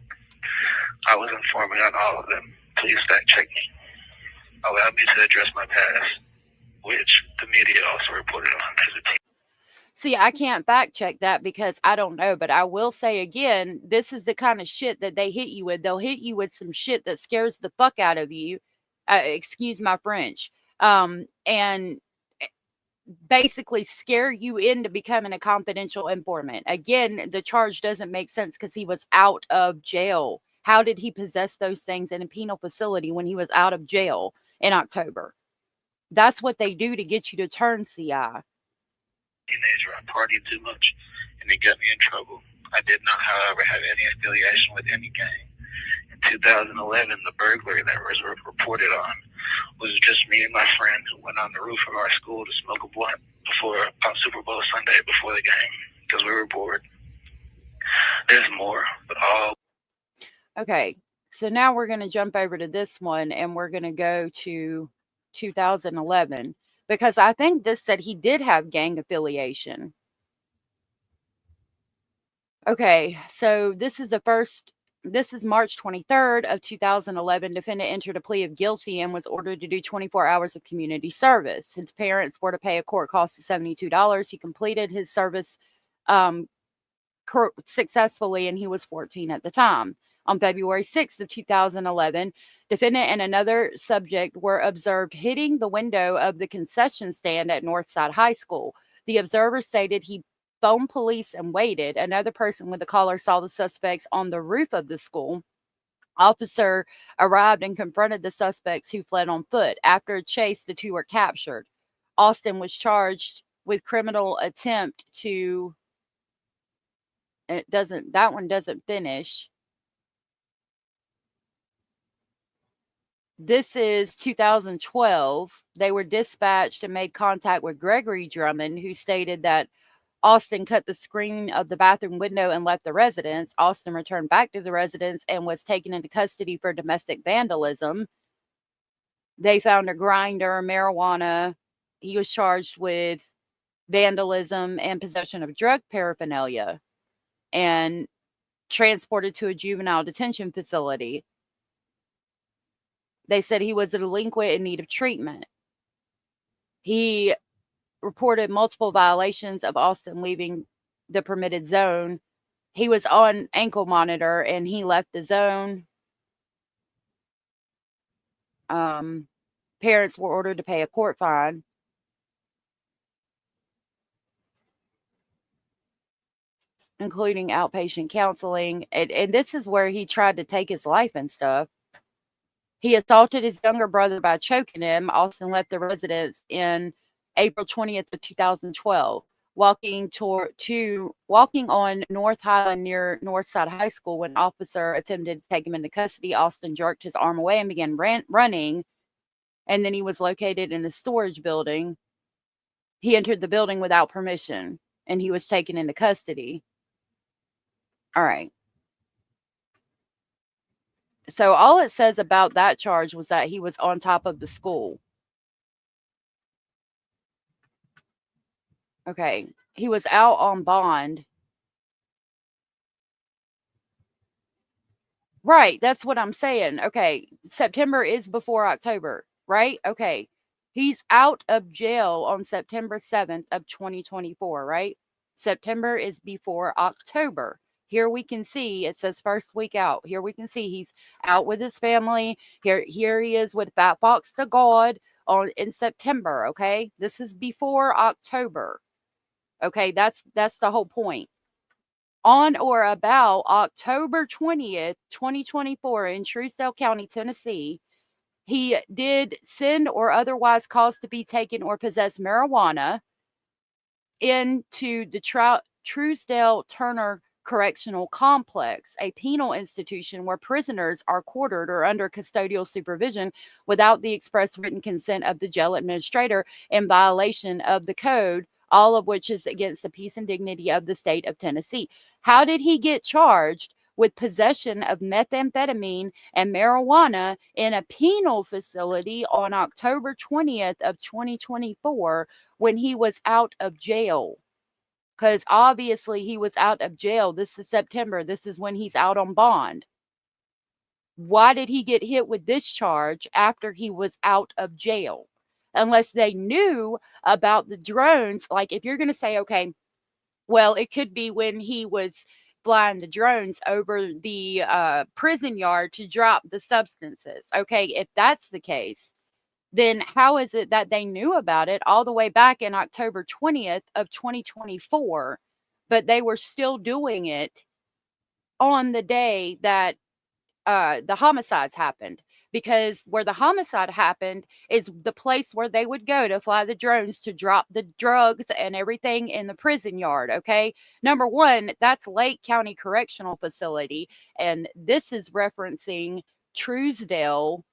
I was informing on all of them. Please fact check me. Allow me to address my past, which the media also reported on as a team. See, I can't fact check that because I don't know, but I will say again, this is the kind of shit that they hit you with. They'll hit you with some shit that scares the fuck out of you. Excuse my French. And basically scare you into becoming a confidential informant. Again, the charge doesn't make sense because he was out of jail. How did he possess those things in a penal facility when he was out of jail in October? That's what they do to get you to turn CI. Teenager, I partied too much, and it got me in trouble. I did not, however, have any affiliation with any gang. In 2011, the burglary that was reported on was just me and my friend who went on the roof of our school to smoke a blunt on Super Bowl Sunday before the game because we were bored. There's more, but all. Okay, so now we're going to jump over to this one and we're going to go to 2011 because I think this said he did have gang affiliation. Okay, so this is March 23rd of 2011. Defendant entered a plea of guilty and was ordered to do 24 hours of community service. His parents were to pay a court cost of $72. He completed his service successfully, and he was 14 at the time. On February 6th of 2011, defendant and another subject were observed hitting the window of the concession stand at Northside High School. The observer stated he phoned police and waited. Another person with a collar saw the suspects on the roof of the school. Officer arrived and confronted the suspects who fled on foot. After a chase, the two were captured. Austin was charged with criminal attempt to, that one doesn't finish. This is 2012. They were dispatched and made contact with Gregory Drummond, who stated that Austin cut the screen of the bathroom window and left the residence. Austin returned back to the residence and was taken into custody for domestic vandalism. They found a grinder, marijuana. He was charged with vandalism and possession of drug paraphernalia and transported to a juvenile detention facility. They said he was a delinquent in need of treatment. He reported multiple violations of Austin leaving the permitted zone. He was on ankle monitor and he left the zone. Parents were ordered to pay a court fine. Including outpatient counseling. And this is where he tried to take his life and stuff. He assaulted his younger brother by choking him. Austin left the residence in April 20th of 2012, walking on North Highland near Northside High School. When officer attempted to take him into custody, Austin jerked his arm away and began running. And then he was located in a storage building. He entered the building without permission and he was taken into custody. All right. So all it says about that charge was that he was on top of the school. Okay. He was out on bond. Right. That's what I'm saying. Okay. September is before October, right? Okay. He's out of jail on September 7th of 2024, right? September is before October. Here we can see, it says first week out. Here we can see he's out with his family. Here he is with Fat Fox to God in September, okay? This is before October. Okay, that's the whole point. On or about October 20th, 2024 in Truesdale County, Tennessee, he did send or otherwise cause to be taken or possess marijuana into the Truesdale Turner Correctional Complex, a penal institution where prisoners are quartered or under custodial supervision without the express written consent of the jail administrator in violation of the code, all of which is against the peace and dignity of the state of Tennessee. How did he get charged with possession of methamphetamine and marijuana in a penal facility on October 20th of 2024 when he was out of jail? Because obviously he was out of jail. This is September. This is when he's out on bond. Why did he get hit with this charge after he was out of jail? Unless they knew about the drones. Like if you're going to say, okay, well, it could be when he was flying the drones over the prison yard to drop the substances. Okay, if that's the case, then how is it that they knew about it all the way back in October 20th of 2024, but they were still doing it on the day that the homicides happened? Because where the homicide happened is the place where they would go to fly the drones to drop the drugs and everything in the prison yard, okay? Number one, that's Lake County Correctional Facility, and this is referencing Truesdale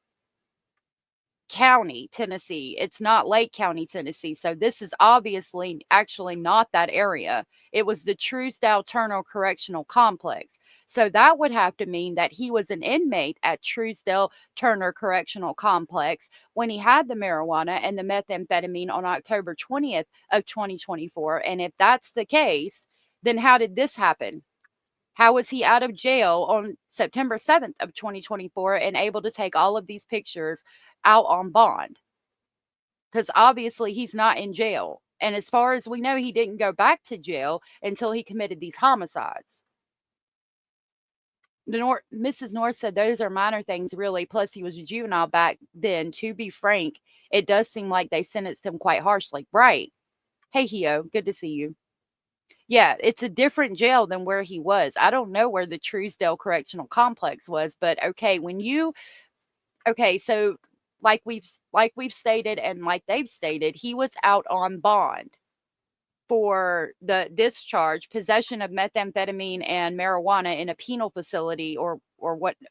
County, Tennessee. It's not Lake County, Tennessee. So this is obviously actually not that area. It was the Truesdale Turner Correctional Complex. So that would have to mean that he was an inmate at Truesdale Turner Correctional Complex when he had the marijuana and the methamphetamine on October 20th of 2024. And if that's the case, then how did this happen? How was he out of jail on September 7th of 2024 and able to take all of these pictures out on bond? Because obviously he's not in jail. And as far as we know, he didn't go back to jail until he committed these homicides. Mrs. North said those are minor things, really. Plus, he was a juvenile back then. To be frank, it does seem like they sentenced him quite harshly. Right. Hey, Hio, good to see you. Yeah, it's a different jail than where he was. I don't know where the Truesdale Correctional Complex was, but okay, so like we've stated and like they've stated, he was out on bond for this charge, possession of methamphetamine and marijuana in a penal facility or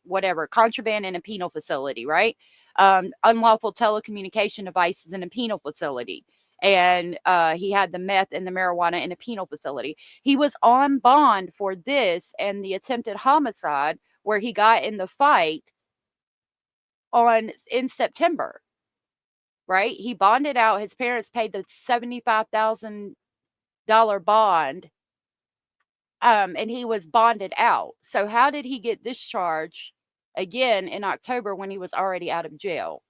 whatever, contraband in a penal facility, right? Unlawful telecommunication devices in a penal facility. And he had the meth and the marijuana in a penal facility. He was on bond for this and the attempted homicide where he got in the fight in September, right? He bonded out. His parents paid the $75,000 bond, and he was bonded out. So how did he get discharged again in October when he was already out of jail?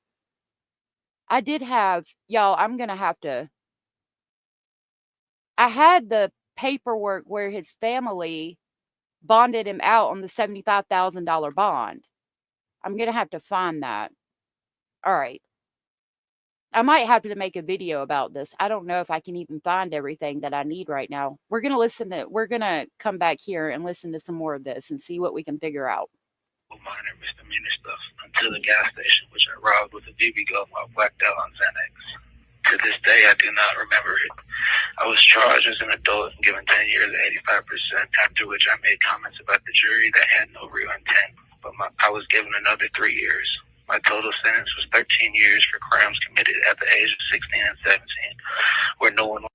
I did have, y'all, I had the paperwork where his family bonded him out on the $75,000 bond. I'm going to have to find that. All right. I might have to make a video about this. I don't know if I can even find everything that I need right now. We're going to come back here and listen to some more of this and see what we can figure out. Minor misdemeanor stuff until the gas station, which I robbed with a BB gun while blacked out on Xanax. To this day, I do not remember it. I was charged as an adult and given 10 years at 85%, after which I made comments about the jury that had no real intent, but I was given another 3 years. My total sentence was 13 years for crimes committed at the age of 16 and 17, where no one...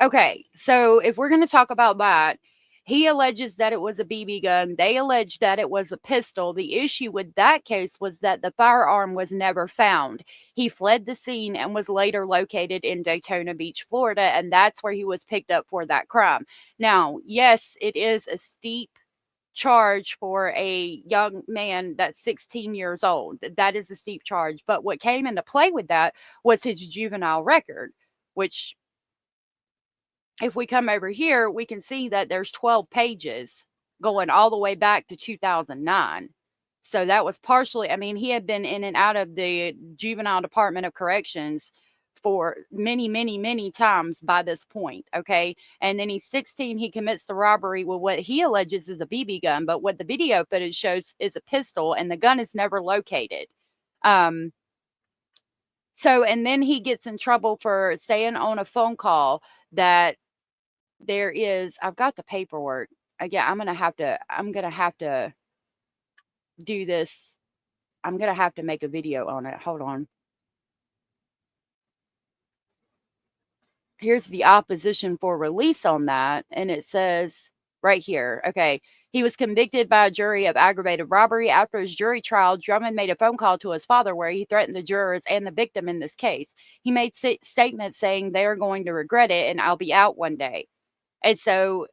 Okay, so if we're going to talk about that, he alleges that it was a BB gun. They allege that it was a pistol. The issue with that case was that the firearm was never found. He fled the scene and was later located in Daytona Beach, Florida, and that's where he was picked up for that crime. Now, yes, it is a steep charge for a young man that's 16 years old. That is a steep charge. But what came into play with that was his juvenile record, which... if we come over here, we can see that there's 12 pages going all the way back to 2009. So that was partially, I mean, he had been in and out of the Juvenile Department of Corrections for many, many, many times by this point. Okay. And then he's 16. He commits the robbery with what he alleges is a BB gun, but what the video footage shows is a pistol, and the gun is never located. So, and then he gets in trouble for saying on a phone call that there is, I've got the paperwork. Again, I'm going to have to do this. I'm going to have to make a video on it. Hold on. Here's the opposition for release on that. And it says right here. Okay. He was convicted by a jury of aggravated robbery. After his jury trial, Drummond made a phone call to his father where he threatened the jurors and the victim in this case. He made statements saying they're going to regret it and I'll be out one day. And so,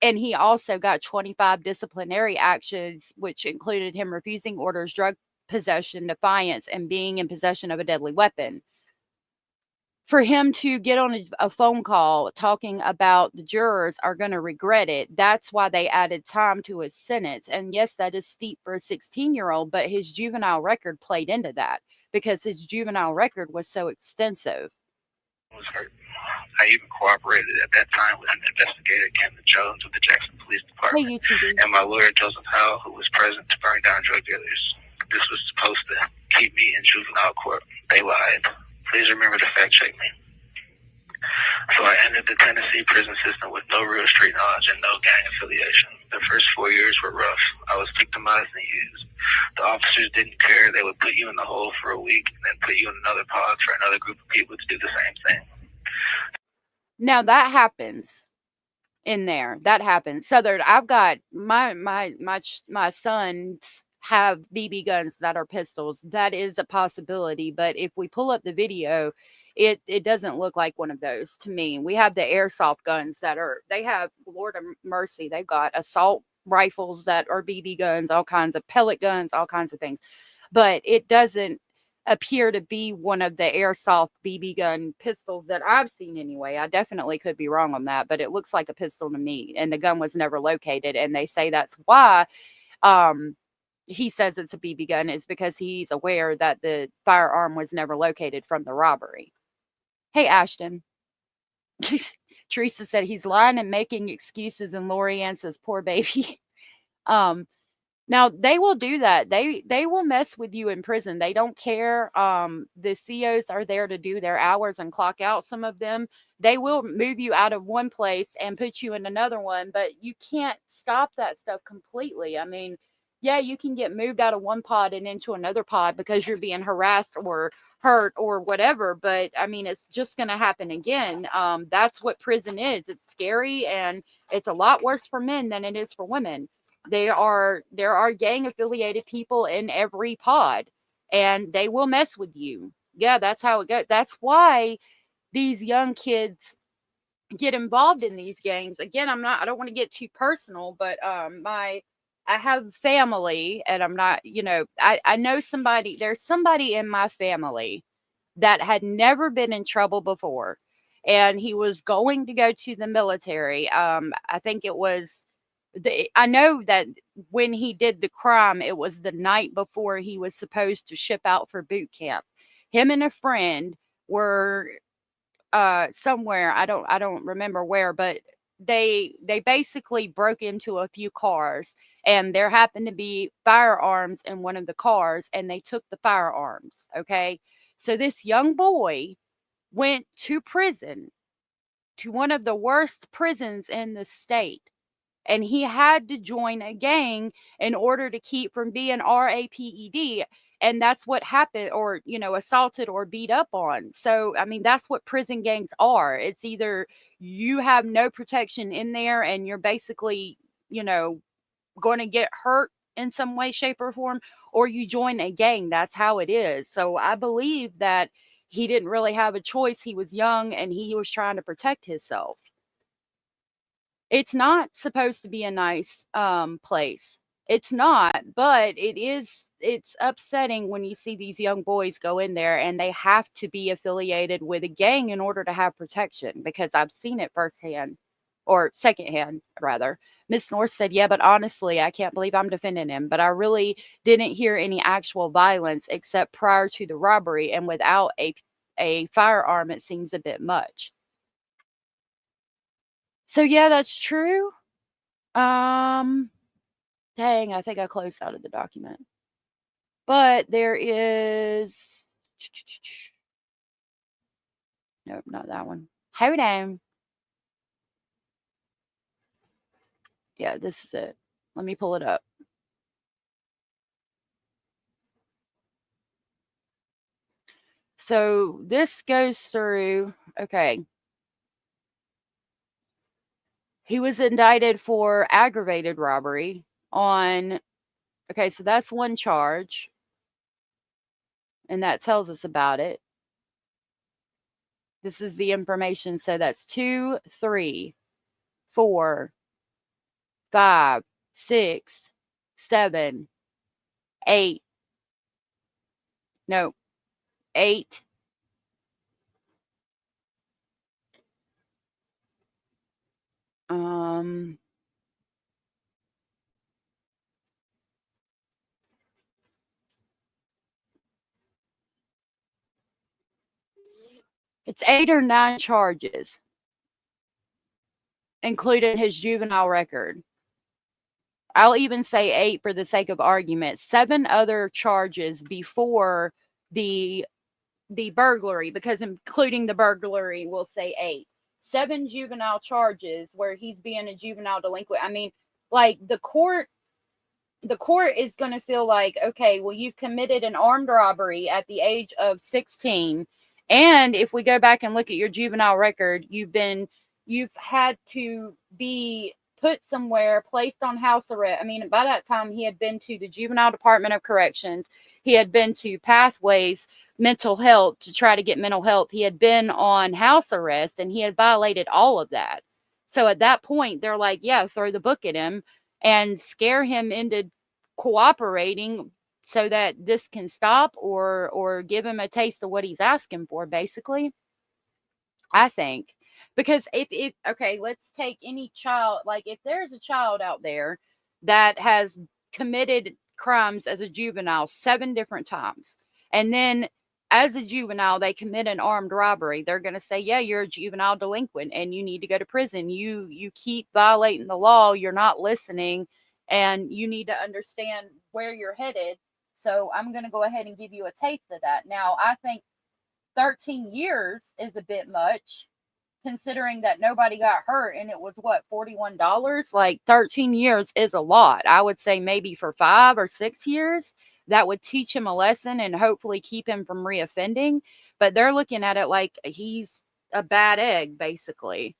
and he also got 25 disciplinary actions, which included him refusing orders, drug possession, defiance, and being in possession of a deadly weapon. For him to get on a phone call talking about the jurors are going to regret it, that's why they added time to his sentence. And yes, that is steep for a 16-year-old, but his juvenile record played into that because his juvenile record was so extensive. Was hurt. I even cooperated at that time with an investigator, Katlin Jones of the Jackson Police Department, and my lawyer, Joseph Howell, who was present to burn down drug dealers. This was supposed to keep me in juvenile court. They lied. Please remember to fact check me. So I entered the Tennessee prison system with no real street knowledge and no gang affiliation. The first 4 years were rough. I was victimized and used. The officers didn't care. They would put you in the hole for a week and then put you in another pod for another group of people to do the same thing. Now that happens in there. That happens. Southern, I've got my sons have BB guns that are pistols. That is a possibility. But if we pull up the video, it doesn't look like one of those to me. We have the airsoft guns they have, Lord of mercy, they've got assault rifles that are BB guns, all kinds of pellet guns, all kinds of things. But it doesn't appear to be one of the airsoft BB gun pistols that I've seen anyway. I definitely could be wrong on that, but it looks like a pistol to me, and the gun was never located. And they say that's why he says it's a BB gun, is because he's aware that the firearm was never located from the robbery. Hey, Ashton. Teresa said he's lying and making excuses, and Lori Ann says, poor baby. Now they will do that. They will mess with you in prison. They don't care. The COs are there to do their hours and clock out. Some of them, they will move you out of one place and put you in another one, but you can't stop that stuff completely. I mean, yeah, you can get moved out of one pod and into another pod because you're being harassed or hurt or whatever. But I mean, it's just going to happen again. That's what prison is. It's scary, and it's a lot worse for men than it is for women. There are gang affiliated people in every pod, and they will mess with you. Yeah, that's how it goes. That's why these young kids get involved in these gangs. Again, I don't want to get too personal, but I have family, and I'm not, I know somebody, there's somebody in my family that had never been in trouble before, and he was going to go to the military. I think it was, I know that when he did the crime, it was the night before he was supposed to ship out for boot camp. Him and a friend were somewhere, I don't remember where, but they basically broke into a few cars, and there happened to be firearms in one of the cars, and they took the firearms. Okay. So this young boy went to prison, to one of the worst prisons in the state, and he had to join a gang in order to keep from being RAPED. And that's what happened, or, assaulted or beat up on. So, I mean, that's what prison gangs are. It's either you have no protection in there and you're basically, going to get hurt in some way, shape, or form, or you join a gang. That's how it is. So I believe that he didn't really have a choice. He was young and he was trying to protect himself. It's not supposed to be a nice place. It's not, but it's upsetting when you see these young boys go in there and they have to be affiliated with a gang in order to have protection, because I've seen it firsthand. or secondhand rather. Miss North said, yeah, but honestly, I can't believe I'm defending him, but I really didn't hear any actual violence except prior to the robbery, and without a firearm, it seems a bit much. So yeah, that's true. Dang, I think I closed out of the document. But there is, nope, not that one. Hold on. Yeah, this is it. Let me pull it up. So this goes through, okay. He was indicted for aggravated robbery on, okay, so that's one charge. And that tells us about it. This is the information. So that's 2, 3, 4, 5, 6, 7, 8. No, 8. It's 8 or 9 charges, including his juvenile record. I'll even say 8 for the sake of argument. 7 other charges before the burglary, because including the burglary, we'll say 8. 7 juvenile charges where he's being a juvenile delinquent. I mean, like the court is going to feel like, okay, well, you've committed an armed robbery at the age of 16. And if we go back and look at your juvenile record, you've had to be put somewhere, placed on house arrest. I mean, by that time, he had been to the Juvenile Department of Corrections. He had been to Pathways Mental Health to try to get mental health. He had been on house arrest, and he had violated all of that. So at that point, they're like, yeah, throw the book at him and scare him into cooperating so that this can stop, or give him a taste of what he's asking for, basically, I think. Because if okay, let's take any child, like if there's a child out there that has committed crimes as a juvenile 7 different times, and then as a juvenile they commit an armed robbery, they're going to say, yeah, you're a juvenile delinquent and you need to go to prison. You keep violating the law, you're not listening, and you need to understand where you're headed. So I'm going to go ahead and give you a taste of that. Now, I think 13 years is a bit much, considering that nobody got hurt and it was what, $41. Like 13 years is a lot. I would say maybe for 5 or 6 years that would teach him a lesson and hopefully keep him from reoffending. But they're looking at it like he's a bad egg, basically.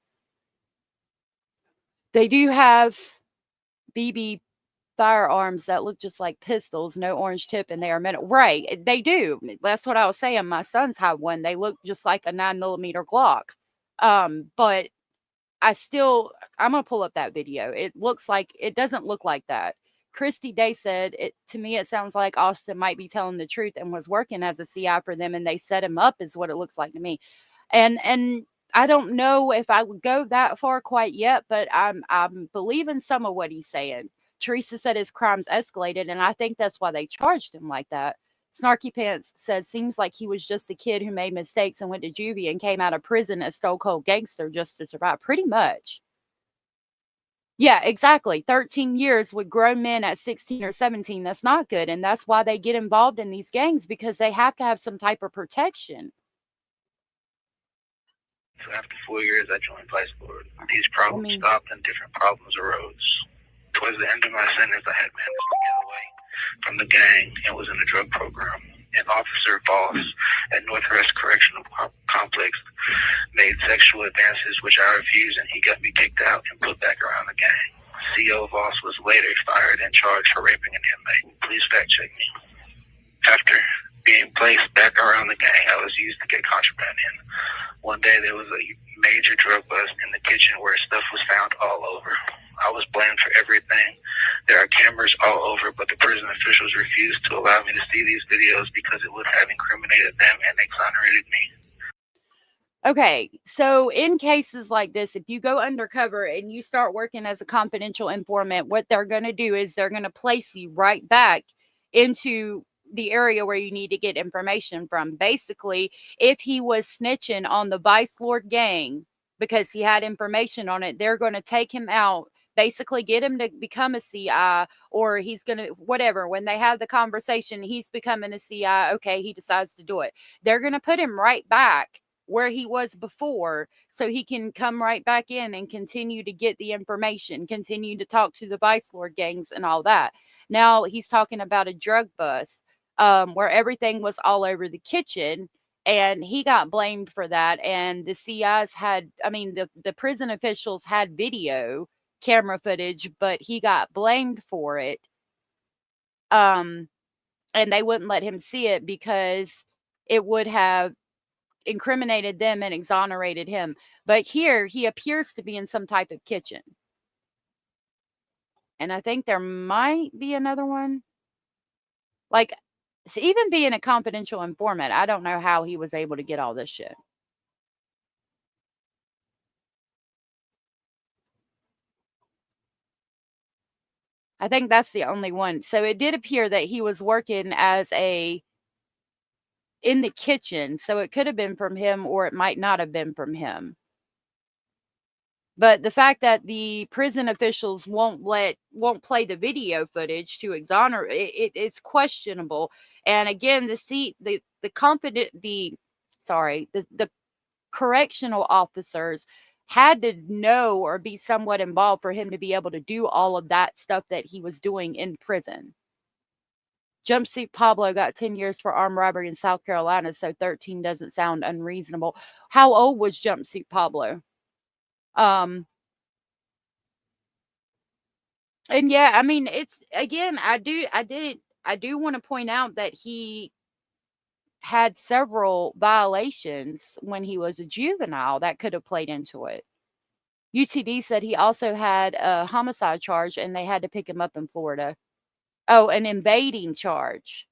They do have BB firearms that look just like pistols, no orange tip, and they are metal. Right, they do. That's what I was saying. My sons have one. They look just like a 9mm Glock. But I'm gonna pull up that video. It doesn't look like that. Christy Day said, to me it sounds like Austin might be telling the truth and was working as a CI for them, and they set him up, is what it looks like to me. And I don't know if I would go that far quite yet, but I'm believing some of what he's saying. Teresa said his crimes escalated, and I think that's why they charged him like that. Snarky Pants said, seems like he was just a kid who made mistakes and went to juvie and came out of prison a stone cold gangster just to survive. Pretty much. Yeah, exactly. 13 years with grown men at 16 or 17. That's not good. And that's why they get involved in these gangs, because they have to have some type of protection. So after 4 years, I joined Vice Lord. These problems stopped and different problems arose. Towards the end of my sentence, I had managed to get away from the gang and was in a drug program. An officer boss at Northwest Correctional Complex made sexual advances, which I refused, and he got me kicked out and put back around the gang. CO Voss was later fired and charged for raping an inmate. Please fact check me. After being placed back around the gang, I was used to get contraband in. One day there was a major drug bust in the kitchen where stuff was found all over. I was blamed for everything. There are cameras all over, but the prison officials refused to allow me to see these videos because it would have incriminated them and exonerated me. Okay, so in cases like this, if you go undercover and you start working as a confidential informant, what they're going to do is they're going to place you right back into the area where you need to get information from. Basically, if he was snitching on the Vice Lord gang because he had information on it, they're going to take him out, basically get him to become a CI, or he's going to, whatever. When they have the conversation, he's becoming a CI. Okay, he decides to do it. They're going to put him right back where he was before, so he can come right back in and continue to get the information, continue to talk to the Vice Lord gangs and all that. Now he's talking about a drug bust, where everything was all over the kitchen, and he got blamed for that. And the CIs had, I mean, the prison officials had video camera footage, but he got blamed for it. And they wouldn't let him see it because it would have incriminated them and exonerated him. But here he appears to be in some type of kitchen. And I think there might be another one. Like, even being a confidential informant, I don't know how he was able to get all this shit. I think that's the only one. So it did appear that he was working as in the kitchen. So it could have been from him, or it might not have been from him. But the fact that the prison officials won't play the video footage to exonerate it's questionable. And again, the correctional officers had to know or be somewhat involved for him to be able to do all of that stuff that he was doing in prison. Jumpsuit Pablo got 10 years for armed robbery in South Carolina, so 13 doesn't sound unreasonable. How old was Jumpsuit Pablo? And yeah, I mean, it's, again, I do want to point out that he had several violations when he was a juvenile that could have played into it. UTD said he also had a homicide charge and they had to pick him up in Florida. Oh, an evading charge.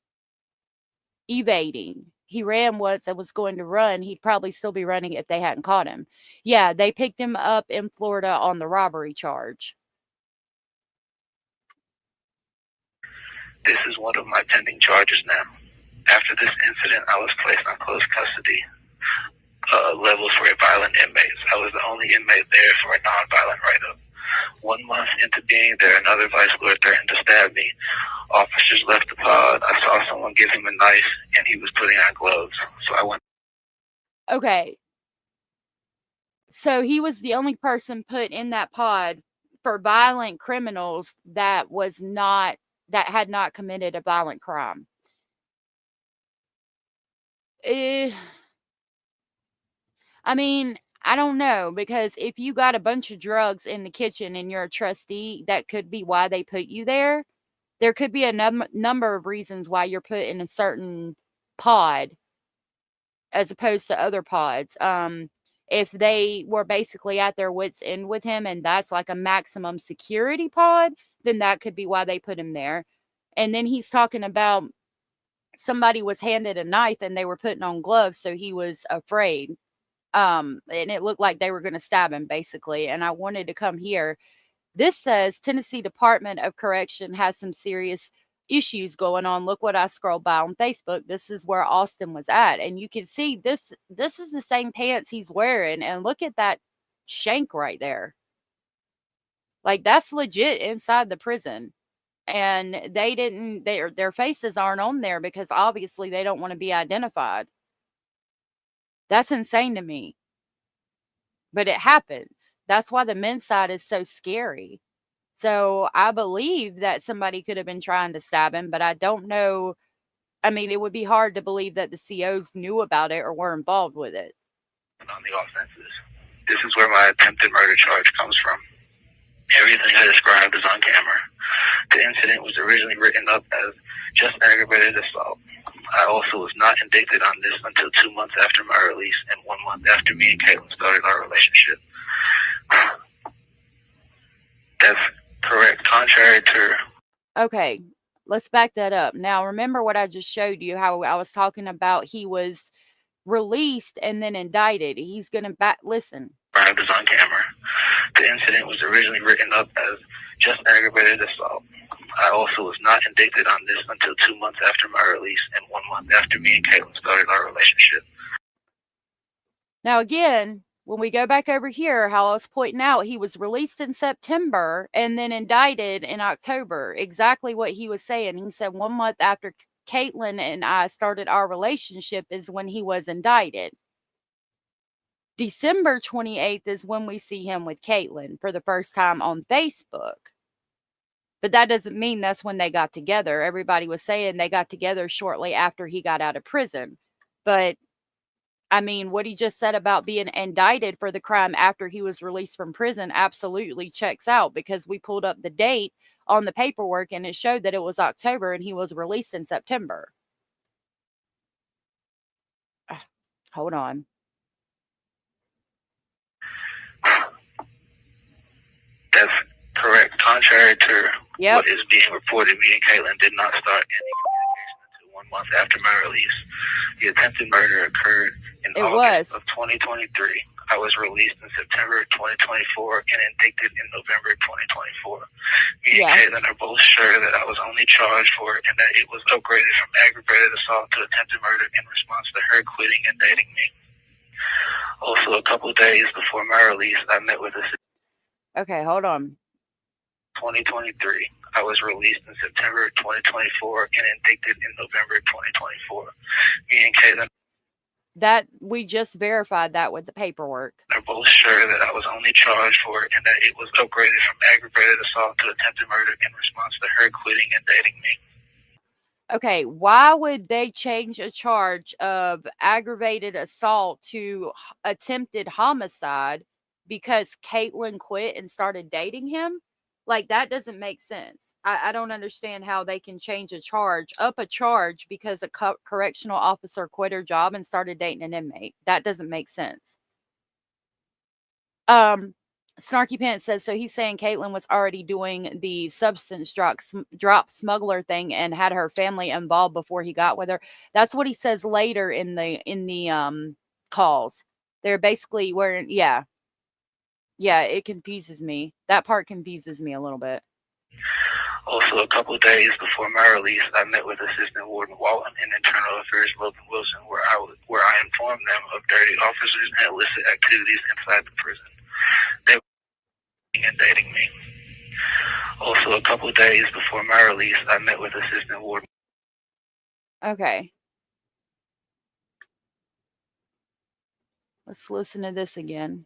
Evading. He ran once and was going to run. He'd probably still be running if they hadn't caught him. Yeah, they picked him up in Florida on the robbery charge. This is one of my pending charges now. After this incident, I was placed on close custody levels for violent inmates. I was the only inmate there for a non-violent write-up. 1 month into being there, another Vice Lord threatened to stab me. Officers left the pod. I saw someone give him a knife, and he was putting on gloves. So I went. Okay. So he was the only person put in that pod for violent criminals that had not committed a violent crime. I mean, I don't know, because if you got a bunch of drugs in the kitchen and you're a trustee, that could be why they put you there. There could be a number of reasons why you're put in a certain pod as opposed to other pods. If they were basically at their wits' end with him and that's like a maximum security pod, then that could be why they put him there. And then he's talking about somebody was handed a knife and they were putting on gloves, so he was afraid. And it looked like they were going to stab him, basically. And I wanted to come here. This says Tennessee Department of Correction has some serious issues going on. Look what I scrolled by on Facebook. This is where Austin was at. And you can see this is the same pants he's wearing. And look at that shank right there. Like, that's legit inside the prison. And they didn't, their faces aren't on there because obviously they don't want to be identified. That's insane to me. But it happens. That's why the men's side is so scary. So I believe that somebody could have been trying to stab him, but I don't know. I mean, it would be hard to believe that the COs knew about it or were involved with it. On the offenses. This is where my attempted murder charge comes from. Everything I described is on camera. The incident was originally written up as just aggravated assault. I also was not indicted on this until 2 months after my release and 1 month after me and Katlin started our relationship. That's correct. Contrary to... Okay, let's back that up. Now, remember what I just showed you, how I was talking about he was released and then indicted. He's going to listen. It was on camera. The incident was originally written up as just aggravated assault. I also was not indicted on this until 2 months after my release and 1 month after me and Katlin started our relationship. Now, again, when we go back over here, how I was pointing out, he was released in September and then indicted in October. Exactly what he was saying. He said 1 month after Katlin and I started our relationship is when he was indicted. December 28th is when we see him with Katlin for the first time on Facebook. But that doesn't mean that's when they got together. Everybody was saying they got together shortly after he got out of prison. But, I mean, what he just said about being indicted for the crime after he was released from prison absolutely checks out, because we pulled up the date on the paperwork and it showed that it was October and he was released in September. Hold on. That's correct. Contrary to what is being reported, me and Katlin did not start any communication until 1 month after my release. The attempted murder occurred in August of 2023. I was released in September 2024 and indicted in November 2024. Me and Katlin are both sure that I was only charged for it and that it was upgraded from aggravated assault to attempted murder in response to her quitting and dating me. Also, a couple days before my release, I met with a... Okay, hold on. 2023. I was released in September 2024 and indicted in November 2024. Me and Katlin... That we just verified that with the paperwork. They're both sure that I was only charged for it and that it was upgraded from aggravated assault to attempted murder in response to her quitting and dating me. Okay, why would they change a charge of aggravated assault to attempted homicide because Katlin quit and started dating him? Like, that doesn't make sense. I don't understand how they can change a charge because a correctional officer quit her job and started dating an inmate. That doesn't make sense. Snarky Pants says, so he's saying Katlin was already doing the substance drop smuggler thing and had her family involved before he got with her. That's what he says later in the calls. They're basically wearing, yeah, it confuses me. That part confuses me a little bit. Also, a couple of days before my release, I met with Assistant Warden Walton and Internal Affairs Logan Wilson, where I informed them of dirty officers and illicit activities inside the prison. They were and dating me. Also, a couple of days before my release, I met with Assistant Warden. Okay. Let's listen to this again.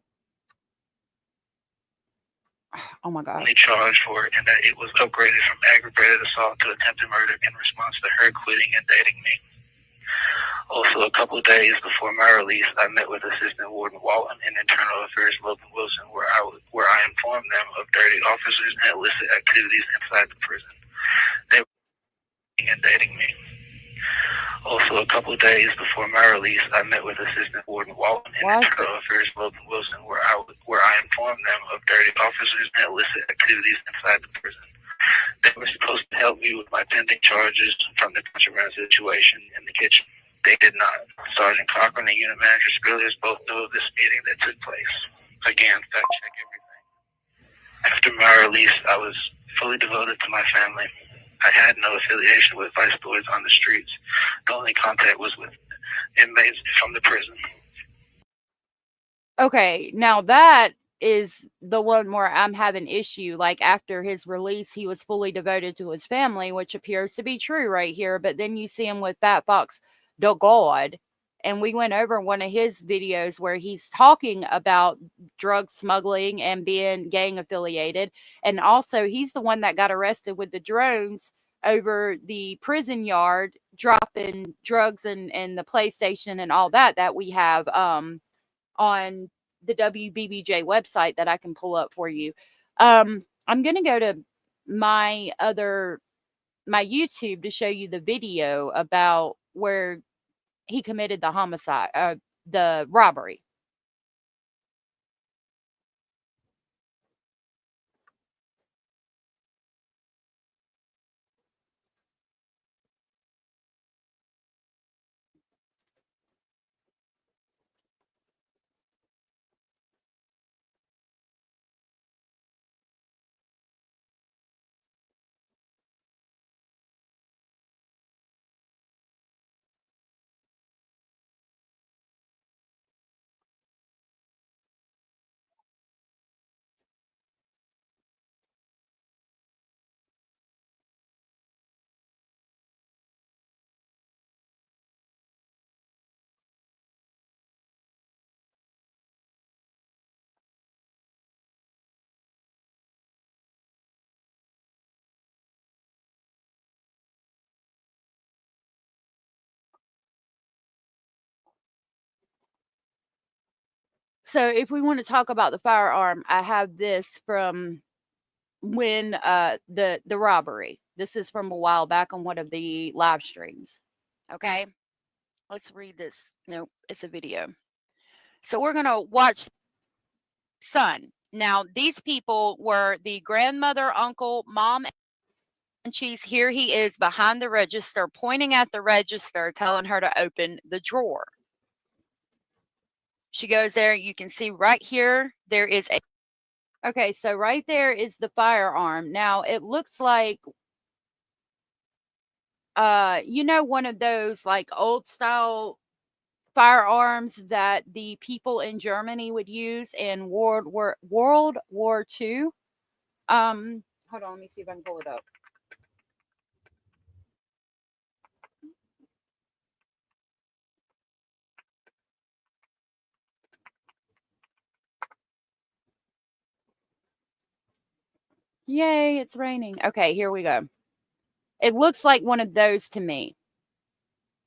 Oh my God. Only charged for it and that it was upgraded from aggravated assault to attempted murder in response to her quitting and dating me. Also, a couple of days before my release, I met with Assistant Warden Walton and Internal Affairs Logan Wilson, where I informed them of dirty officers and illicit activities inside the prison. They were and dating me. Also, a couple of days before my release, I met with Assistant Warden Walton and Internal Affairs Logan Wilson, where I informed them of dirty officers and illicit activities inside the prison. They were supposed to help me with my pending charges from the contraband situation in the kitchen. They did not. Sergeant Cochran and Unit Manager Spillers both knew of this meeting that took place. Again, fact check everything. After my release, I was fully devoted to my family. I had no affiliation with vice lords on the streets. The only contact was with inmates from the prison. Okay, now that is the one where I'm having issue. Like, after his release, he was fully devoted to his family, which appears to be true right here. But then you see him with Fat Fox the God. And we went over one of his videos where he's talking about drug smuggling and being gang affiliated. And also, he's the one that got arrested with the drones over the prison yard, dropping drugs and the PlayStation and all that we have on the WBBJ website that I can pull up for you. I'm going to go to my YouTube to show you the video about where he committed the homicide, the robbery. So if we want to talk about the firearm, I have this from when the robbery. This is from a while back on one of the live streams. Okay, let's read this. Nope, it's a video. So we're gonna watch son. Now these people were the grandmother, uncle, mom, and cheese. Here he is behind the register, pointing at the register, telling her to open the drawer. She goes there. You can see right here, there is a. Okay, so right there is the firearm. Now it looks like, one of those like old style firearms that the people in Germany would use in World War II. Hold on, let me see if I can pull it up. Yay, it's raining. Okay, here we go. It looks like one of those to me.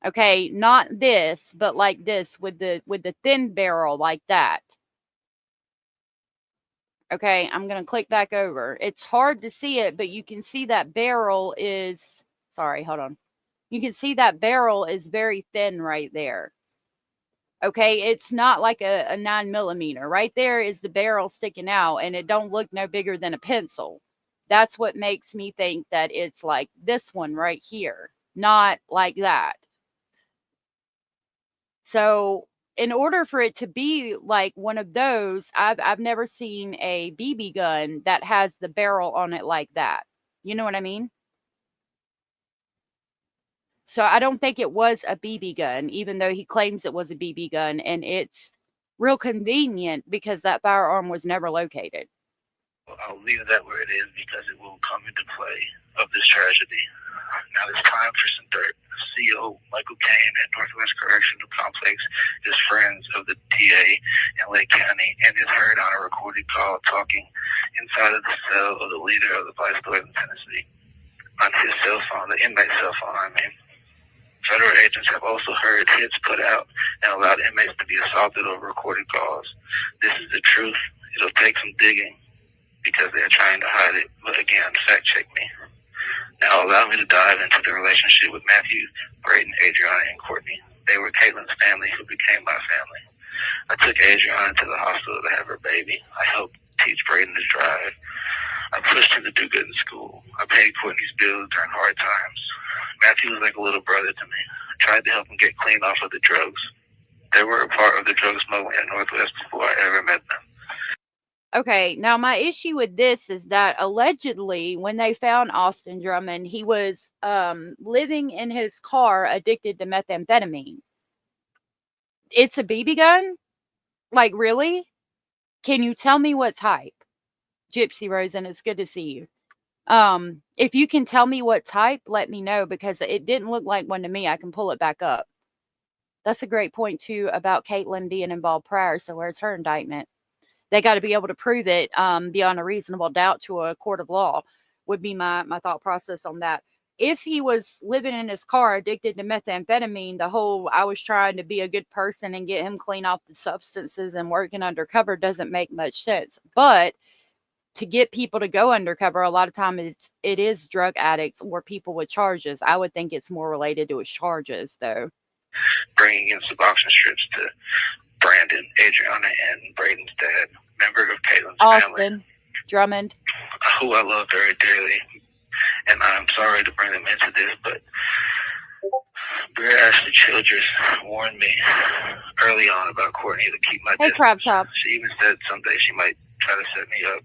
Okay, not this, but like this with the thin barrel like that. Okay, I'm going to click back over. It's hard to see it, but you can see that barrel is, sorry, hold on. You can see that barrel is very thin right there. Okay, it's not like a 9mm. Right there is the barrel sticking out, and it don't look no bigger than a pencil. That's what makes me think that it's like this one right here, not like that. So in order for it to be like one of those, I've never seen a BB gun that has the barrel on it like that. You know what I mean? So I don't think it was a BB gun, even though he claims it was a BB gun, and it's real convenient because that firearm was never located. I'll leave that where it is because it will come into play of this tragedy. Now it's time for some dirt. CO Michael Kane at Northwest Correctional Complex is friends of the DA in Lake County and is heard on a recorded call talking inside of the cell of the leader of the Vice President in Tennessee. On his cell phone, the inmate's cell phone, I mean. Federal agents have also heard hits put out and allowed inmates to be assaulted over recorded calls. This is the truth. It'll take some digging because they're trying to hide it. But again, fact check me. Now allow me to dive into the relationship with Matthew, Braden, Adriana, and Courtney. They were Katlin's family who became my family. I took Adriana to the hospital to have her baby. I helped teach Braden to drive. I pushed him to do good in school. I paid Courtney's bills during hard times. Matthew was like a little brother to me. I tried to help him get clean off of the drugs. They were a part of the drug smuggling in Northwest before I ever met them. Okay, now my issue with this is that allegedly when they found Austin Drummond, he was living in his car addicted to methamphetamine. It's a BB gun? Like, really? Can you tell me what type? Gypsy Rosen, it's good to see you. If you can tell me what type, let me know, because it didn't look like one to me. I can pull it back up. That's a great point too about Katlin being involved prior. So where's her indictment? They got to be able to prove it beyond a reasonable doubt to a court of law, would be my thought process on that. If he was living in his car addicted to methamphetamine, the whole I was trying to be a good person and get him clean off the substances and working undercover doesn't make much sense. But to get people to go undercover, a lot of times it is drug addicts or people with charges. I would think it's more related to his charges, though. Bringing in Suboxone strips to Brandon, Adriana, and Braden's dad, member of Katlin's Austin family. Drummond, who I love very dearly. And I'm sorry to bring them into this, but Britt Ashley Childress warned me early on about Courtney to keep my hey, distance. Crop Top. She even said someday she might try to set me up.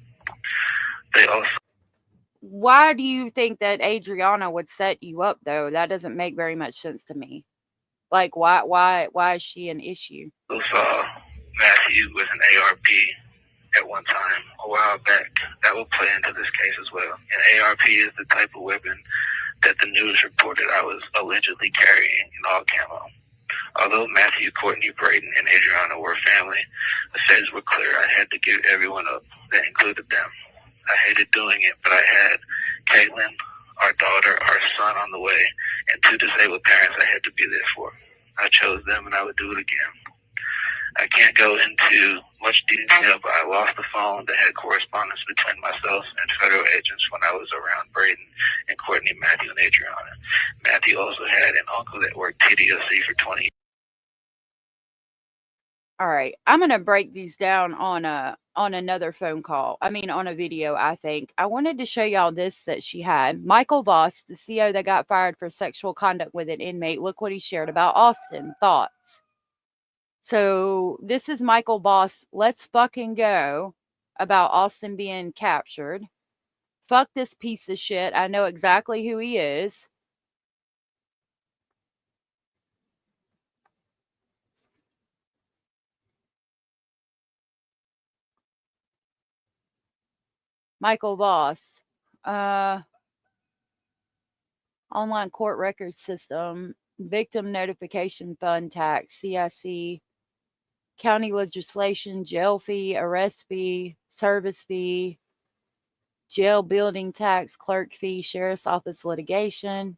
They also. Why do you think that Adriana would set you up, though? That doesn't make very much sense to me. Like, why is she an issue? Saw Matthew with an ARP at one time a while back. That will play into this case as well. An ARP is the type of weapon that the news reported I was allegedly carrying in all camo. Although Matthew, Courtney, Braden, and Adriana were family, the feds were clear I had to give everyone up. That included them. I hated doing it, but I had Katlin, our daughter, our son on the way, and 2 disabled parents I had to be there for. I chose them and I would do it again. I can't go into much detail, but I lost the phone that had correspondence between myself and federal agents when I was around Braden and Courtney, Matthew, and Adriana. Matthew also had an uncle that worked TDOC for 20 years. All right, I'm going to break these down on another phone call. I mean, on a video, I think. I wanted to show y'all this that she had. Michael Voss, the CO that got fired for sexual conduct with an inmate. Look what he shared about Austin. Thoughts? So this is Michael Voss. Let's fucking go about Austin being captured. Fuck this piece of shit. I know exactly who he is. Michael Voss. Online court record system, victim notification fund tax, CIC, county legislation, jail fee, arrest fee, service fee, jail building tax, clerk fee, sheriff's office litigation,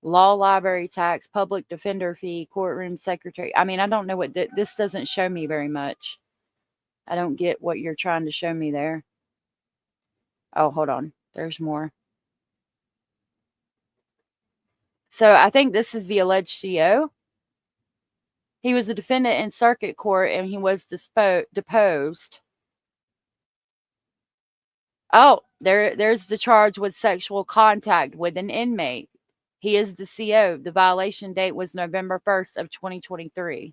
law library tax, public defender fee, courtroom secretary. I mean, I don't know what this doesn't show me very much. I don't get what you're trying to show me there. Oh, hold on. There's more. So I think this is the alleged CO. He was a defendant in circuit court and he was deposed. Oh, there's the charge with sexual contact with an inmate. He is the CO. The violation date was November 1st of 2023.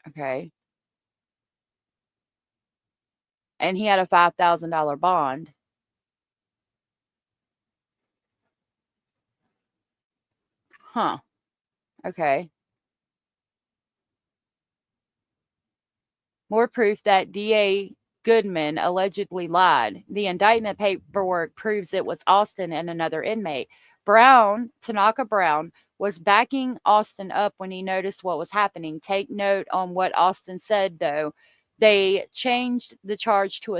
Okay. And he had a $5,000 bond. Huh. Okay. More proof that DA Goodman allegedly lied. The indictment paperwork proves it was Austin and another inmate. Tanaka Brown, was backing Austin up when he noticed what was happening. Take note on what Austin said, though. They changed the charge to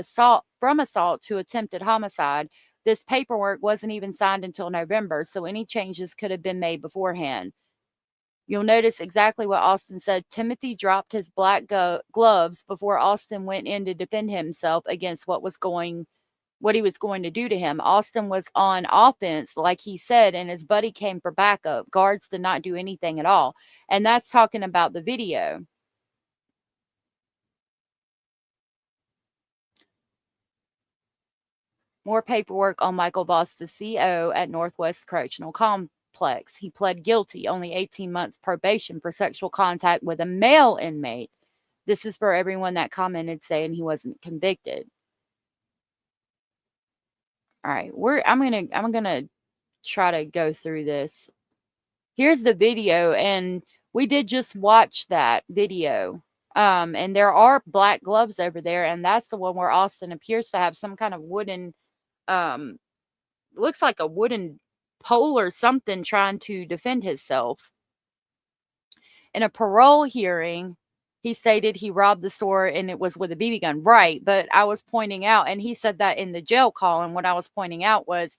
from assault to attempted homicide. This paperwork wasn't even signed until November, so any changes could have been made beforehand. You'll notice exactly what Austin said. Timothy dropped his black gloves before Austin went in to defend himself against what he was going to do to him. Austin was on offense, like he said, and his buddy came for backup. Guards did not do anything at all. And that's talking about the video. More paperwork on Michael Voss, the CO at Northwest Correctional Complex. He pled guilty, only 18 months probation for sexual contact with a male inmate. This is for everyone that commented saying he wasn't convicted. All right, I'm gonna try to go through this. Here's the video, and we did just watch that video. And there are black gloves over there, and that's the one where Austin appears to have some kind of wooden, looks like a wooden pole or something, trying to defend himself. In a parole hearing, he stated he robbed the store and it was with a BB gun. Right, but I was pointing out, and he said that in the jail call, and what I was pointing out was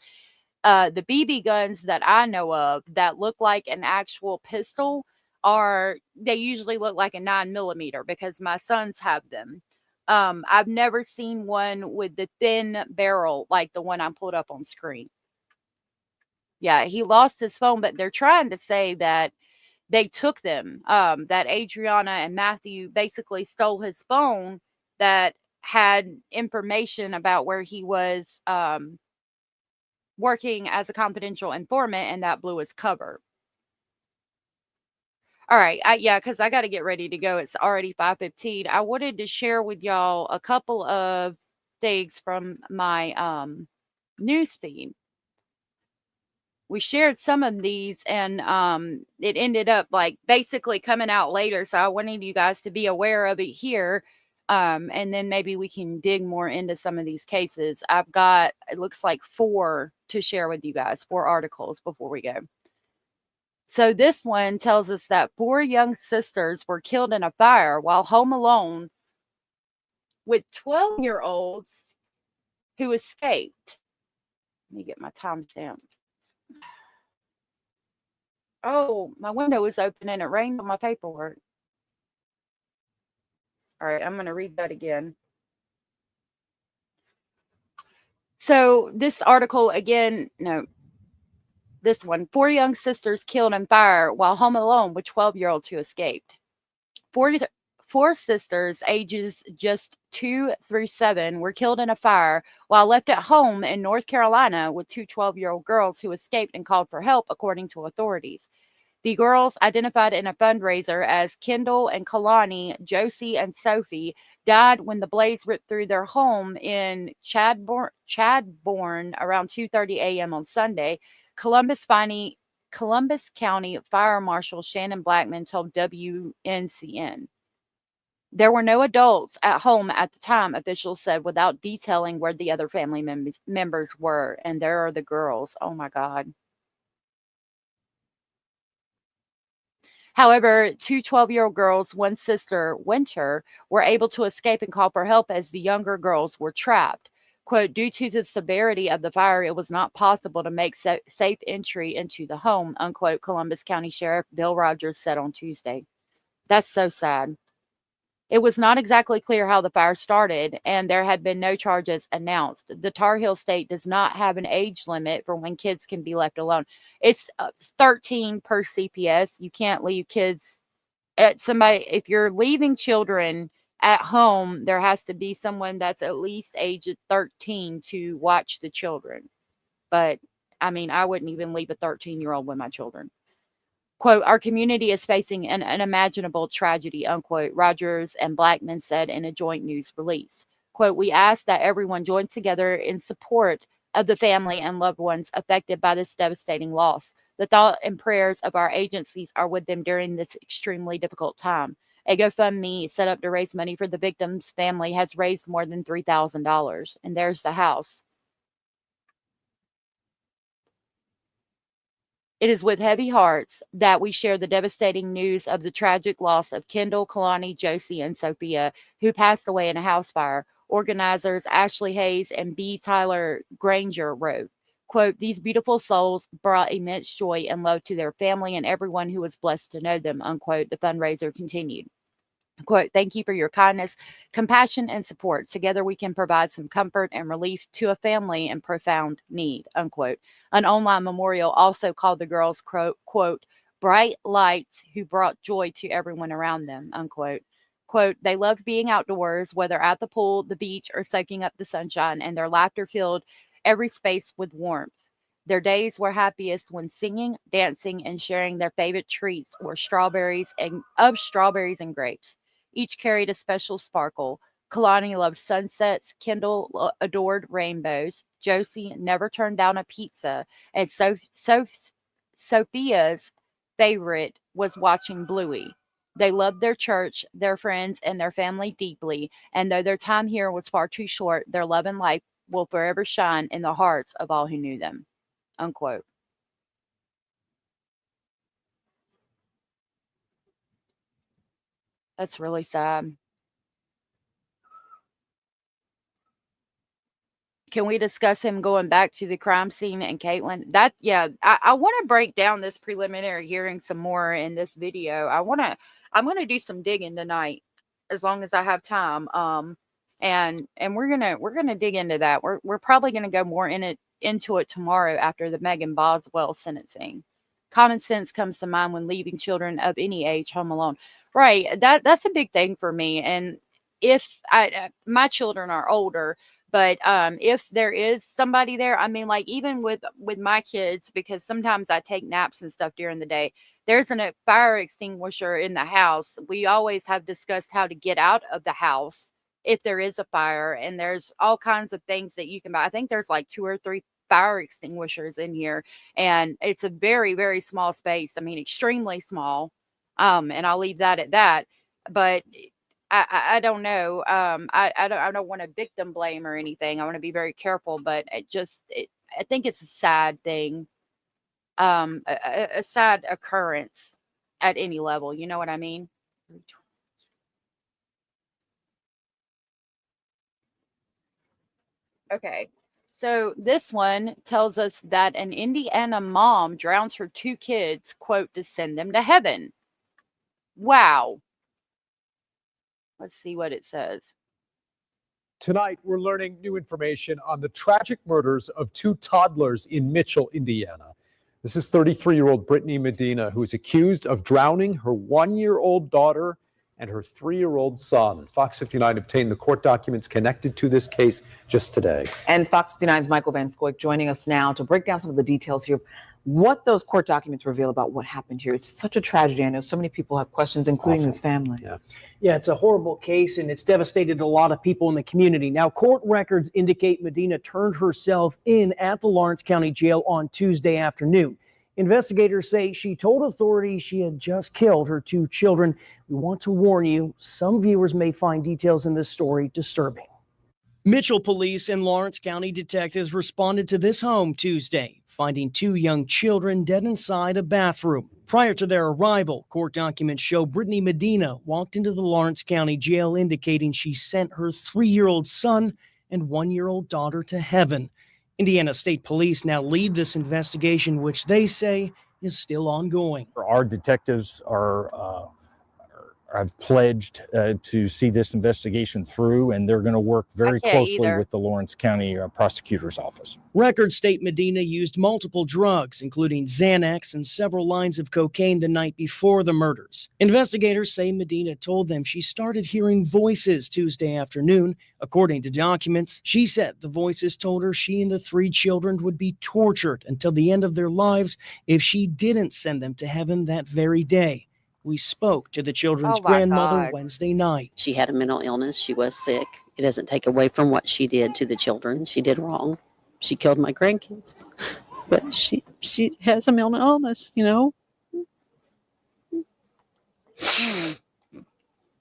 the BB guns that I know of that look like an actual pistol they usually look like a 9mm because my sons have them. I've never seen one with the thin barrel like the one I pulled up on screen. Yeah, he lost his phone, but they're trying to say that they took them, that Adriana and Matthew basically stole his phone that had information about where he was working as a confidential informant, and that blew his cover. All right, because I got to get ready to go. It's already 5:15. I wanted to share with y'all a couple of things from my news feed. We shared some of these, and it ended up like basically coming out later. So I wanted you guys to be aware of it here. And then maybe we can dig more into some of these cases. I've got, it looks like 4 to share with you guys, 4 articles before we go. So this one tells us that 4 young sisters were killed in a fire while home alone with 12-year-olds who escaped. Let me get my timestamp. Oh, my window was open and it rained on my paperwork. All right, I'm going to read that again. So this article again, no, this one, 4 young sisters killed in fire while home alone with 12-year-olds who escaped. Four sisters, ages just 2 through 7, were killed in a fire while left at home in North Carolina with two 12-year-old girls who escaped and called for help, according to authorities. The girls, identified in a fundraiser as Kendall and Kalani, Josie and Sophie, died when the blaze ripped through their home in Chadbourne around 2:30 a.m. on Sunday. Columbus County Fire Marshal Shannon Blackman told WNCN. There were no adults at home at the time, officials said, without detailing where the other family members were. And there are the girls. Oh, my God. However, two 12-year-old girls, one sister, Winter, were able to escape and call for help as the younger girls were trapped. Quote, due to the severity of the fire, it was not possible to make safe entry into the home, unquote, Columbus County Sheriff Bill Rogers said on Tuesday. That's so sad. It was not exactly clear how the fire started, and there had been no charges announced. The Tar Heel state does not have an age limit for when kids can be left alone. It's 13 per CPS. You can't leave kids at somebody. If you're leaving children at home, there has to be someone that's at least age 13 to watch the children. But, I mean, I wouldn't even leave a 13-year-old with my children. Quote, our community is facing an unimaginable tragedy, unquote, Rogers and Blackman said in a joint news release. Quote, we ask that everyone join together in support of the family and loved ones affected by this devastating loss. The thought and prayers of our agencies are with them during this extremely difficult time. A GoFundMe set up to raise money for the victims' family has raised more than $3,000. And there's the house. It is with heavy hearts that we share the devastating news of the tragic loss of Kendall, Kalani, Josie, and Sophia, who passed away in a house fire. Organizers Ashley Hayes and B. Tyler Granger wrote, quote, these beautiful souls brought immense joy and love to their family and everyone who was blessed to know them, unquote, the fundraiser continued. Quote, thank you for your kindness, compassion, and support. Together we can provide some comfort and relief to a family in profound need, unquote. An online memorial also called the girls, quote, bright lights who brought joy to everyone around them, unquote. Quote, they loved being outdoors, whether at the pool, the beach, or soaking up the sunshine, and their laughter filled every space with warmth. Their days were happiest when singing, dancing, and sharing their favorite treats were strawberries and grapes. Each carried a special sparkle. Kalani loved sunsets. Kendall adored rainbows. Josie never turned down a pizza. And Sophia's favorite was watching Bluey. They loved their church, their friends, and their family deeply. And though their time here was far too short, their love and life will forever shine in the hearts of all who knew them. Unquote. That's really sad. Can we discuss him going back to the crime scene and Katlin? I want to break down this preliminary hearing some more in this video. I'm going to do some digging tonight as long as I have time. And we're going to dig into that. We're probably going to go more into it tomorrow after the Megan Boswell sentencing. Common sense comes to mind when leaving children of any age home alone. Right. That's a big thing for me. And if my children are older, but if there is somebody there, I mean, like even with my kids, because sometimes I take naps and stuff during the day, there's a fire extinguisher in the house. We always have discussed how to get out of the house if there is a fire, and there's all kinds of things that you can buy. I think there's like 2 or 3 fire extinguishers in here, and it's a very, very small space. I mean, extremely small. And I'll leave that at that. But I don't know. I don't want to victim blame or anything. I want to be very careful, but I think it's a sad thing, a sad occurrence at any level. You know what I mean? Okay. So this one tells us that an Indiana mom drowns her 2 kids, quote, to send them to heaven. Wow. Let's see what it says. Tonight, we're learning new information on the tragic murders of 2 toddlers in Mitchell, Indiana. This is 33-year-old Brittany Medina, who is accused of drowning her 1-year-old daughter and her 3-year-old son. Fox 59 obtained the court documents connected to this case just today. And Fox 59's Michael Van Scoik joining us now to break down some of the details here, what those court documents reveal about what happened here. It's such a tragedy. I know so many people have questions, including this family. Yeah, it's a horrible case, and it's devastated a lot of people in the community. Now, court records indicate Medina turned herself in at the Lawrence County Jail on Tuesday afternoon. Investigators say she told authorities she had just killed her 2 children. We want to warn you, some viewers may find details in this story disturbing. Mitchell police and Lawrence County detectives responded to this home Tuesday, finding 2 young children dead inside a bathroom. Prior to their arrival, court documents show Brittany Medina walked into the Lawrence County Jail, indicating she sent her 3-year-old son and 1-year-old daughter to heaven. Indiana State Police now lead this investigation, which they say is still ongoing. Our detectives have pledged to see this investigation through, and they're going to work very closely with the Lawrence County Prosecutor's Office. Records state Medina used multiple drugs, including Xanax and several lines of cocaine the night before the murders. Investigators say Medina told them she started hearing voices Tuesday afternoon. According to documents, she said the voices told her she and the 3 children would be tortured until the end of their lives if she didn't send them to heaven that very day. We spoke to the children's grandmother Wednesday night. She had a mental illness. She was sick. It doesn't take away from what she did to the children. She did wrong. She killed my grandkids. But she has a mental illness, you know.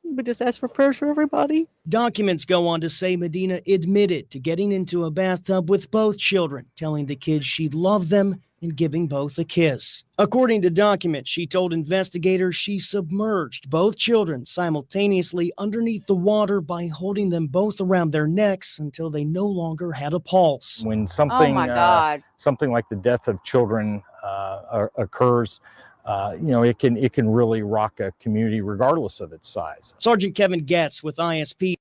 We just ask for prayers for everybody. Documents go on to say Medina admitted to getting into a bathtub with both children, telling the kids she loved them and giving both a kiss. According to documents, she told investigators she submerged both children simultaneously underneath the water by holding them both around their necks until they no longer had a pulse. When something, something like the death of children occurs, it can really rock a community regardless of its size. Sergeant Kevin Getz with ISP.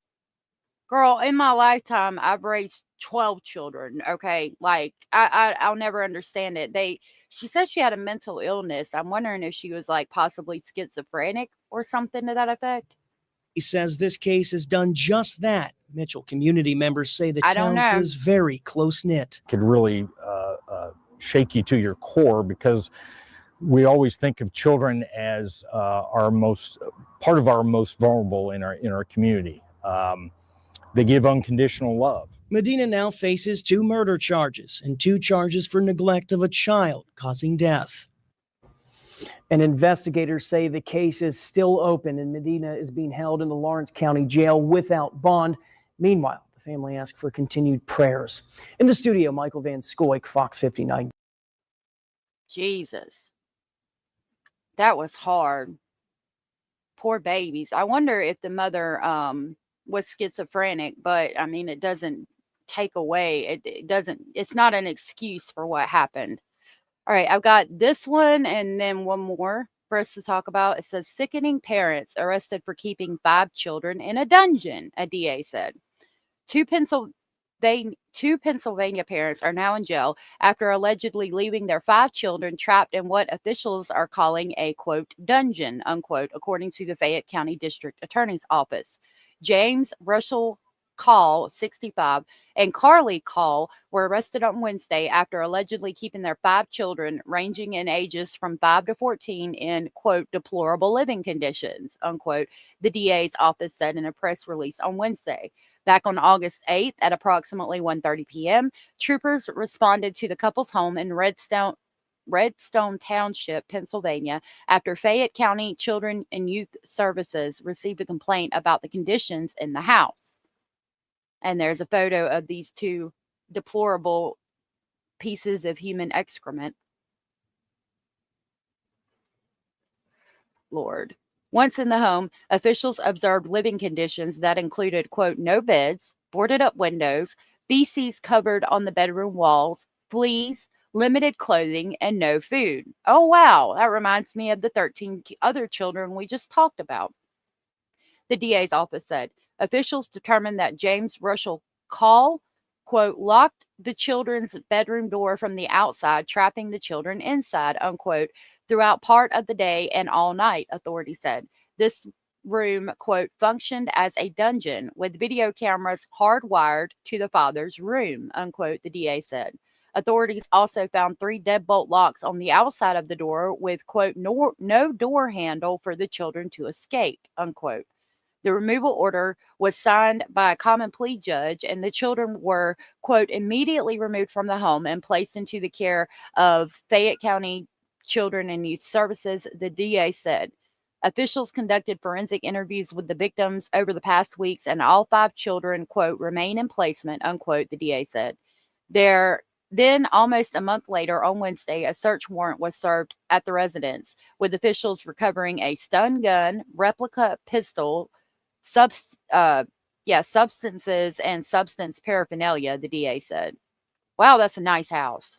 Girl, in my lifetime, I've raised 12 children. Okay. Like I'll never understand it. She said she had a mental illness. I'm wondering if she was like possibly schizophrenic or something to that effect. He says this case has done just that. Mitchell community members say the town is very close knit. Could really shake you to your core, because we always think of children as part of our most vulnerable in our community. They give unconditional love. Medina now faces 2 murder charges and 2 charges for neglect of a child causing death. And investigators say the case is still open and Medina is being held in the Lawrence County Jail without bond. Meanwhile, the family asked for continued prayers. In the studio, Michael Van Scoik, Fox 59. Jesus. That was hard. Poor babies. I wonder if the mother was schizophrenic, but I mean, it doesn't take away, it's not an excuse for what happened. All right, I've got this one and then one more for us to talk about. It says sickening parents arrested for keeping 5 children in a dungeon, a DA said. 2 Pennsylvania parents are now in jail after allegedly leaving their 5 children trapped in what officials are calling a, quote, dungeon, unquote, according to the Fayette County District Attorney's Office. James Russell Call, 65, and Carly Call were arrested on Wednesday after allegedly keeping their 5 children, ranging in ages from 5 to 14, in, quote, deplorable living conditions, unquote, the DA's office said in a press release on Wednesday. Back on August 8th at approximately 1:30 p.m., troopers responded to the couple's home in Redstone Township, Pennsylvania, after Fayette County Children and Youth Services received a complaint about the conditions in the house. And there's a photo of these 2 deplorable pieces of human excrement. Lord. Once in the home, officials observed living conditions that included, quote, no beds, boarded up windows, feces covered on the bedroom walls, fleas, limited clothing, and no food. Oh, wow. That reminds me of the 13 other children we just talked about. The DA's office said officials determined that James Russell Call, quote, locked the children's bedroom door from the outside, trapping the children inside, unquote, throughout part of the day and all night, authorities said. This room, quote, functioned as a dungeon with video cameras hardwired to the father's room, unquote, the DA said. Authorities also found 3 deadbolt locks on the outside of the door with, quote, no door handle for the children to escape, unquote. The removal order was signed by a common plea judge, and the children were, quote, immediately removed from the home and placed into the care of Fayette County Children and Youth Services, the DA said. Officials conducted forensic interviews with the victims over the past weeks, and all 5 children, quote, remain in placement, unquote, the DA said. Then, almost a month later, on Wednesday, a search warrant was served at the residence, with officials recovering a stun gun, replica pistol, substances, and substance paraphernalia, the DA said. Wow, that's a nice house.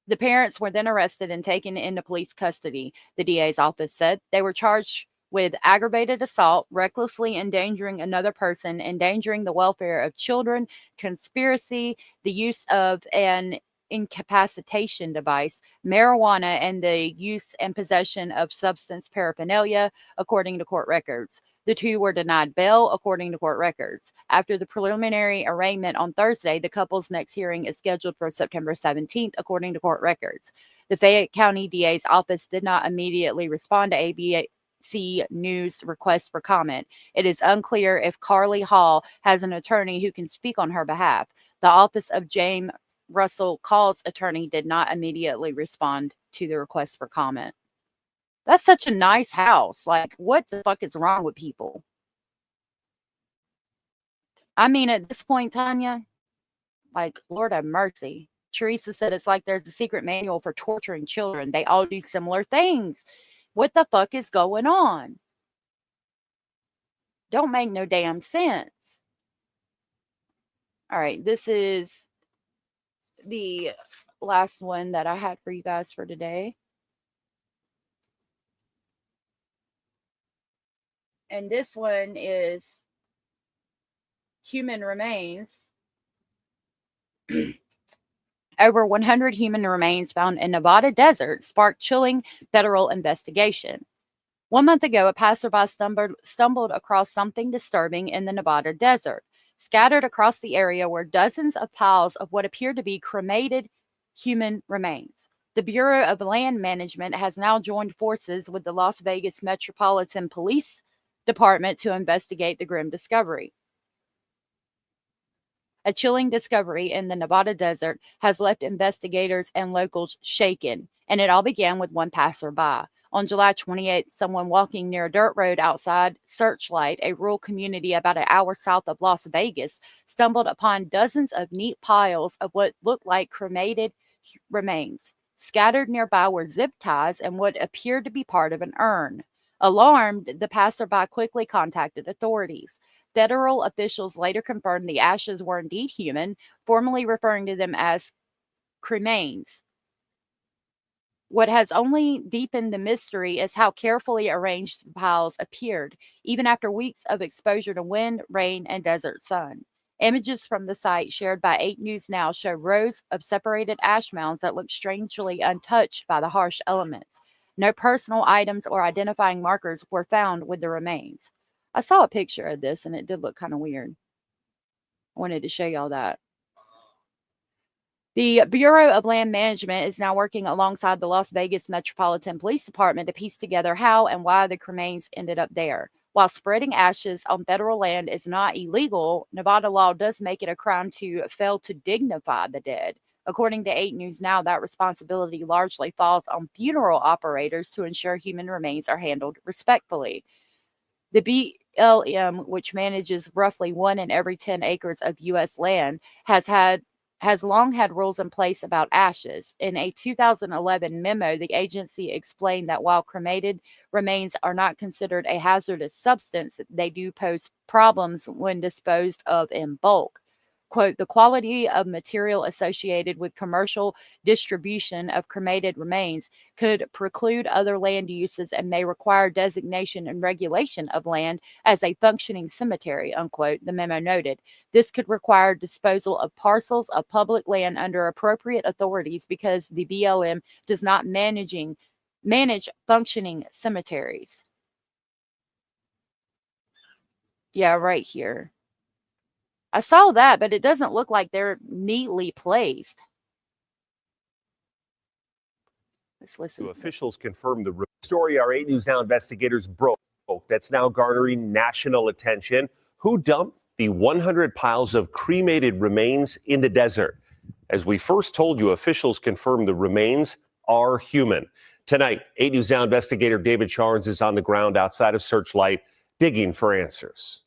The parents were then arrested and taken into police custody, the DA's office said. They were charged with aggravated assault, recklessly endangering another person, endangering the welfare of children, conspiracy, the use of an incapacitation device, marijuana, and the use and possession of substance paraphernalia, according to court records. The 2 were denied bail, according to court records. After the preliminary arraignment on Thursday, the couple's next hearing is scheduled for September 17th, according to court records. The Fayette County DA's office did not immediately respond to ABC News' request for comment. It is unclear if Carly Hall has an attorney who can speak on her behalf. The office of James Russell Call's attorney did not immediately respond to the request for comment. That's such a nice house. Like, what the fuck is wrong with people? I mean, at this point, Tanya, like, Lord have mercy. Teresa said it's like there's a secret manual for torturing children. They all do similar things. What the fuck is going on? Don't make no damn sense. All right, this is the last one that I had for you guys for today. And this one is human remains. Over 100 human remains found in Nevada desert sparked chilling federal investigation. 1 month ago, a passerby stumbled across something disturbing in the Nevada desert. Scattered across the area were dozens of piles of what appeared to be cremated human remains. The Bureau of Land Management has now joined forces with the Las Vegas Metropolitan Police Department to investigate the grim discovery. A chilling discovery in the Nevada desert has left investigators and locals shaken, and it all began with one passerby. On July 28th, someone walking near a dirt road outside Searchlight, a rural community about an hour south of Las Vegas, stumbled upon dozens of neat piles of what looked like cremated remains. Scattered nearby were zip ties and what appeared to be part of an urn. Alarmed, the passerby quickly contacted authorities. Federal officials later confirmed the ashes were indeed human, formally referring to them as cremains. What has only deepened the mystery is how carefully arranged the piles appeared, even after weeks of exposure to wind, rain, and desert sun. Images from the site shared by 8 News Now show rows of separated ash mounds that look strangely untouched by the harsh elements. No personal items or identifying markers were found with the remains. I saw a picture of this and it did look kind of weird. I wanted to show y'all that. The Bureau of Land Management is now working alongside the Las Vegas Metropolitan Police Department to piece together how and why the remains ended up there. While spreading ashes on federal land is not illegal, Nevada law does make it a crime to fail to dignify the dead. According to 8 News Now, that responsibility largely falls on funeral operators to ensure human remains are handled respectfully. The BLM, which manages roughly 1 in every 10 acres of U.S. land, has long had rules in place about ashes. In a 2011 memo, the agency explained that while cremated remains are not considered a hazardous substance, they do pose problems when disposed of in bulk. Quote, the quality of material associated with commercial distribution of cremated remains could preclude other land uses and may require designation and regulation of land as a functioning cemetery, unquote, the memo noted. This could require disposal of parcels of public land under appropriate authorities because the BLM does not manage functioning cemeteries. Yeah, right here. I saw that, but it doesn't look like they're neatly placed. Let's listen. Officials confirmed the story our 8 News Now investigators broke that's now garnering national attention. Who dumped the 100 piles of cremated remains in the desert? As we first told you, officials confirmed the remains are human. Tonight, 8 News Now investigator David Charnes is on the ground outside of Searchlight, digging for answers.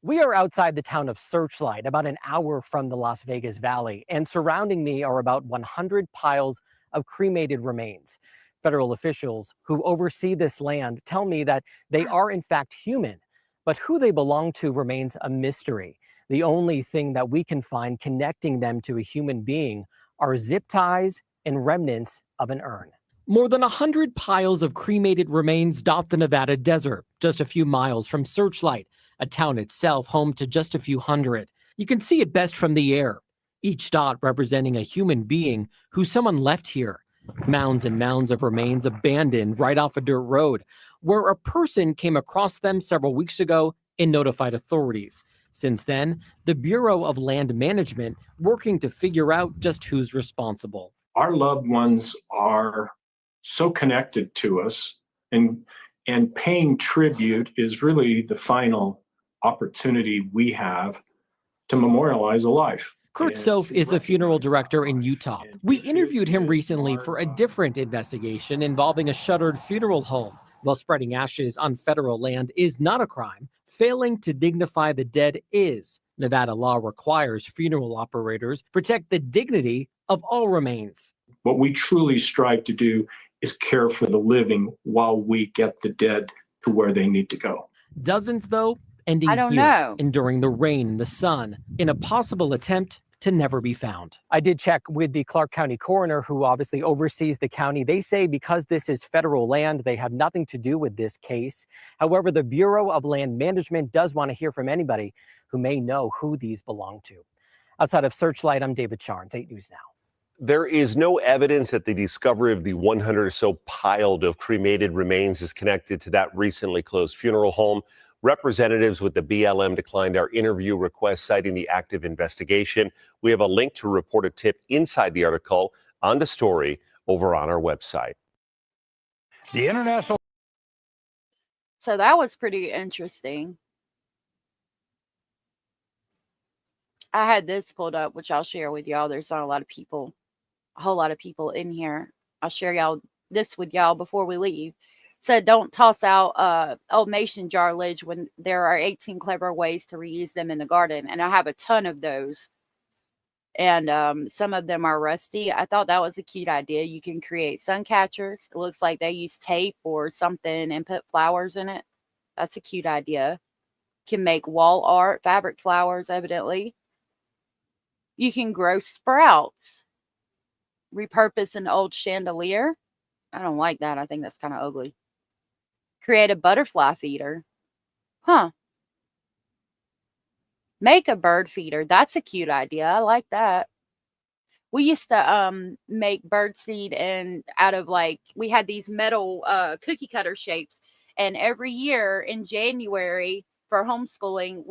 We are outside the town of Searchlight, about an hour from the Las Vegas Valley, and surrounding me are about 100 piles of cremated remains. Federal officials who oversee this land tell me that they are in fact human, but who they belong to remains a mystery. The only thing that we can find connecting them to a human being are zip ties and remnants of an urn. More than 100 piles of cremated remains dot the Nevada desert, just a few miles from Searchlight, a town itself home to just a few hundred. You can see it best from the air, each dot representing a human being who someone left here. Mounds and mounds of remains abandoned right off a dirt road, where a person came across them several weeks ago and notified authorities. Since then, the Bureau of Land Management working to figure out just who's responsible. Our loved ones are so connected to us, and paying tribute is really the final opportunity we have to memorialize a life. Kurt Soph is a funeral director in Utah. We interviewed him recently for a different investigation involving a shuttered funeral home. While spreading ashes on federal land is not a crime, failing to dignify the dead is. Nevada law requires funeral operators protect the dignity of all remains. What we truly strive to do is care for the living while we get the dead to where they need to go. Dozens, though, ending I don't here, know. enduring the rain and the sun, in a possible attempt to never be found. I did check with the Clark County coroner, who obviously oversees the county. They say because this is federal land, they have nothing to do with this case. However, the Bureau of Land Management does want to hear from anybody who may know who these belong to. Outside of Searchlight, I'm David Charnes, 8 News Now. There is no evidence that the discovery of the 100 or so piled of cremated remains is connected to that recently closed funeral home. Representatives with the BLM declined our interview request, citing the active investigation. We have a link to report a tip inside the article on the story over on our website. The international. So that was pretty interesting. I had this pulled up, which I'll share with y'all. There's not a whole lot of people in here. I'll share y'all this with y'all before we leave. Said don't toss out old mason jar lids when there are 18 clever ways to reuse them in the garden. And I have a ton of those. And some of them are rusty. I thought that was a cute idea. You can create sun catchers. It looks like they use tape or something and put flowers in it. That's a cute idea. Can make wall art, fabric flowers, evidently. You can grow sprouts. Repurpose an old chandelier. I don't like that. I think that's kind of ugly. Create a butterfly feeder. Huh. Make a bird feeder. That's a cute idea. I like that. We used to make bird seed and out of we had these metal cookie cutter shapes. And every year in January for homeschooling,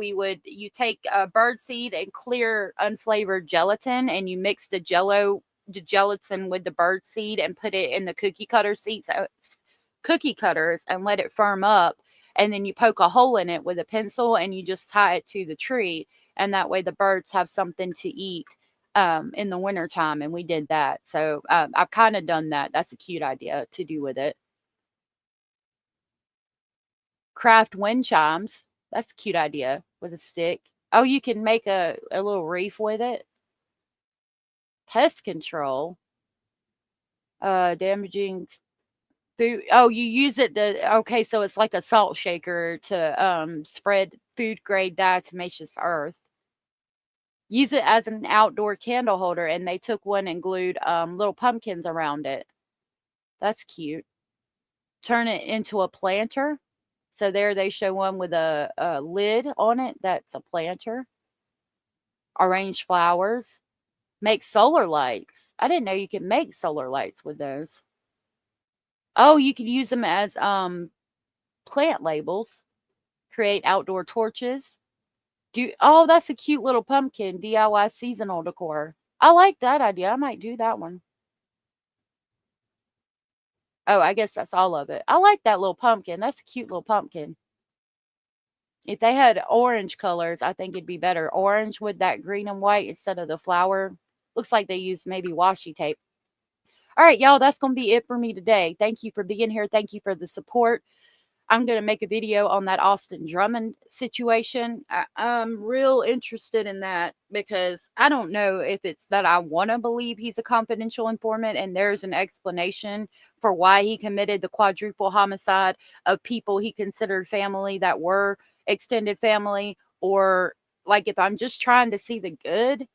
you take bird seed and clear unflavored gelatin, and you mix the gelatin with the bird seed and put it in the cookie cutters and let it firm up, and then you poke a hole in it with a pencil and you just tie it to the tree, and that way the birds have something to eat in the wintertime. And we did that. So I've kind of done that. That's a cute idea to do with it. Craft wind chimes. That's a cute idea with a stick. Oh, you can make a little reef with it. Pest control. Damaging food. Oh, you use it okay, so it's like a salt shaker to spread food grade diatomaceous earth. Use it as an outdoor candle holder, and they took one and glued little pumpkins around it. That's cute. Turn it into a planter. So there they show one with a lid on it. That's a planter. Arrange flowers. Make solar lights. I didn't know you could make solar lights with those. Oh, you can use them as plant labels. Create outdoor torches. Oh, that's a cute little pumpkin. DIY seasonal decor. I like that idea. I might do that one. Oh, I guess that's all of it. I like that little pumpkin. That's a cute little pumpkin. If they had orange colors, I think it'd be better. Orange with that green and white instead of the flower. Looks like they used maybe washi tape. All right, y'all, that's going to be it for me today. Thank you for being here. Thank you for the support. I'm going to make a video on that Austin Drummond situation. I'm real interested in that because I don't know if it's that I want to believe he's a confidential informant and there's an explanation for why he committed the quadruple homicide of people he considered family that were extended family, or like if I'm just trying to see the good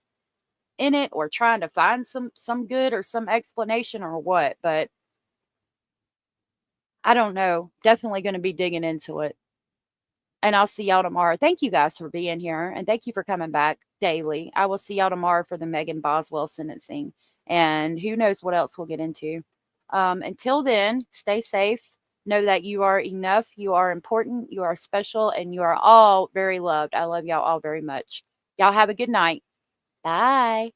in it or trying to find some good or some explanation or what. But I don't know. Definitely going to be digging into it. And I'll see y'all tomorrow. Thank you guys for being here. And thank you for coming back daily. I will see y'all tomorrow for the Megan Boswell sentencing. And who knows what else we'll get into. Until then, stay safe. Know that you are enough. You are important. You are special. And you are all very loved. I love y'all all very much. Y'all have a good night. Bye.